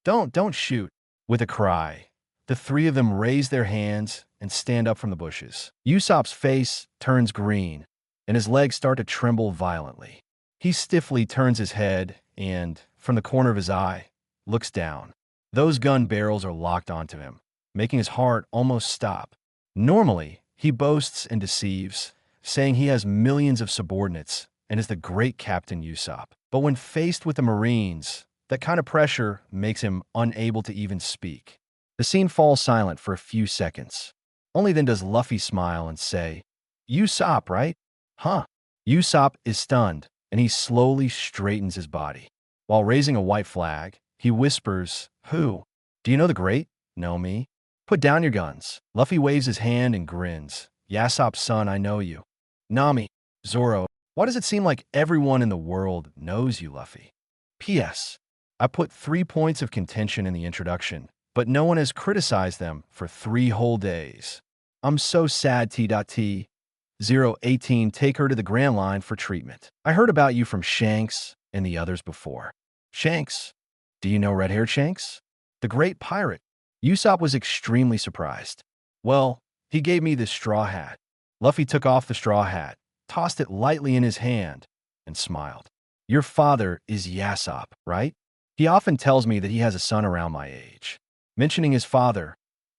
Don't shoot. With a cry, the 3 of them raise their hands and stand up from the bushes. Usopp's face turns green, and his legs start to tremble violently. He stiffly turns his head and, from the corner of his eye, looks down. Those gun barrels are locked onto him, making his heart almost stop. Normally, he boasts and deceives, saying he has millions of subordinates and is the great Captain Usopp. But when faced with the Marines, that kind of pressure makes him unable to even speak. The scene falls silent for a few seconds. Only then does Luffy smile and say, Usopp, right? Huh. Usopp is stunned, and he slowly straightens his body. While raising a white flag, he whispers, Who? Do you know the great? Know me? Put down your guns. Luffy waves his hand and grins. Yasopp's son, I know you. Nami, Zoro, why does it seem like everyone in the world knows you, Luffy? P.S. I put 3 points of contention in the introduction, but no one has criticized them for 3 whole days. I'm so sad, T.T. 018, take her to the Grand Line for treatment. I heard about you from Shanks and the others before. Shanks? Do you know red-haired Shanks? The great pirate. Usopp was extremely surprised. Well, he gave me this straw hat. Luffy took off the straw hat, tossed it lightly in his hand, and smiled. Your father is Yasopp, right? He often tells me that he has a son around my age. Mentioning his father,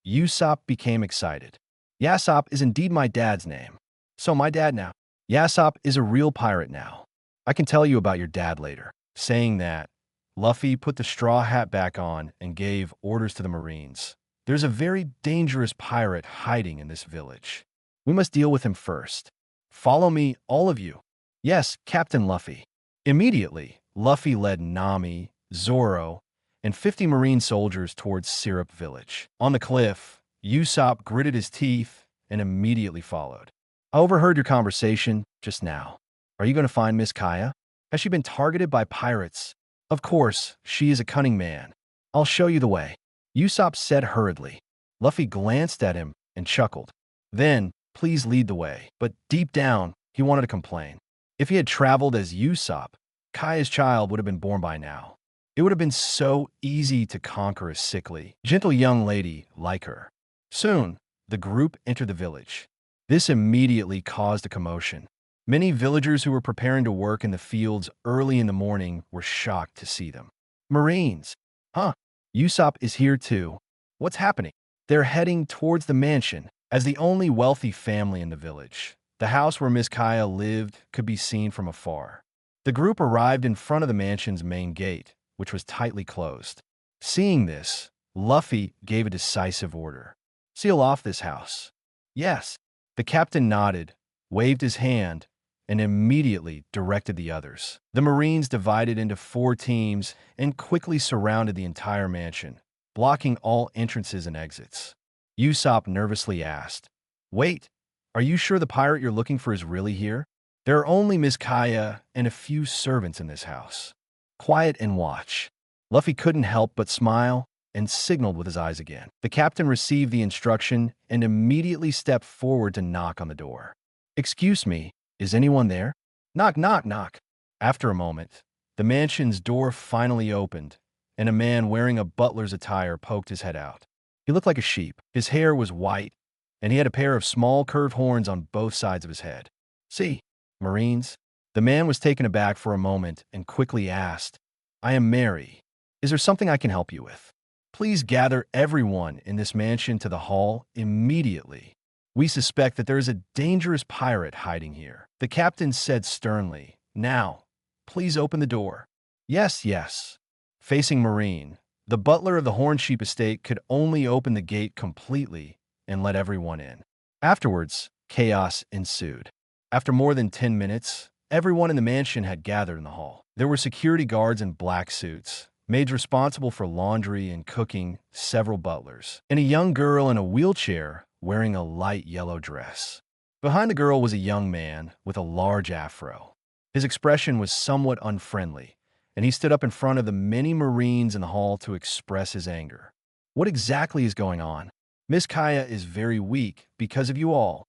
Usopp became excited. Yasopp is indeed my dad's name. So my dad now. Yasopp is a real pirate now. I can tell you about your dad later. Saying that, Luffy put the straw hat back on and gave orders to the Marines. There's a very dangerous pirate hiding in this village. We must deal with him first. Follow me, all of you. Yes, Captain Luffy. Immediately, Luffy led Nami, Zoro, and 50 Marine soldiers towards Syrup Village. On the cliff, Usopp gritted his teeth and immediately followed. I overheard your conversation just now. Are you going to find Miss Kaya? Has she been targeted by pirates? Of course, she is a cunning man. I'll show you the way. Usopp said hurriedly. Luffy glanced at him and chuckled. Then, please lead the way. But deep down, he wanted to complain. If he had traveled as Usopp, Kaya's child would have been born by now. It would have been so easy to conquer a sickly, gentle young lady like her. Soon, the group entered the village. This immediately caused a commotion. Many villagers who were preparing to work in the fields early in the morning were shocked to see them. Marines. Huh? Usopp is here too. What's happening? They're heading towards the mansion. As the only wealthy family in the village, the house where Miss Kaya lived could be seen from afar. The group arrived in front of the mansion's main gate, which was tightly closed. Seeing this, Luffy gave a decisive order. Seal off this house. Yes. The captain nodded, waved his hand, and immediately directed the others. The Marines divided into 4 teams and quickly surrounded the entire mansion, blocking all entrances and exits. Usopp nervously asked, Wait, are you sure the pirate you're looking for is really here? There are only Miss Kaya and a few servants in this house. Quiet and watch. Luffy couldn't help but smile and signaled with his eyes again. The captain received the instruction and immediately stepped forward to knock on the door. Excuse me, is anyone there? Knock, knock, knock. After a moment, the mansion's door finally opened, and a man wearing a butler's attire poked his head out. He looked like a sheep. His hair was white, and he had a pair of small curved horns on both sides of his head. See, Marines? The man was taken aback for a moment and quickly asked, I am Mary. Is there something I can help you with? Please gather everyone in this mansion to the hall immediately. We suspect that there is a dangerous pirate hiding here. The captain said sternly, Now, please open the door. Yes, yes. Facing Marine, the butler of the Horn Sheep estate could only open the gate completely and let everyone in. Afterwards, chaos ensued. After more than 10 minutes, everyone in the mansion had gathered in the hall. There were security guards in black suits, maids responsible for laundry and cooking, several butlers, and a young girl in a wheelchair wearing a light yellow dress. Behind the girl was a young man with a large afro. His expression was somewhat unfriendly, and he stood up in front of the many Marines in the hall to express his anger. What exactly is going on? Miss Kaya is very weak because of you all.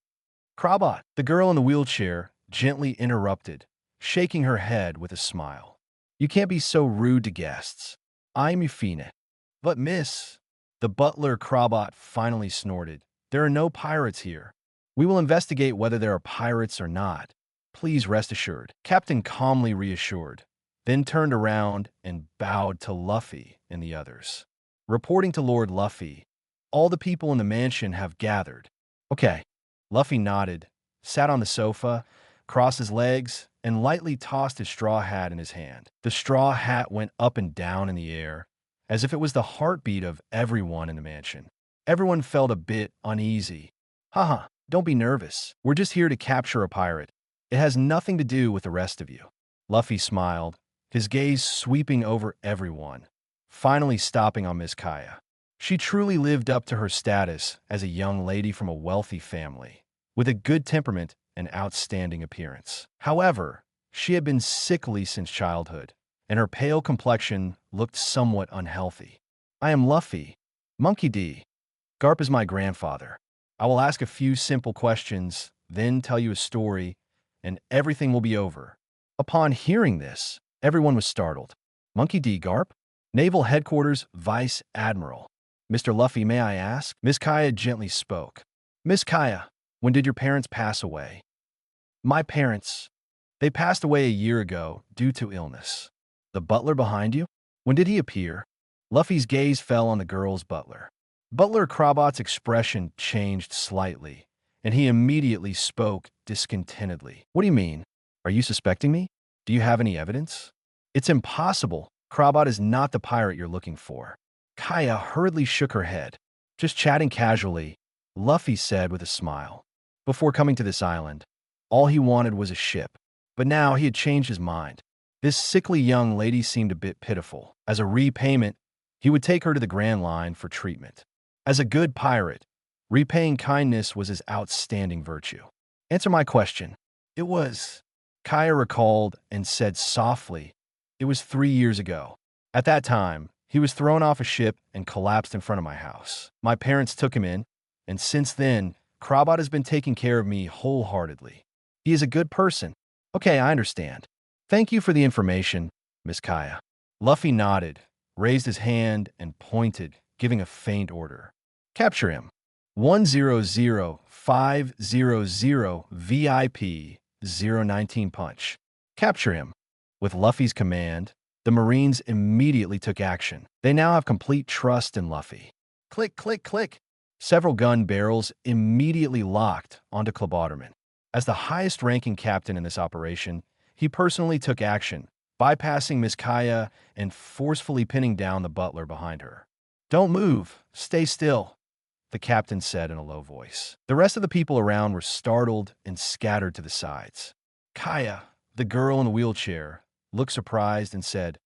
Krabot, the girl in the wheelchair, gently interrupted, shaking her head with a smile. You can't be so rude to guests. I'm Euphina. But miss, the butler Krabot finally snorted, there are no pirates here. We will investigate whether there are pirates or not. Please rest assured. Captain calmly reassured, then turned around and bowed to Luffy and the others. Reporting to Lord Luffy, all the people in the mansion have gathered. Okay. Luffy nodded, sat on the sofa, crossed his legs, and lightly tossed his straw hat in his hand. The straw hat went up and down in the air, as if it was the heartbeat of everyone in the mansion. Everyone felt a bit uneasy. Haha, don't be nervous. We're just here to capture a pirate. It has nothing to do with the rest of you. Luffy smiled, his gaze sweeping over everyone, finally stopping on Miss Kaya. She truly lived up to her status as a young lady from a wealthy family, with a good temperament and outstanding appearance. However, she had been sickly since childhood, and her pale complexion looked somewhat unhealthy. I am Luffy. Monkey D. Garp is my grandfather. I will ask a few simple questions, then tell you a story, and everything will be over. Upon hearing this, everyone was startled. Monkey D. Garp? Naval Headquarters Vice Admiral. Mr. Luffy, may I ask? Miss Kaya gently spoke. Miss Kaya, when did your parents pass away? My parents. They passed away a year ago due to illness. The butler behind you? When did he appear? Luffy's gaze fell on the girl's butler. Butler Krabot's expression changed slightly, and he immediately spoke discontentedly. What do you mean? Are you suspecting me? Do you have any evidence? It's impossible. Krabot is not the pirate you're looking for. Kaya hurriedly shook her head. Just chatting casually, Luffy said with a smile. Before coming to this island, all he wanted was a ship. But now he had changed his mind. This sickly young lady seemed a bit pitiful. As a repayment, he would take her to the Grand Line for treatment. As a good pirate, repaying kindness was his outstanding virtue. Answer my question. It was. Kaya recalled and said softly, it was 3 years ago. At that time, he was thrown off a ship and collapsed in front of my house. My parents took him in, and since then, Krabot has been taking care of me wholeheartedly. He is a good person. Okay, I understand. Thank you for the information, Miss Kaya. Luffy nodded, raised his hand, and pointed, giving a faint order. Capture him. 100500 VIP 019 punch. Capture him. With Luffy's command, the Marines immediately took action. They now have complete trust in Luffy. Click, click, click. Several gun barrels immediately locked onto Klabauterman. As the highest-ranking captain in this operation, he personally took action, bypassing Miss Kaya and forcefully pinning down the butler behind her. Don't move. Stay still, the captain said in a low voice. The rest of the people around were startled and scattered to the sides. Kaya, the girl in the wheelchair, looked surprised and said,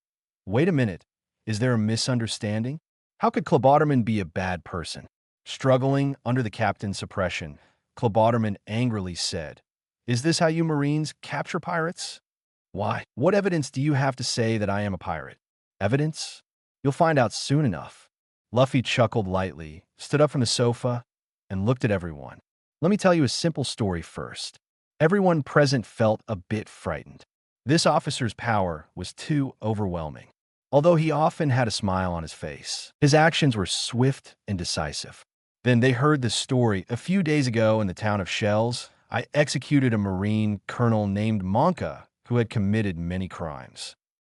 Wait a minute. Is there a misunderstanding? How could Klabauterman be a bad person? Struggling under the captain's suppression, Klabauterman angrily said, Is this how you Marines capture pirates? Why? What evidence do you have to say that I am a pirate? Evidence? You'll find out soon enough. Luffy chuckled lightly, stood up from the sofa, and looked at everyone. Let me tell you a simple story first. Everyone present felt a bit frightened. This officer's power was too overwhelming. Although he often had a smile on his face, his actions were swift and decisive. Then they heard the story. A few days ago in the town of Shells, I executed a Marine colonel named Monka who had committed many crimes.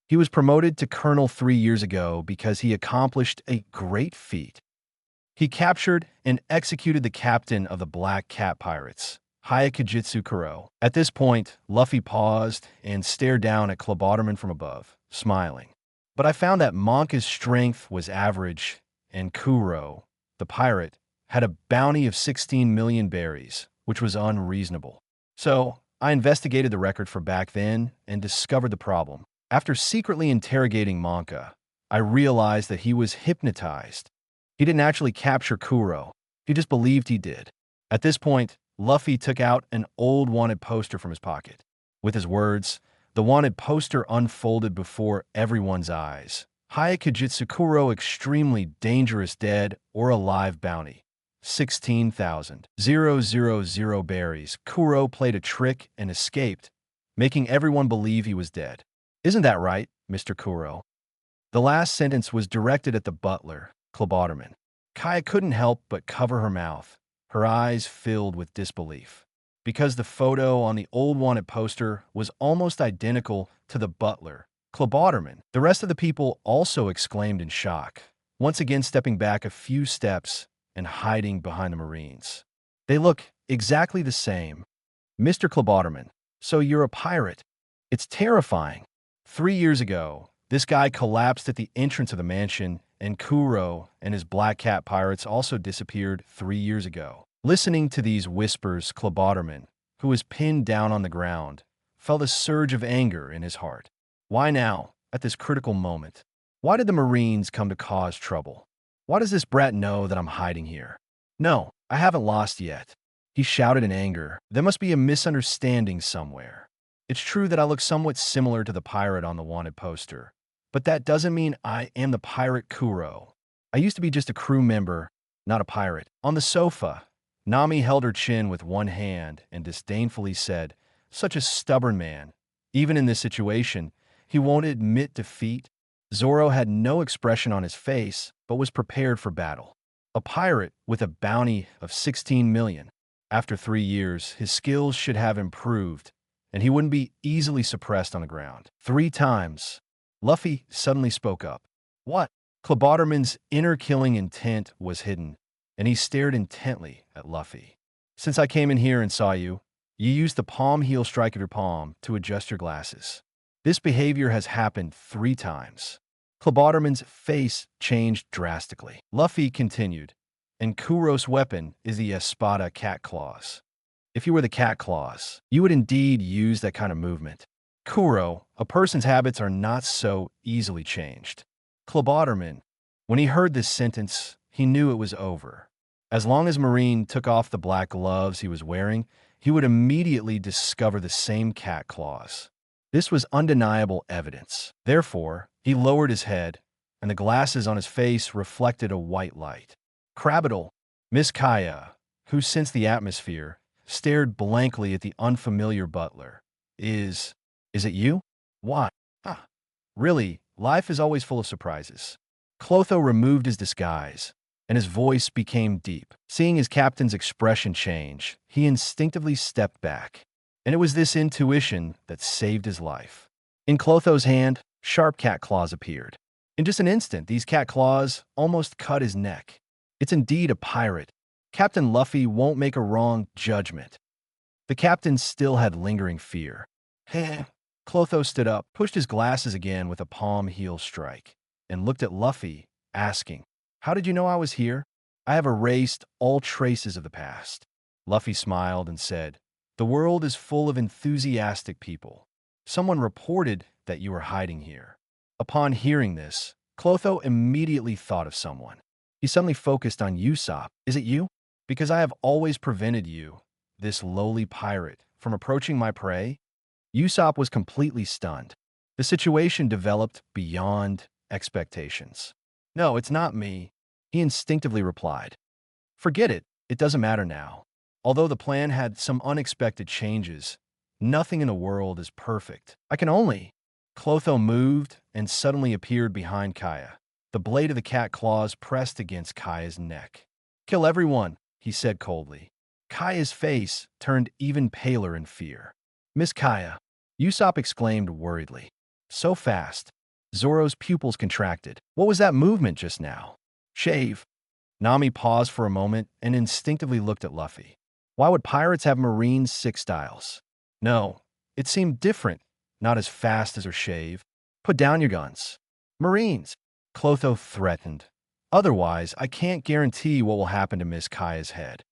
He was promoted to colonel 3 years ago because he accomplished a great feat. He captured and executed the captain of the Black Cat Pirates, Hyakujitsu Kuro. At this point, Luffy paused and stared down at Klabauterman from above, smiling. But I found that Monka's strength was average, and Kuro, the pirate, had a bounty of 16 million berries, which was unreasonable. So, I investigated the record for back then and discovered the problem. After secretly interrogating Monka, I realized that he was hypnotized. He didn't actually capture Kuro. He just believed he did. At this point, Luffy took out an old wanted poster from his pocket. With his words, the wanted poster unfolded before everyone's eyes. Hyakujitsu Kuro extremely dangerous dead or alive bounty. 16,000 berries. Kuro played a trick and escaped, making everyone believe he was dead. Isn't that right, Mr. Kuro? The last sentence was directed at the butler, Klabauterman. Kaya couldn't help but cover her mouth, her eyes filled with disbelief. Because the photo on the old wanted poster was almost identical to the butler, Klabauterman, the rest of the people also exclaimed in shock, once again stepping back a few steps and hiding behind the Marines. They look exactly the same. Mr. Klabauterman, so you're a pirate. It's terrifying. 3 years ago, this guy collapsed at the entrance of the mansion and Kuro and his Black Cat pirates also disappeared 3 years ago. Listening to these whispers, Cleboterman, who was pinned down on the ground, felt a surge of anger in his heart. Why now, at this critical moment? Why did the Marines come to cause trouble? Why does this brat know that I'm hiding here? No, I haven't lost yet. He shouted in anger. There must be a misunderstanding somewhere. It's true that I look somewhat similar to the pirate on the wanted poster, but that doesn't mean I am the pirate Kuro. I used to be just a crew member, not a pirate. On the sofa, Nami held her chin with one hand and disdainfully said, "Such a stubborn man. Even in this situation, he won't admit defeat." Zoro had no expression on his face, but was prepared for battle. A pirate with a bounty of 16 million. After 3 years, his skills should have improved, and he wouldn't be easily suppressed on the ground. 3 times, Luffy suddenly spoke up. What? Cleboterman's inner killing intent was hidden, and he stared intently at Luffy. Since I came in here and saw you, you used the palm heel strike of your palm to adjust your glasses. This behavior has happened 3 times. Cleboterman's face changed drastically. Luffy continued, and Kuro's weapon is the Espada cat claws. If you were the cat claws, you would indeed use that kind of movement. Kuro, a person's habits are not so easily changed. Cleboterman, when he heard this sentence, he knew it was over. As long as Marine took off the black gloves he was wearing, he would immediately discover the same cat claws. This was undeniable evidence. Therefore, he lowered his head, and the glasses on his face reflected a white light. Crabital, Miss Kaya, who sensed the atmosphere, stared blankly at the unfamiliar butler. Is it you? Why? Ah, really, life is always full of surprises. Clotho removed his disguise, and his voice became deep. Seeing his captain's expression change, he instinctively stepped back. And it was this intuition that saved his life. In Clotho's hand, sharp cat claws appeared. In just an instant, these cat claws almost cut his neck. It's indeed a pirate. Captain Luffy won't make a wrong judgment. The captain still had lingering fear. Clotho stood up, pushed his glasses again with a palm heel strike, and looked at Luffy, asking, "How did you know I was here? I have erased all traces of the past." Luffy smiled and said, "The world is full of enthusiastic people. Someone reported that you were hiding here." Upon hearing this, Clotho immediately thought of someone. He suddenly focused on Usopp. "Is it you? Because I have always prevented you, this lowly pirate, from approaching my prey?" Usopp was completely stunned. The situation developed beyond expectations. "No, it's not me," he instinctively replied. "Forget it. It doesn't matter now. Although the plan had some unexpected changes, nothing in the world is perfect. I can only—" Clotho moved and suddenly appeared behind Kaya. The blade of the cat claws pressed against Kaya's neck. "Kill everyone," he said coldly. Kaya's face turned even paler in fear. "Miss Kaya," Usopp exclaimed worriedly. "So fast." Zoro's pupils contracted. "What was that movement just now?" "Shave." Nami paused for a moment and instinctively looked at Luffy. Why would pirates have Marine 6 styles? No, it seemed different, not as fast as her shave. "Put down your guns." "Marines," Clotho threatened. "Otherwise, I can't guarantee what will happen to Miss Kaya's head."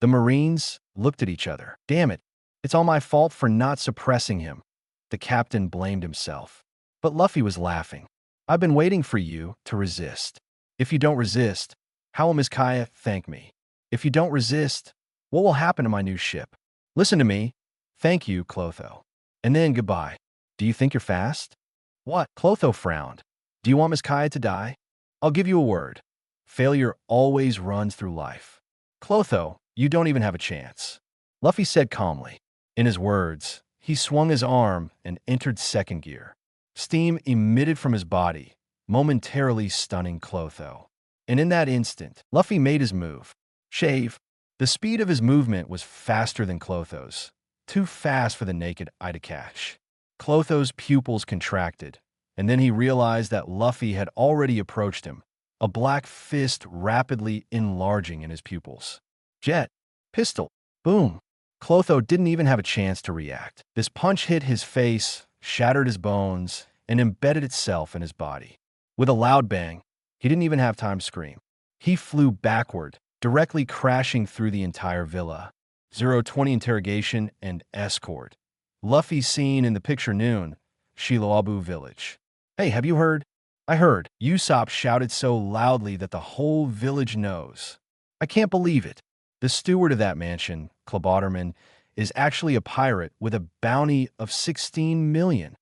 The Marines looked at each other. "Damn it, it's all my fault for not suppressing him." The captain blamed himself. But Luffy was laughing. "I've been waiting for you to resist. If you don't resist, how will Miss Kaya thank me? If you don't resist, what will happen to my new ship? Listen to me. Thank you, Clotho. And then goodbye. Do you think you're fast?" "What?" Clotho frowned. "Do you want Miss Kaya to die? I'll give you a word. Failure always runs through life." "Clotho, you don't even have a chance," Luffy said calmly. In his words, he swung his arm and entered second gear. Steam emitted from his body, momentarily stunning Clotho. And in that instant, Luffy made his move. Shave. The speed of his movement was faster than Clotho's. Too fast for the naked eye to catch. Clotho's pupils contracted, and then he realized that Luffy had already approached him, a black fist rapidly enlarging in his pupils. Jet. Pistol. Boom. Clotho didn't even have a chance to react. This punch hit his face, shattered his bones, and embedded itself in his body. With a loud bang, He didn't even have time to scream. He flew backward, directly crashing through the entire villa. 020 interrogation and escort. Luffy seen in the picture noon, Shiloabu village. Hey, have you heard? I heard. Usopp shouted so loudly that the whole village knows. I can't believe it. The steward of that mansion, Klabauterman, is actually a pirate with a bounty of 16 million.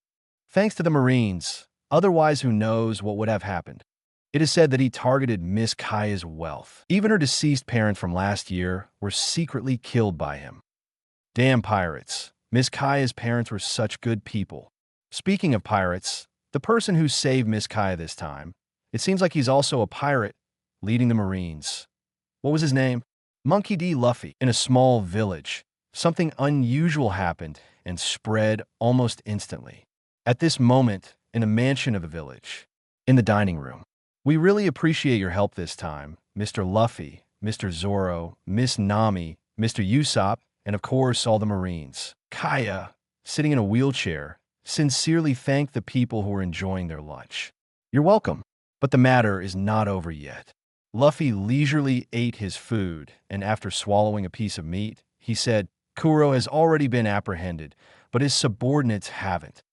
Thanks to the Marines, otherwise who knows what would have happened. It is said that he targeted Miss Kaya's wealth. Even her deceased parents from last year were secretly killed by him. Damn pirates. Miss Kaya's parents were such good people. Speaking of pirates, the person who saved Miss Kaya this time, it seems like he's also a pirate leading the Marines. What was his name? Monkey D. Luffy. In a small village, something unusual happened and spread almost instantly. At this moment, in a mansion of a village, in the dining room. We really appreciate your help this time, Mr. Luffy, Mr. Zoro, Miss Nami, Mr. Usopp, and of course all the Marines. Kaya, sitting in a wheelchair, sincerely thanked the people who were enjoying their lunch. You're welcome. But the matter is not over yet. Luffy leisurely ate his food, and after swallowing a piece of meat, he said, Kuro has already been apprehended, but his subordinates haven't.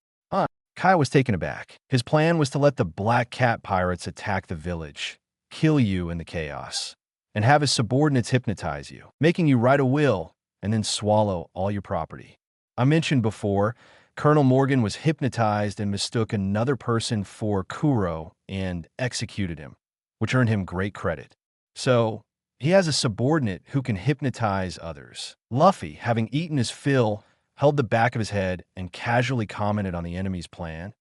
Kai was taken aback. His plan was to let the Black Cat pirates attack the village, kill you in the chaos, and have his subordinates hypnotize you, making you write a will and then swallow all your property. I mentioned before, Colonel Morgan was hypnotized and mistook another person for Kuro and executed him, which earned him great credit. So, he has a subordinate who can hypnotize others. Luffy, having eaten his fill, held the back of his head and casually commented on the enemy's plan.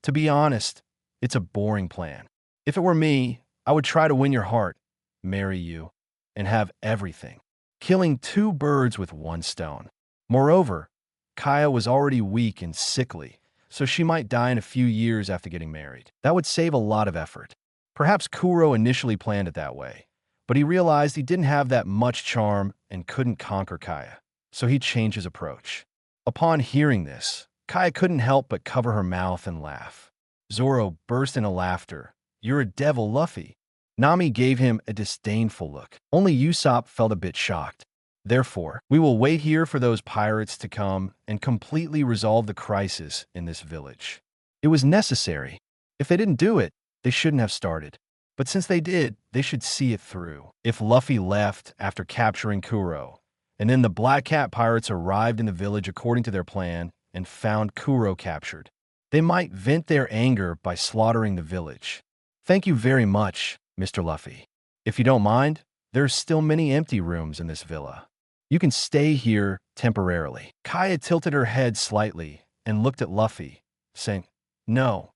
To be honest, it's a boring plan. If it were me, I would try to win your heart, marry you, and have everything, killing two birds with one stone. Moreover, Kaya was already weak and sickly, so she might die in a few years after getting married. That would save a lot of effort. Perhaps Kuro initially planned it that way, but he realized he didn't have that much charm and couldn't conquer Kaya, so he changed his approach. Upon hearing this, Kaya couldn't help but cover her mouth and laugh. Zoro burst into laughter. You're a devil, Luffy. Nami gave him a disdainful look. Only Usopp felt a bit shocked. Therefore, we will wait here for those pirates to come and completely resolve the crisis in this village. It was necessary. If they didn't do it, they shouldn't have started. But since they did, they should see it through. If Luffy left after capturing Kuro, and then the Black Cat pirates arrived in the village according to their plan and found Kuro captured, they might vent their anger by slaughtering the village. Thank you very much, Mr. Luffy. If you don't mind, there are still many empty rooms in this villa. You can stay here temporarily. Kaya tilted her head slightly and looked at Luffy, saying, No,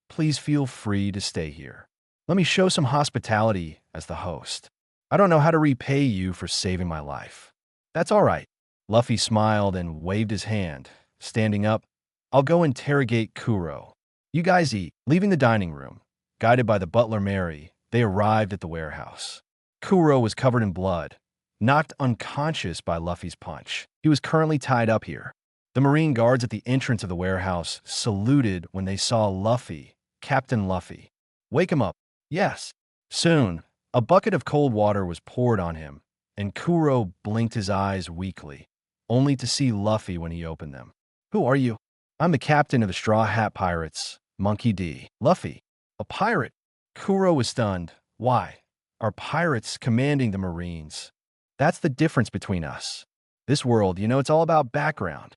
please feel free to stay here. Let me show some hospitality as the host. I don't know how to repay you for saving my life. That's all right. Luffy smiled and waved his hand. Standing up, I'll go interrogate Kuro. You guys eat. Leaving the dining room, guided by the butler Mary, they arrived at the warehouse. Kuro was covered in blood, knocked unconscious by Luffy's punch. He was currently tied up here. The Marine guards at the entrance of the warehouse saluted when they saw Luffy, Captain Luffy. Wake him up. Yes. Soon, a bucket of cold water was poured on him, and Kuro blinked his eyes weakly, only to see Luffy when he opened them. Who are you? I'm the captain of the Straw Hat Pirates, Monkey D. Luffy, a pirate. Kuro was stunned. Why? Are pirates commanding the Marines? That's the difference between us. This world, it's all about background.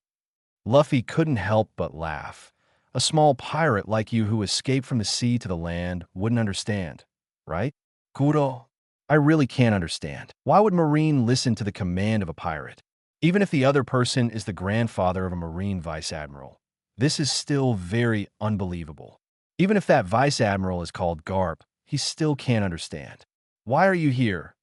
Luffy couldn't help but laugh. A small pirate like you who escaped from the sea to the land wouldn't understand, right? Kuro, I really can't understand. Why would Marine listen to the command of a pirate? Even if the other person is the grandfather of a Marine vice admiral, this is still very unbelievable. Even if that vice admiral is called Garp, he still can't understand. Why are you here?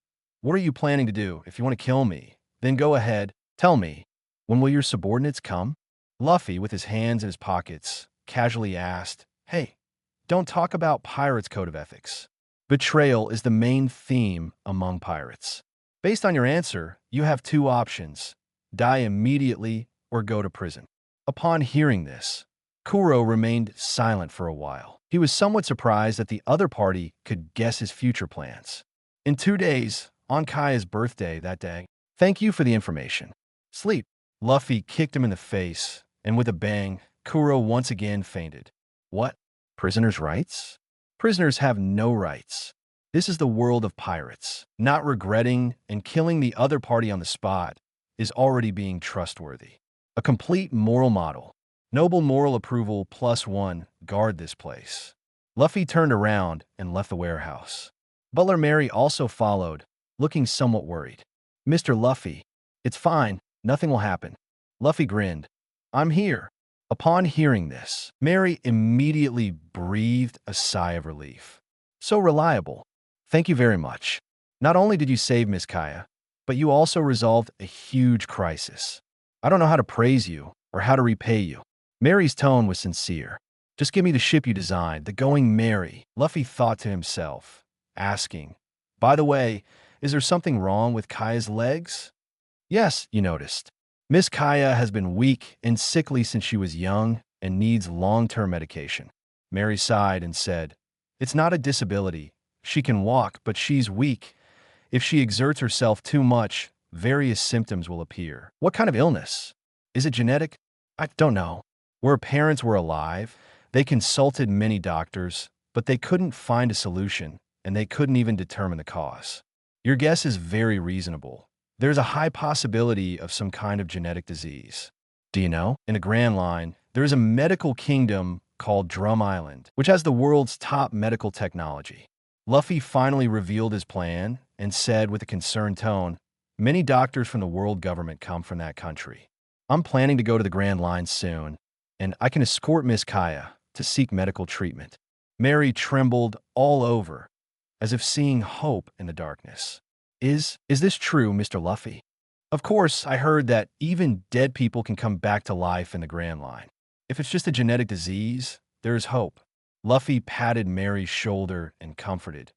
What are you planning to do? If you want to kill me, then go ahead. Tell me, when will your subordinates come? Luffy, with his hands in his pockets, casually asked, Hey, don't talk about pirates' code of ethics. Betrayal is the main theme among pirates. Based on your answer, you have two options: die immediately or go to prison. Upon hearing this, Kuro remained silent for a while. He was somewhat surprised that the other party could guess his future plans. In 2 days, on Kaya's birthday that day. Thank you for the information. Sleep. Luffy kicked him in the face, and with a bang, Kuro once again fainted. What? Prisoners' rights? Prisoners have no rights. This is the world of pirates. Not regretting and killing the other party on the spot is already being trustworthy. A complete moral model. Noble moral approval +1, guard this place. Luffy turned around and left the warehouse. Butler Mary also followed, looking somewhat worried. Mr. Luffy, it's fine, nothing will happen. Luffy grinned. I'm here. Upon hearing this, Mary immediately breathed a sigh of relief. So reliable. Thank you very much. Not only did you save Miss Kaya, but you also resolved a huge crisis. I don't know how to praise you or how to repay you. Mary's tone was sincere. Just give me the ship you designed, the Going Merry. Luffy thought to himself, asking, by the way, is there something wrong with Kaya's legs? Yes, you noticed. Miss Kaya has been weak and sickly since she was young and needs long-term medication. Mary sighed and said, it's not a disability. She can walk, but she's weak. If she exerts herself too much, various symptoms will appear. What kind of illness? Is it genetic? I don't know. Where parents were alive, they consulted many doctors, but they couldn't find a solution, and they couldn't even determine the cause. Your guess is very reasonable. There's a high possibility of some kind of genetic disease. Do you know? In the Grand Line, there is a medical kingdom called Drum Island, which has the world's top medical technology. Luffy finally revealed his plan and said with a concerned tone, many doctors from the world government come from that country. I'm planning to go to the Grand Line soon, and I can escort Miss Kaya to seek medical treatment. Mary trembled all over, as if seeing hope in the darkness. Is this true, Mr. Luffy? Of course, I heard that even dead people can come back to life in the Grand Line. If it's just a genetic disease, there is hope. Luffy patted Mary's shoulder and comforted.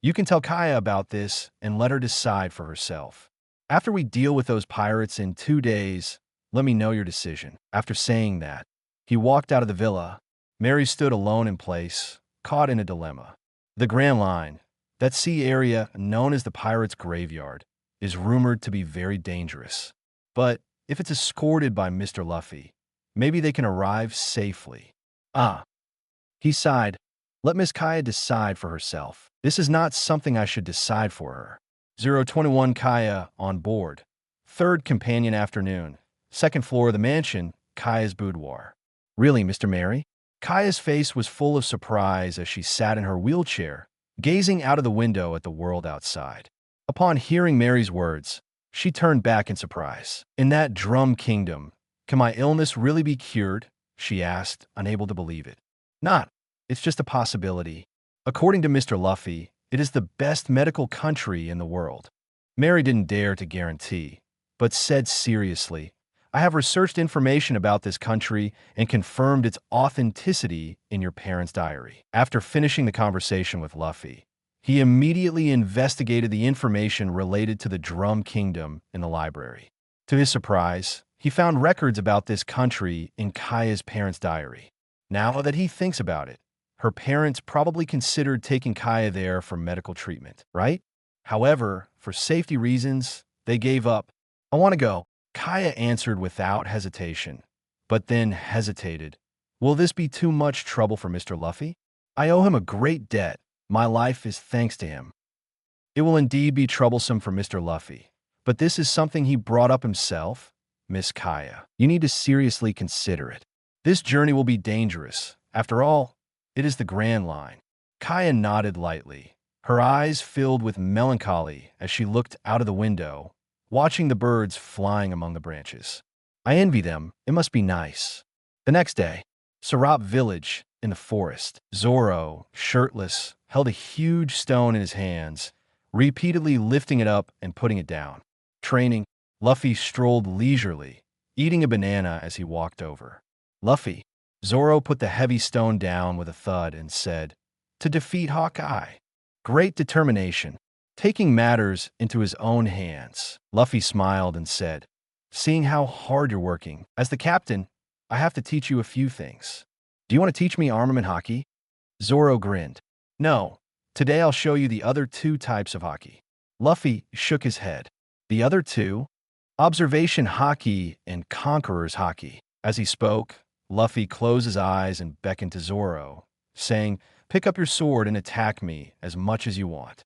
You can tell Kaya about this and let her decide for herself. After we deal with those pirates in 2 days, let me know your decision. After saying that, he walked out of the villa. Mary stood alone in place, caught in a dilemma. The Grand Line, that sea area known as the Pirates' Graveyard, is rumored to be very dangerous. But if it's escorted by Mr. Luffy, maybe they can arrive safely. He sighed. Let Miss Kaya decide for herself. This is not something I should decide for her. 021 Kaya on board. Third companion afternoon. Second floor of the mansion, Kaya's boudoir. Really, Mr. Mary? Kaya's face was full of surprise as she sat in her wheelchair, gazing out of the window at the world outside. Upon hearing Mary's words, she turned back in surprise. In that Drum Kingdom, can my illness really be cured? She asked, unable to believe it. Not. It's just a possibility. According to Mr. Luffy, it is the best medical country in the world. Mary didn't dare to guarantee, but said seriously, I have researched information about this country and confirmed its authenticity in your parents' diary. After finishing the conversation with Luffy, he immediately investigated the information related to the Drum Kingdom in the library. To his surprise, he found records about this country in Kaya's parents' diary. Now that he thinks about it, her parents probably considered taking Kaya there for medical treatment, right? However, for safety reasons, they gave up. I want to go, Kaya answered without hesitation, but then hesitated. Will this be too much trouble for Mr. Luffy? I owe him a great debt. My life is thanks to him. It will indeed be troublesome for Mr. Luffy, but this is something he brought up himself. Miss Kaya, you need to seriously consider it. This journey will be dangerous. After all, it is the Grand Line. Kaya nodded lightly, her eyes filled with melancholy as she looked out of the window, watching the birds flying among the branches. I envy them. It must be nice. The next day, Sarap village in the forest. Zoro, shirtless, held a huge stone in his hands, repeatedly lifting it up and putting it down. Training, Luffy strolled leisurely, eating a banana as he walked over. Luffy, Zoro put the heavy stone down with a thud and said, to defeat Hawkeye. Great determination. Taking matters into his own hands. Luffy smiled and said, seeing how hard you're working, as the captain, I have to teach you a few things. Do you want to teach me armament hockey? Zoro grinned. No, today I'll show you the other two types of haki. Luffy shook his head. The other two? Observation haki and conqueror's haki. As he spoke, Luffy closed his eyes and beckoned to Zoro, saying, "Pick up your sword and attack me as much as you want."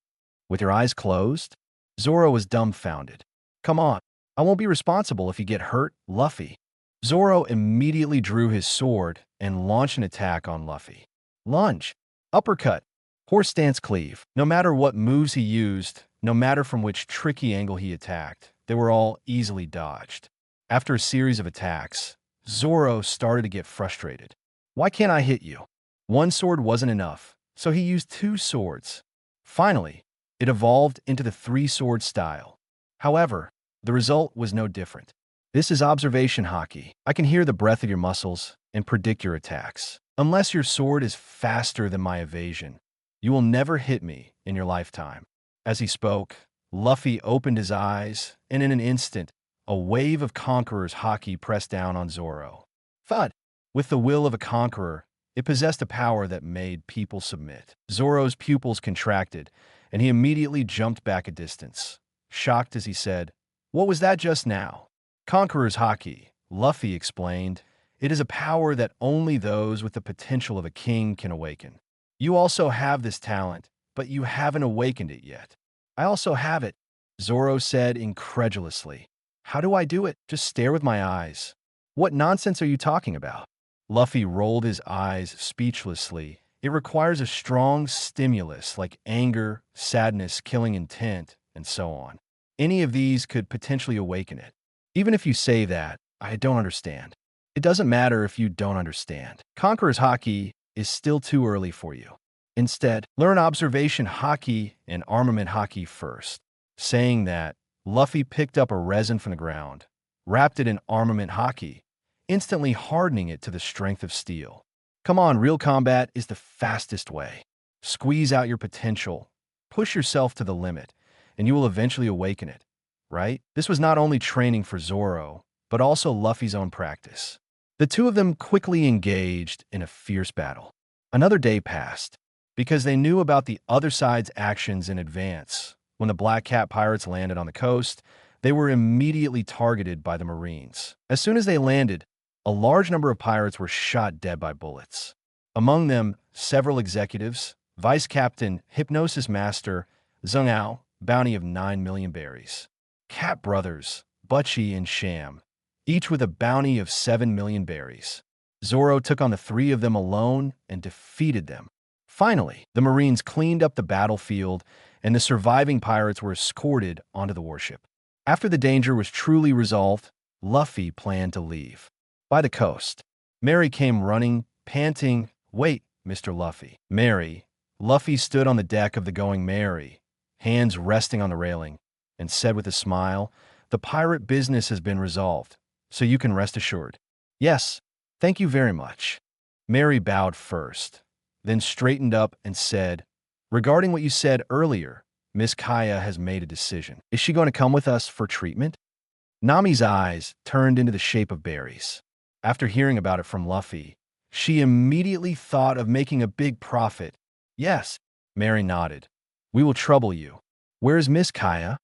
With your eyes closed? Zoro was dumbfounded. Come on, I won't be responsible if you get hurt, Luffy. Zoro immediately drew his sword and launched an attack on Luffy. Lunge, uppercut, horse stance cleave. No matter what moves he used, no matter from which tricky angle he attacked, they were all easily dodged. After a series of attacks, Zoro started to get frustrated. Why can't I hit you? One sword wasn't enough, so he used two swords. Finally, it evolved into the three-sword style. However, the result was no different. This is observation haki. I can hear the breath of your muscles and predict your attacks. Unless your sword is faster than my evasion, you will never hit me in your lifetime. As he spoke, Luffy opened his eyes, and in an instant, a wave of conqueror's haki pressed down on Zoro. Thud! With the will of a conqueror, it possessed a power that made people submit. Zoro's pupils contracted, and he immediately jumped back a distance, shocked as he said, "What was that just now?" Conqueror's haki, Luffy explained. It is a power that only those with the potential of a king can awaken. You also have this talent, but you haven't awakened it yet. I also have it, Zoro said incredulously. How do I do it? Just stare with my eyes. What nonsense are you talking about? Luffy rolled his eyes speechlessly. It requires a strong stimulus like anger, sadness, killing intent, and so on. Any of these could potentially awaken it. Even if you say that, I don't understand. It doesn't matter if you don't understand. Conqueror's haki is still too early for you. Instead, learn observation haki and armament haki first. Saying that, Luffy picked up a resin from the ground, wrapped it in armament haki, instantly hardening it to the strength of steel. Come on, real combat is the fastest way. Squeeze out your potential, push yourself to the limit, and you will eventually awaken it, right? This was not only training for Zoro, but also Luffy's own practice. The two of them quickly engaged in a fierce battle. Another day passed. Because they knew about the other side's actions in advance, when the Black Cat pirates landed on the coast, they were immediately targeted by the Marines. As soon as they landed, a large number of pirates were shot dead by bullets. Among them, several executives, Vice Captain, Hypnosis Master, Zheng Ao, bounty of 9 million berries. Cat brothers, Butchie and Sham, each with a bounty of 7 million berries. Zoro took on the three of them alone and defeated them. Finally, the Marines cleaned up the battlefield, and the surviving pirates were escorted onto the warship. After the danger was truly resolved, Luffy planned to leave. By the coast, Mary came running, panting. "Wait, Mr. Luffy." Mary. Luffy stood on the deck of the Going Merry, hands resting on the railing, and said with a smile, "The pirate business has been resolved, so you can rest assured." "Yes, thank you very much." Mary bowed first, then straightened up and said, "Regarding what you said earlier, Miss Kaya has made a decision. Is she going to come with us for treatment?" Nami's eyes turned into the shape of berries. After hearing about it from Luffy, she immediately thought of making a big profit. "Yes," Mary nodded. "We will trouble you. Where is Miss Kaya?"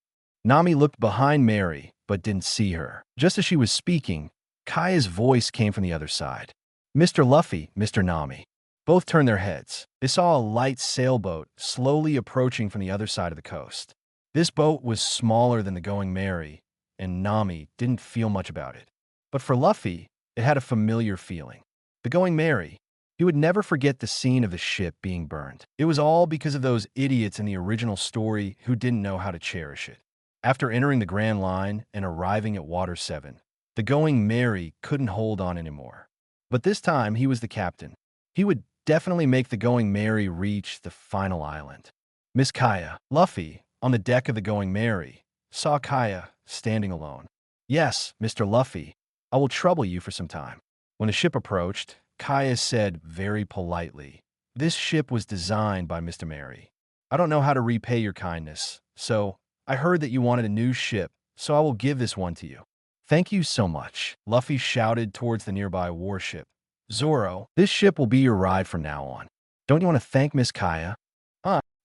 Nami looked behind Mary, but didn't see her. Just as she was speaking, Kaya's voice came from the other side. "Mr. Luffy, Mr. Nami." Both turned their heads. They saw a light sailboat slowly approaching from the other side of the coast. This boat was smaller than the Going Merry, and Nami didn't feel much about it. But for Luffy, it had a familiar feeling. The Going Merry. He would never forget the scene of the ship being burned. It was all because of those idiots in the original story who didn't know how to cherish it. After entering the Grand Line and arriving at Water 7, the Going Merry couldn't hold on anymore. But this time, he was the captain. He would definitely make the Going Merry reach the final island. Miss Kaya. Luffy, on the deck of the Going Merry, saw Kaya standing alone. "Yes, Mr. Luffy, I will trouble you for some time." When the ship approached, Kaya said very politely, "This ship was designed by Mr. Merry. I don't know how to repay your kindness, so I heard that you wanted a new ship, so I will give this one to you." "Thank you so much," Luffy shouted towards the nearby warship. "Zoro, this ship will be your ride from now on." Don't you want to thank Miss Kaya?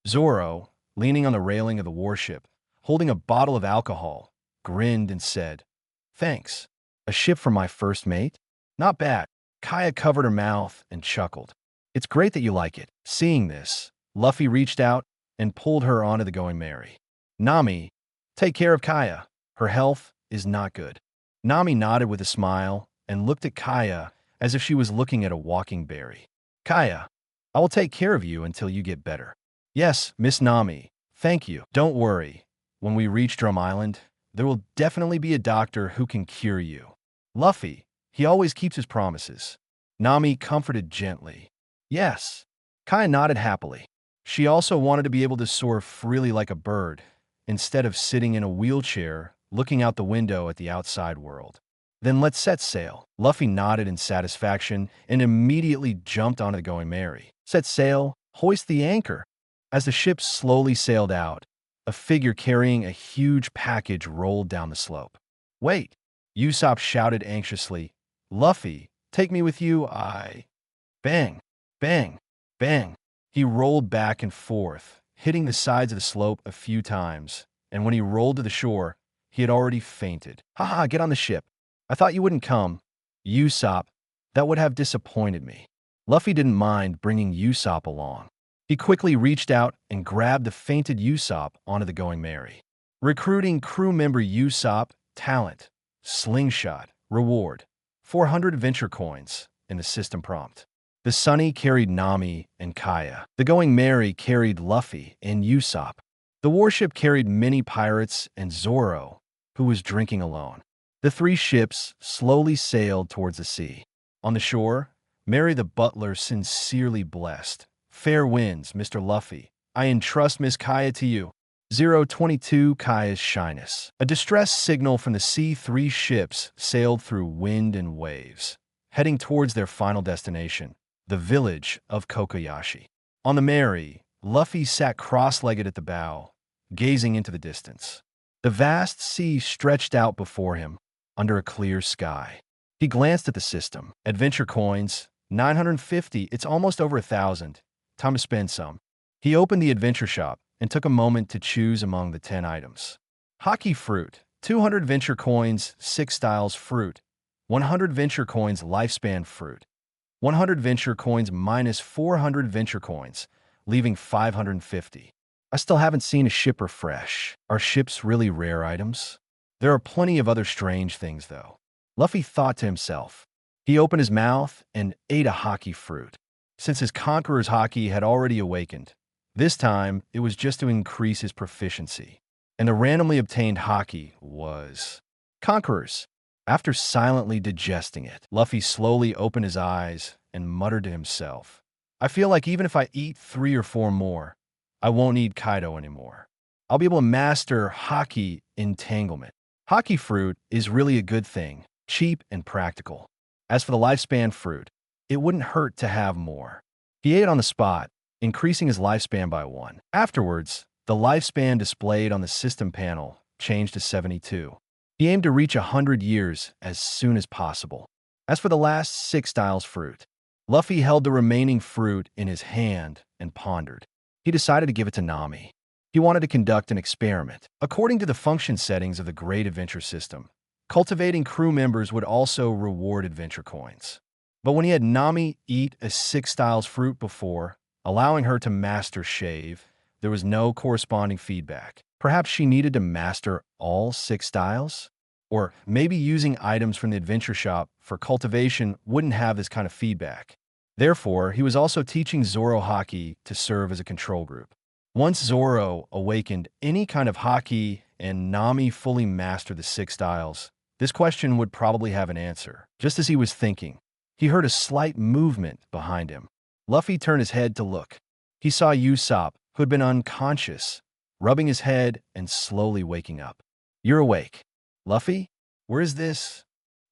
Zoro, leaning on the railing of the warship, holding a bottle of alcohol, grinned and said, "Thanks. A ship for my first mate? Not bad." Kaya covered her mouth and chuckled. "It's great that you like it." Seeing this, Luffy reached out and pulled her onto the Going Merry. "Nami, take care of Kaya. Her health is not good." Nami nodded with a smile and looked at Kaya as if she was looking at a walking berry. "Kaya, I will take care of you until you get better." "Yes, Miss Nami, thank you." "Don't worry. When we reach Drum Island, there will definitely be a doctor who can cure you." "Luffy, he always keeps his promises." Nami comforted gently. "Yes." Kaya nodded happily. She also wanted to be able to soar freely like a bird, instead of sitting in a wheelchair looking out the window at the outside world. "Then let's set sail." Luffy nodded in satisfaction and immediately jumped onto the Going Merry. "Set sail, hoist the anchor." As the ship slowly sailed out, a figure carrying a huge package rolled down the slope. "Wait!" Usopp shouted anxiously. "Luffy, take me with you, I—" Bang! Bang! Bang! He rolled back and forth, hitting the sides of the slope a few times, and when he rolled to the shore, he had already fainted. "Haha, get on the ship. I thought you wouldn't come." "Usopp, that would have disappointed me." Luffy didn't mind bringing Usopp along. He quickly reached out and grabbed the fainted Usopp onto the Going Merry. Recruiting crew member Usopp, talent, slingshot, reward, 400 venture coins in the system prompt. The Sunny carried Nami and Kaya. The Going Merry carried Luffy and Usopp. The warship carried many pirates and Zoro, who was drinking alone. The three ships slowly sailed towards the sea. On the shore, Mary the butler sincerely blessed. "Fair winds, Mr. Luffy. I entrust Miss Kaya to you." 022 Kaya's shyness. A distress signal from the C3 ships sailed through wind and waves, heading towards their final destination, the village of Kokoyashi. On the Mary, Luffy sat cross-legged at the bow, gazing into the distance. The vast sea stretched out before him, under a clear sky. He glanced at the system. Adventure coins, 950, it's almost over 1,000. Time to spend some. He opened the adventure shop and took a moment to choose among the 10 items. Hockey fruit, 200 venture coins, 6 styles fruit, 100 venture coins lifespan fruit, 100 venture coins minus 400 venture coins, leaving 550. I still haven't seen a ship refresh. Are ships really rare items? There are plenty of other strange things, though. Luffy thought to himself. He opened his mouth and ate a hockey fruit. Since his Conqueror's Haki had already awakened, this time it was just to increase his proficiency. And the randomly obtained Haki was Conqueror's. After silently digesting it, Luffy slowly opened his eyes and muttered to himself, "I feel like even if I eat 3 or 4 more, I won't need Kaido anymore. I'll be able to master Haki entanglement." Haki fruit is really a good thing, cheap and practical. As for the lifespan fruit, it wouldn't hurt to have more. He ate on the spot, increasing his lifespan by 1. Afterwards, the lifespan displayed on the system panel changed to 72. He aimed to reach 100 years as soon as possible. As for the last 6 styles fruit, Luffy held the remaining fruit in his hand and pondered. He decided to give it to Nami. He wanted to conduct an experiment. According to the function settings of the Great Adventure system, cultivating crew members would also reward adventure coins. But when he had Nami eat a 6 styles fruit before, allowing her to master shave, there was no corresponding feedback. Perhaps she needed to master all 6 styles? Or maybe using items from the adventure shop for cultivation wouldn't have this kind of feedback. Therefore, he was also teaching Zoro Haki to serve as a control group. Once Zoro awakened any kind of Haki and Nami fully mastered the 6 styles, this question would probably have an answer. Just as he was thinking, he heard a slight movement behind him. Luffy turned his head to look. He saw Usopp, who had been unconscious, rubbing his head and slowly waking up. "You're awake. Luffy, where is this?"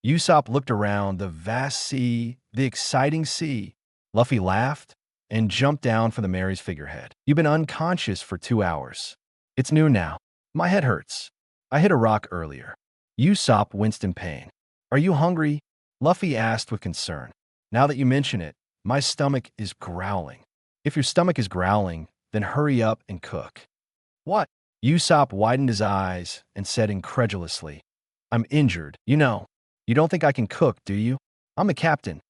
Usopp looked around the vast sea, the exciting sea. Luffy laughed and jumped down from the Mary's figurehead. "You've been unconscious for 2 hours. It's noon now. My head hurts. I hit a rock earlier." Usopp winced in pain. "Are you hungry?" Luffy asked with concern. "Now that you mention it, my stomach is growling." If your stomach is growling, then hurry up and cook. What? Usopp widened his eyes and said incredulously, I'm injured. You don't think I can cook, do you? I'm the captain.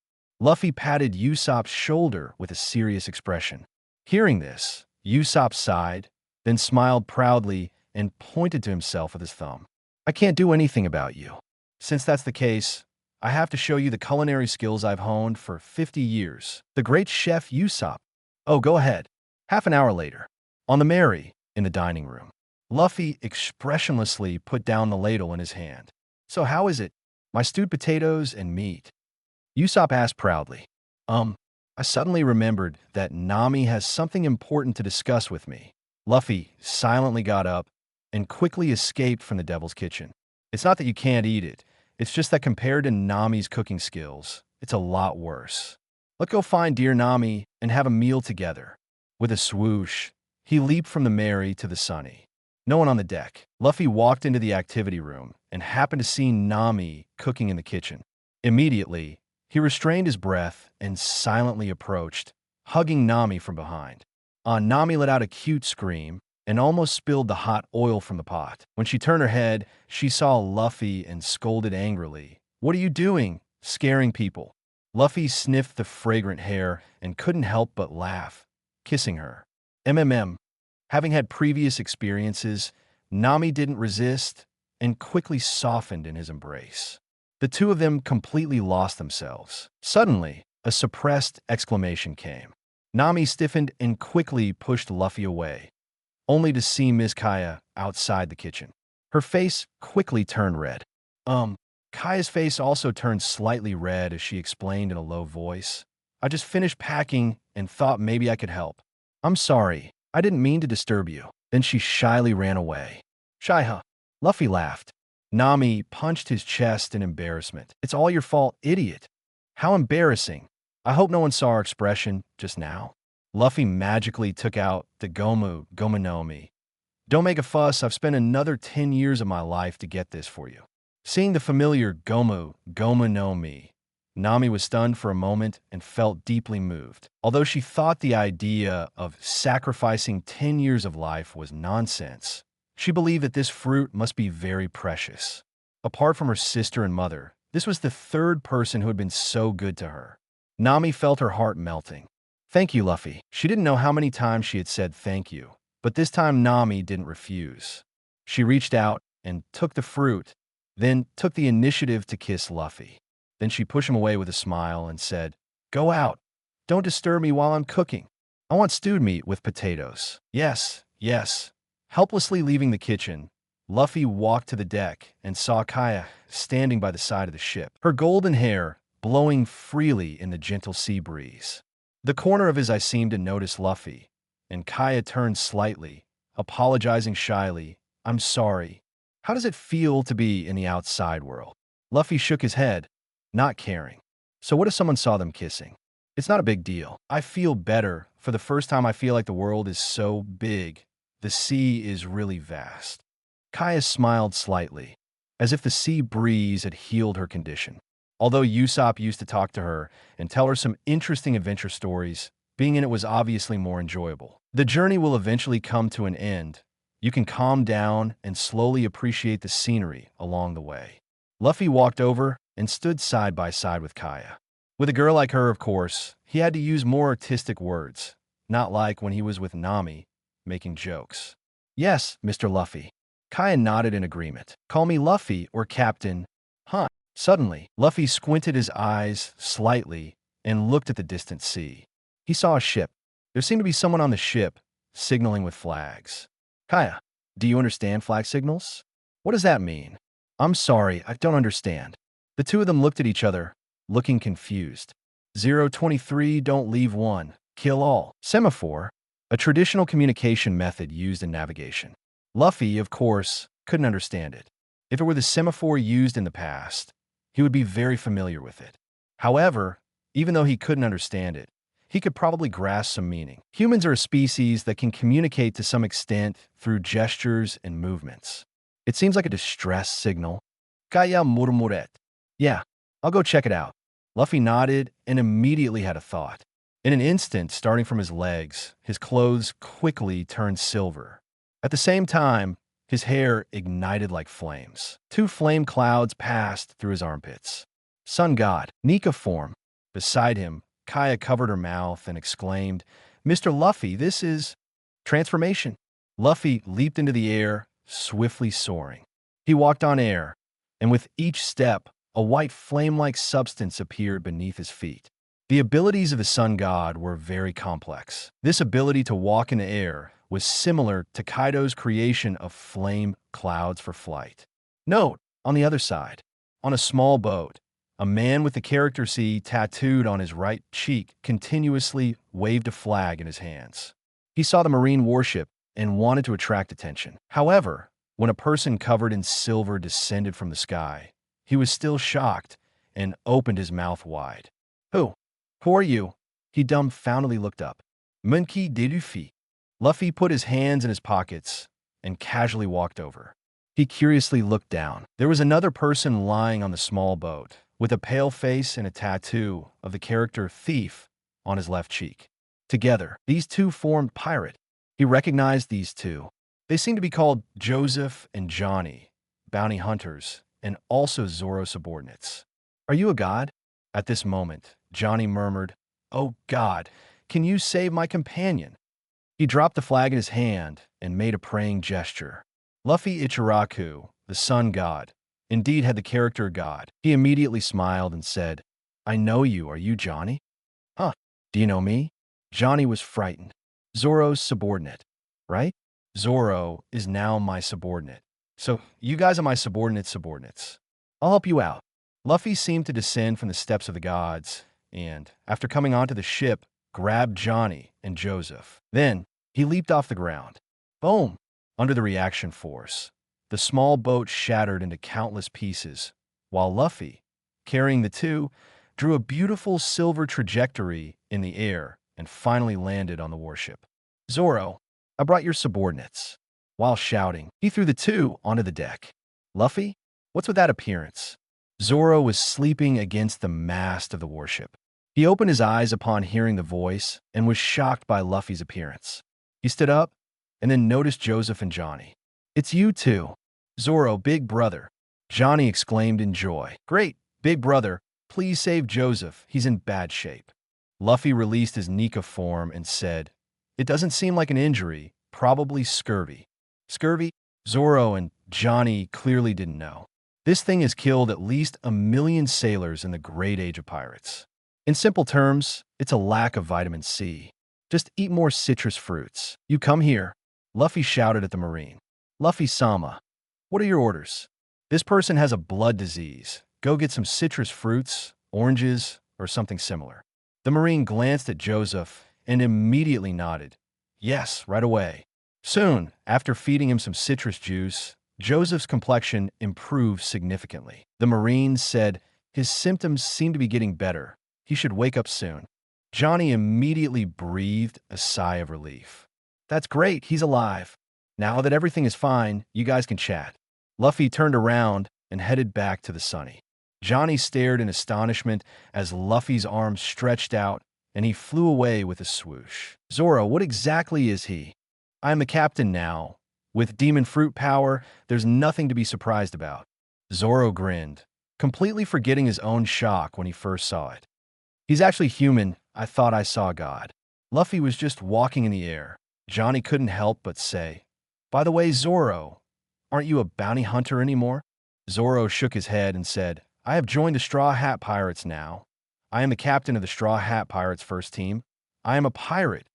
Luffy patted Usopp's shoulder with a serious expression. Hearing this, Usopp sighed, then smiled proudly and pointed to himself with his thumb. I can't do anything about you. Since that's the case, I have to show you the culinary skills I've honed for 50 years. The great chef Usopp. Oh, go ahead. Half an hour later, on the Mary, in the dining room, Luffy expressionlessly put down the ladle in his hand. So how is it? My stewed potatoes and meat. Usopp asked proudly. I suddenly remembered that Nami has something important to discuss with me. Luffy silently got up and quickly escaped from the Devil's Kitchen. It's not that you can't eat it. It's just that compared to Nami's cooking skills, it's a lot worse. Let's go find dear Nami and have a meal together. With a swoosh, he leaped from the Mary to the Sunny. No one on the deck. Luffy walked into the activity room and happened to see Nami cooking in the kitchen. Immediately, he restrained his breath and silently approached, hugging Nami from behind. Nami let out a cute scream and almost spilled the hot oil from the pot. When she turned her head, she saw Luffy and scolded angrily. What are you doing? Scaring people. Luffy sniffed the fragrant hair and couldn't help but laugh, kissing her. Having had previous experiences, Nami didn't resist and quickly softened in his embrace. The two of them completely lost themselves. Suddenly, a suppressed exclamation came. Nami stiffened and quickly pushed Luffy away, only to see Ms. Kaya outside the kitchen. Her face quickly turned red. Kaya's face also turned slightly red as she explained in a low voice. I just finished packing and thought maybe I could help. I'm sorry. I didn't mean to disturb you. Then she shyly ran away. Shy, huh? Luffy laughed. Nami punched his chest in embarrassment. It's all your fault, idiot. How embarrassing. I hope no one saw our expression just now. Luffy magically took out the Gomu no Mi. Don't make a fuss, I've spent another 10 years of my life to get this for you. Seeing the familiar Gomu no Mi, Nami was stunned for a moment and felt deeply moved. Although she thought the idea of sacrificing 10 years of life was nonsense, she believed that this fruit must be very precious. Apart from her sister and mother, this was the third person who had been so good to her. Nami felt her heart melting. Thank you, Luffy. She didn't know how many times she had said thank you, but this time Nami didn't refuse. She reached out and took the fruit, then took the initiative to kiss Luffy. Then she pushed him away with a smile and said, Go out. Don't disturb me while I'm cooking. I want stewed meat with potatoes. Yes, yes. Helplessly leaving the kitchen, Luffy walked to the deck and saw Kaya standing by the side of the ship, her golden hair blowing freely in the gentle sea breeze. The corner of his eye seemed to notice Luffy, and Kaya turned slightly, apologizing shyly. I'm sorry. How does it feel to be in the outside world? Luffy shook his head, not caring. So what if someone saw them kissing? It's not a big deal. I feel better. For the first time, I feel like the world is so big. The sea is really vast. Kaya smiled slightly, as if the sea breeze had healed her condition. Although Usopp used to talk to her and tell her some interesting adventure stories, being in it was obviously more enjoyable. The journey will eventually come to an end. You can calm down and slowly appreciate the scenery along the way. Luffy walked over and stood side by side with Kaya. With a girl like her, of course, he had to use more artistic words, not like when he was with Nami, making jokes. Yes, Mr. Luffy. Kaya nodded in agreement. Call me Luffy or Captain. Huh. Suddenly, Luffy squinted his eyes slightly and looked at the distant sea. He saw a ship. There seemed to be someone on the ship, signaling with flags. Kaya, do you understand flag signals? What does that mean? I'm sorry, I don't understand. The two of them looked at each other, looking confused. 023, don't leave one. Kill all. Semaphore, a traditional communication method used in navigation. Luffy, of course, couldn't understand it. If it were the semaphore used in the past, he would be very familiar with it. However, even though he couldn't understand it, he could probably grasp some meaning. Humans are a species that can communicate to some extent through gestures and movements. It seems like a distress signal. Kaya murmuret. Yeah, I'll go check it out. Luffy nodded and immediately had a thought. In an instant, starting from his legs, his clothes quickly turned silver. At the same time, his hair ignited like flames. Two flame clouds passed through his armpits. Sun God, Nika form. Beside him, Kaya covered her mouth and exclaimed, "Mr. Luffy, this is transformation." Luffy leaped into the air, swiftly soaring. He walked on air, and with each step, a white flame-like substance appeared beneath his feet. The abilities of the Sun God were very complex. This ability to walk in the air was similar to Kaido's creation of flame clouds for flight. Note, on the other side, on a small boat, a man with the character C tattooed on his right cheek continuously waved a flag in his hands. He saw the marine warship and wanted to attract attention. However, when a person covered in silver descended from the sky, he was still shocked and opened his mouth wide. Who are you?" He dumbfoundedly looked up. "Monkey de Luffy." Luffy put his hands in his pockets and casually walked over. He curiously looked down. There was another person lying on the small boat, with a pale face and a tattoo of the character Thief on his left cheek. Together, these two formed pirate. He recognized these two. They seemed to be called Joseph and Johnny, bounty hunters, and also Zoro subordinates. "Are you a god?" At this moment, Johnny murmured, "Oh God, can you save my companion?" He dropped the flag in his hand and made a praying gesture. Luffy Ichiraku, the sun god, indeed had the character god. He immediately smiled and said, "I know you. Are you Johnny?" "Huh, do you know me?" Johnny was frightened. "Zoro's subordinate, right?" "Zoro is now my subordinate. So you guys are my subordinates. I'll help you out." Luffy seemed to descend from the steps of the gods, and, after coming onto the ship, grabbed Johnny and Joseph. Then, he leaped off the ground. Boom! Under the reaction force, the small boat shattered into countless pieces, while Luffy, carrying the two, drew a beautiful silver trajectory in the air and finally landed on the warship. "Zoro, I brought your subordinates." While shouting, he threw the two onto the deck. "Luffy, what's with that appearance?" Zoro was sleeping against the mast of the warship. He opened his eyes upon hearing the voice and was shocked by Luffy's appearance. He stood up and then noticed Joseph and Johnny. "It's you two." "Zoro, big brother," Johnny exclaimed in joy. "Great, big brother, please save Joseph. He's in bad shape." Luffy released his Nika form and said, "It doesn't seem like an injury, probably scurvy." Scurvy? Zoro and Johnny clearly didn't know. This thing has killed at least 1,000,000 sailors in the Great Age of Pirates. In simple terms, it's a lack of vitamin C. Just eat more citrus fruits. "You come here," Luffy shouted at the Marine. "Luffy-sama, what are your orders?" "This person has a blood disease. Go get some citrus fruits, oranges, or something similar." The Marine glanced at Joseph and immediately nodded. "Yes, right away." Soon, after feeding him some citrus juice, Joseph's complexion improved significantly. The Marine said his symptoms seemed to be getting better. He should wake up soon. Johnny immediately breathed a sigh of relief. "That's great, he's alive. Now that everything is fine, you guys can chat." Luffy turned around and headed back to the Sunny. Johnny stared in astonishment as Luffy's arms stretched out and he flew away with a swoosh. "Zoro, what exactly is he?" "I am the captain now. With demon fruit power, there's nothing to be surprised about." Zoro grinned, completely forgetting his own shock when he first saw it. "He's actually human. I thought I saw God." Luffy was just walking in the air. Johnny couldn't help but say, "By the way, Zoro, aren't you a bounty hunter anymore?" Zoro shook his head and said, "I have joined the Straw Hat Pirates now. I am the captain of the Straw Hat Pirates first team. I am a pirate."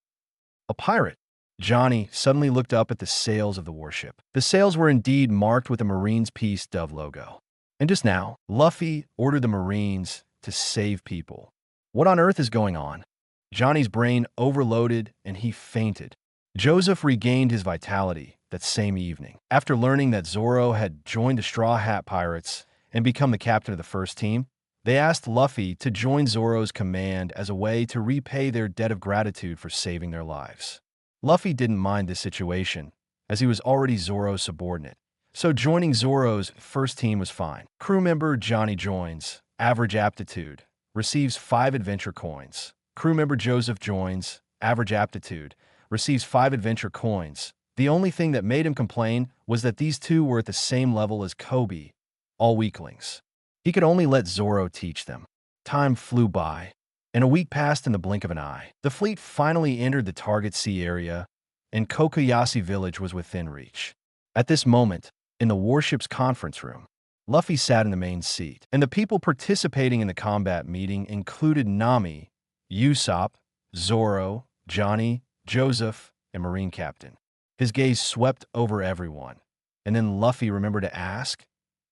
"A pirate?" Johnny suddenly looked up at the sails of the warship. The sails were indeed marked with the Marine's Peace Dove logo. And just now, Luffy ordered the Marines to save people. What on earth is going on? Johnny's brain overloaded and he fainted. Joseph regained his vitality that same evening. After learning that Zoro had joined the Straw Hat Pirates and become the captain of the first team, they asked Luffy to join Zoro's command as a way to repay their debt of gratitude for saving their lives. Luffy didn't mind this situation, as he was already Zoro's subordinate, so joining Zoro's first team was fine. Crew member Johnny joins, average aptitude, receives 5 adventure coins, Crew member Joseph joins, average aptitude, receives 5 adventure coins. The only thing that made him complain was that these two were at the same level as Kobe, all weaklings. He could only let Zoro teach them. Time flew by, and a week passed in the blink of an eye. The fleet finally entered the target sea area, and Kokoyashi village was within reach. At this moment, in the warship's conference room, Luffy sat in the main seat, and the people participating in the combat meeting included Nami, Usopp, Zoro, Johnny, Joseph, and Marine Captain. His gaze swept over everyone, and then Luffy remembered to ask,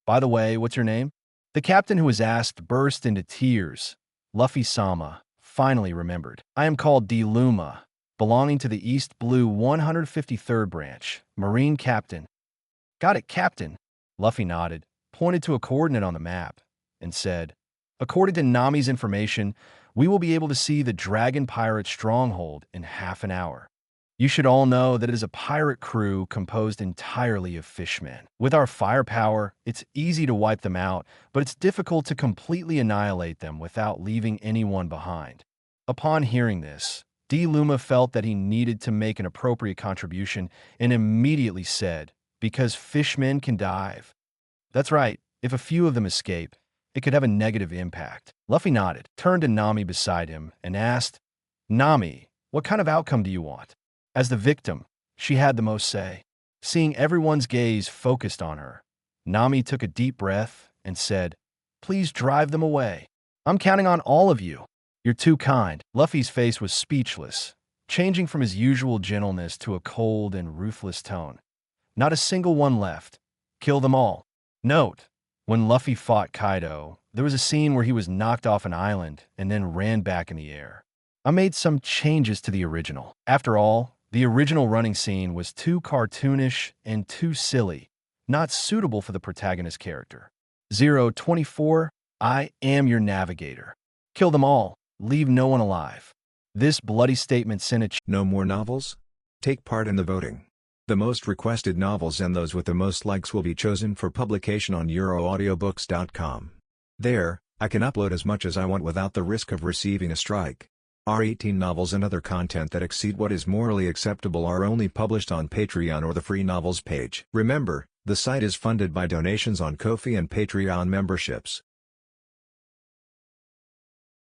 "By the way, what's your name?" The captain who was asked burst into tears. Luffy-sama finally remembered. "I am called D. Luma, belonging to the East Blue 153rd Branch, Marine Captain." "Got it, Captain." Luffy nodded, pointed to a coordinate on the map, and said, "According to Nami's information, we will be able to see the Dragon Pirate stronghold in half an hour. You should all know that it is a pirate crew composed entirely of fishmen. With our firepower, it's easy to wipe them out, but it's difficult to completely annihilate them without leaving anyone behind." Upon hearing this, D. Luma felt that he needed to make an appropriate contribution and immediately said, "Because fishmen can dive." "That's right. If a few of them escape, it could have a negative impact." Luffy nodded, turned to Nami beside him, and asked, "Nami, what kind of outcome do you want?" As the victim, she had the most say. Seeing everyone's gaze focused on her, Nami took a deep breath and said, "Please drive them away. I'm counting on all of you. You're too kind." Luffy's face was speechless, changing from his usual gentleness to a cold and ruthless tone. "Not a single one left. Kill them all." Note: when Luffy fought Kaido, there was a scene where he was knocked off an island and then ran back in the air. I made some changes to the original. After all, the original running scene was too cartoonish and too silly, not suitable for the protagonist character. 024, I am your navigator. Kill them all. Leave no one alive. This bloody statement sent a No more novels? Take part in the voting. The most requested novels and those with the most likes will be chosen for publication on euroaudiobooks.com. There, I can upload as much as I want without the risk of receiving a strike. Our 18 novels and other content that exceed what is morally acceptable are only published on Patreon or the free novels page. Remember, the site is funded by donations on Ko-fi and Patreon memberships.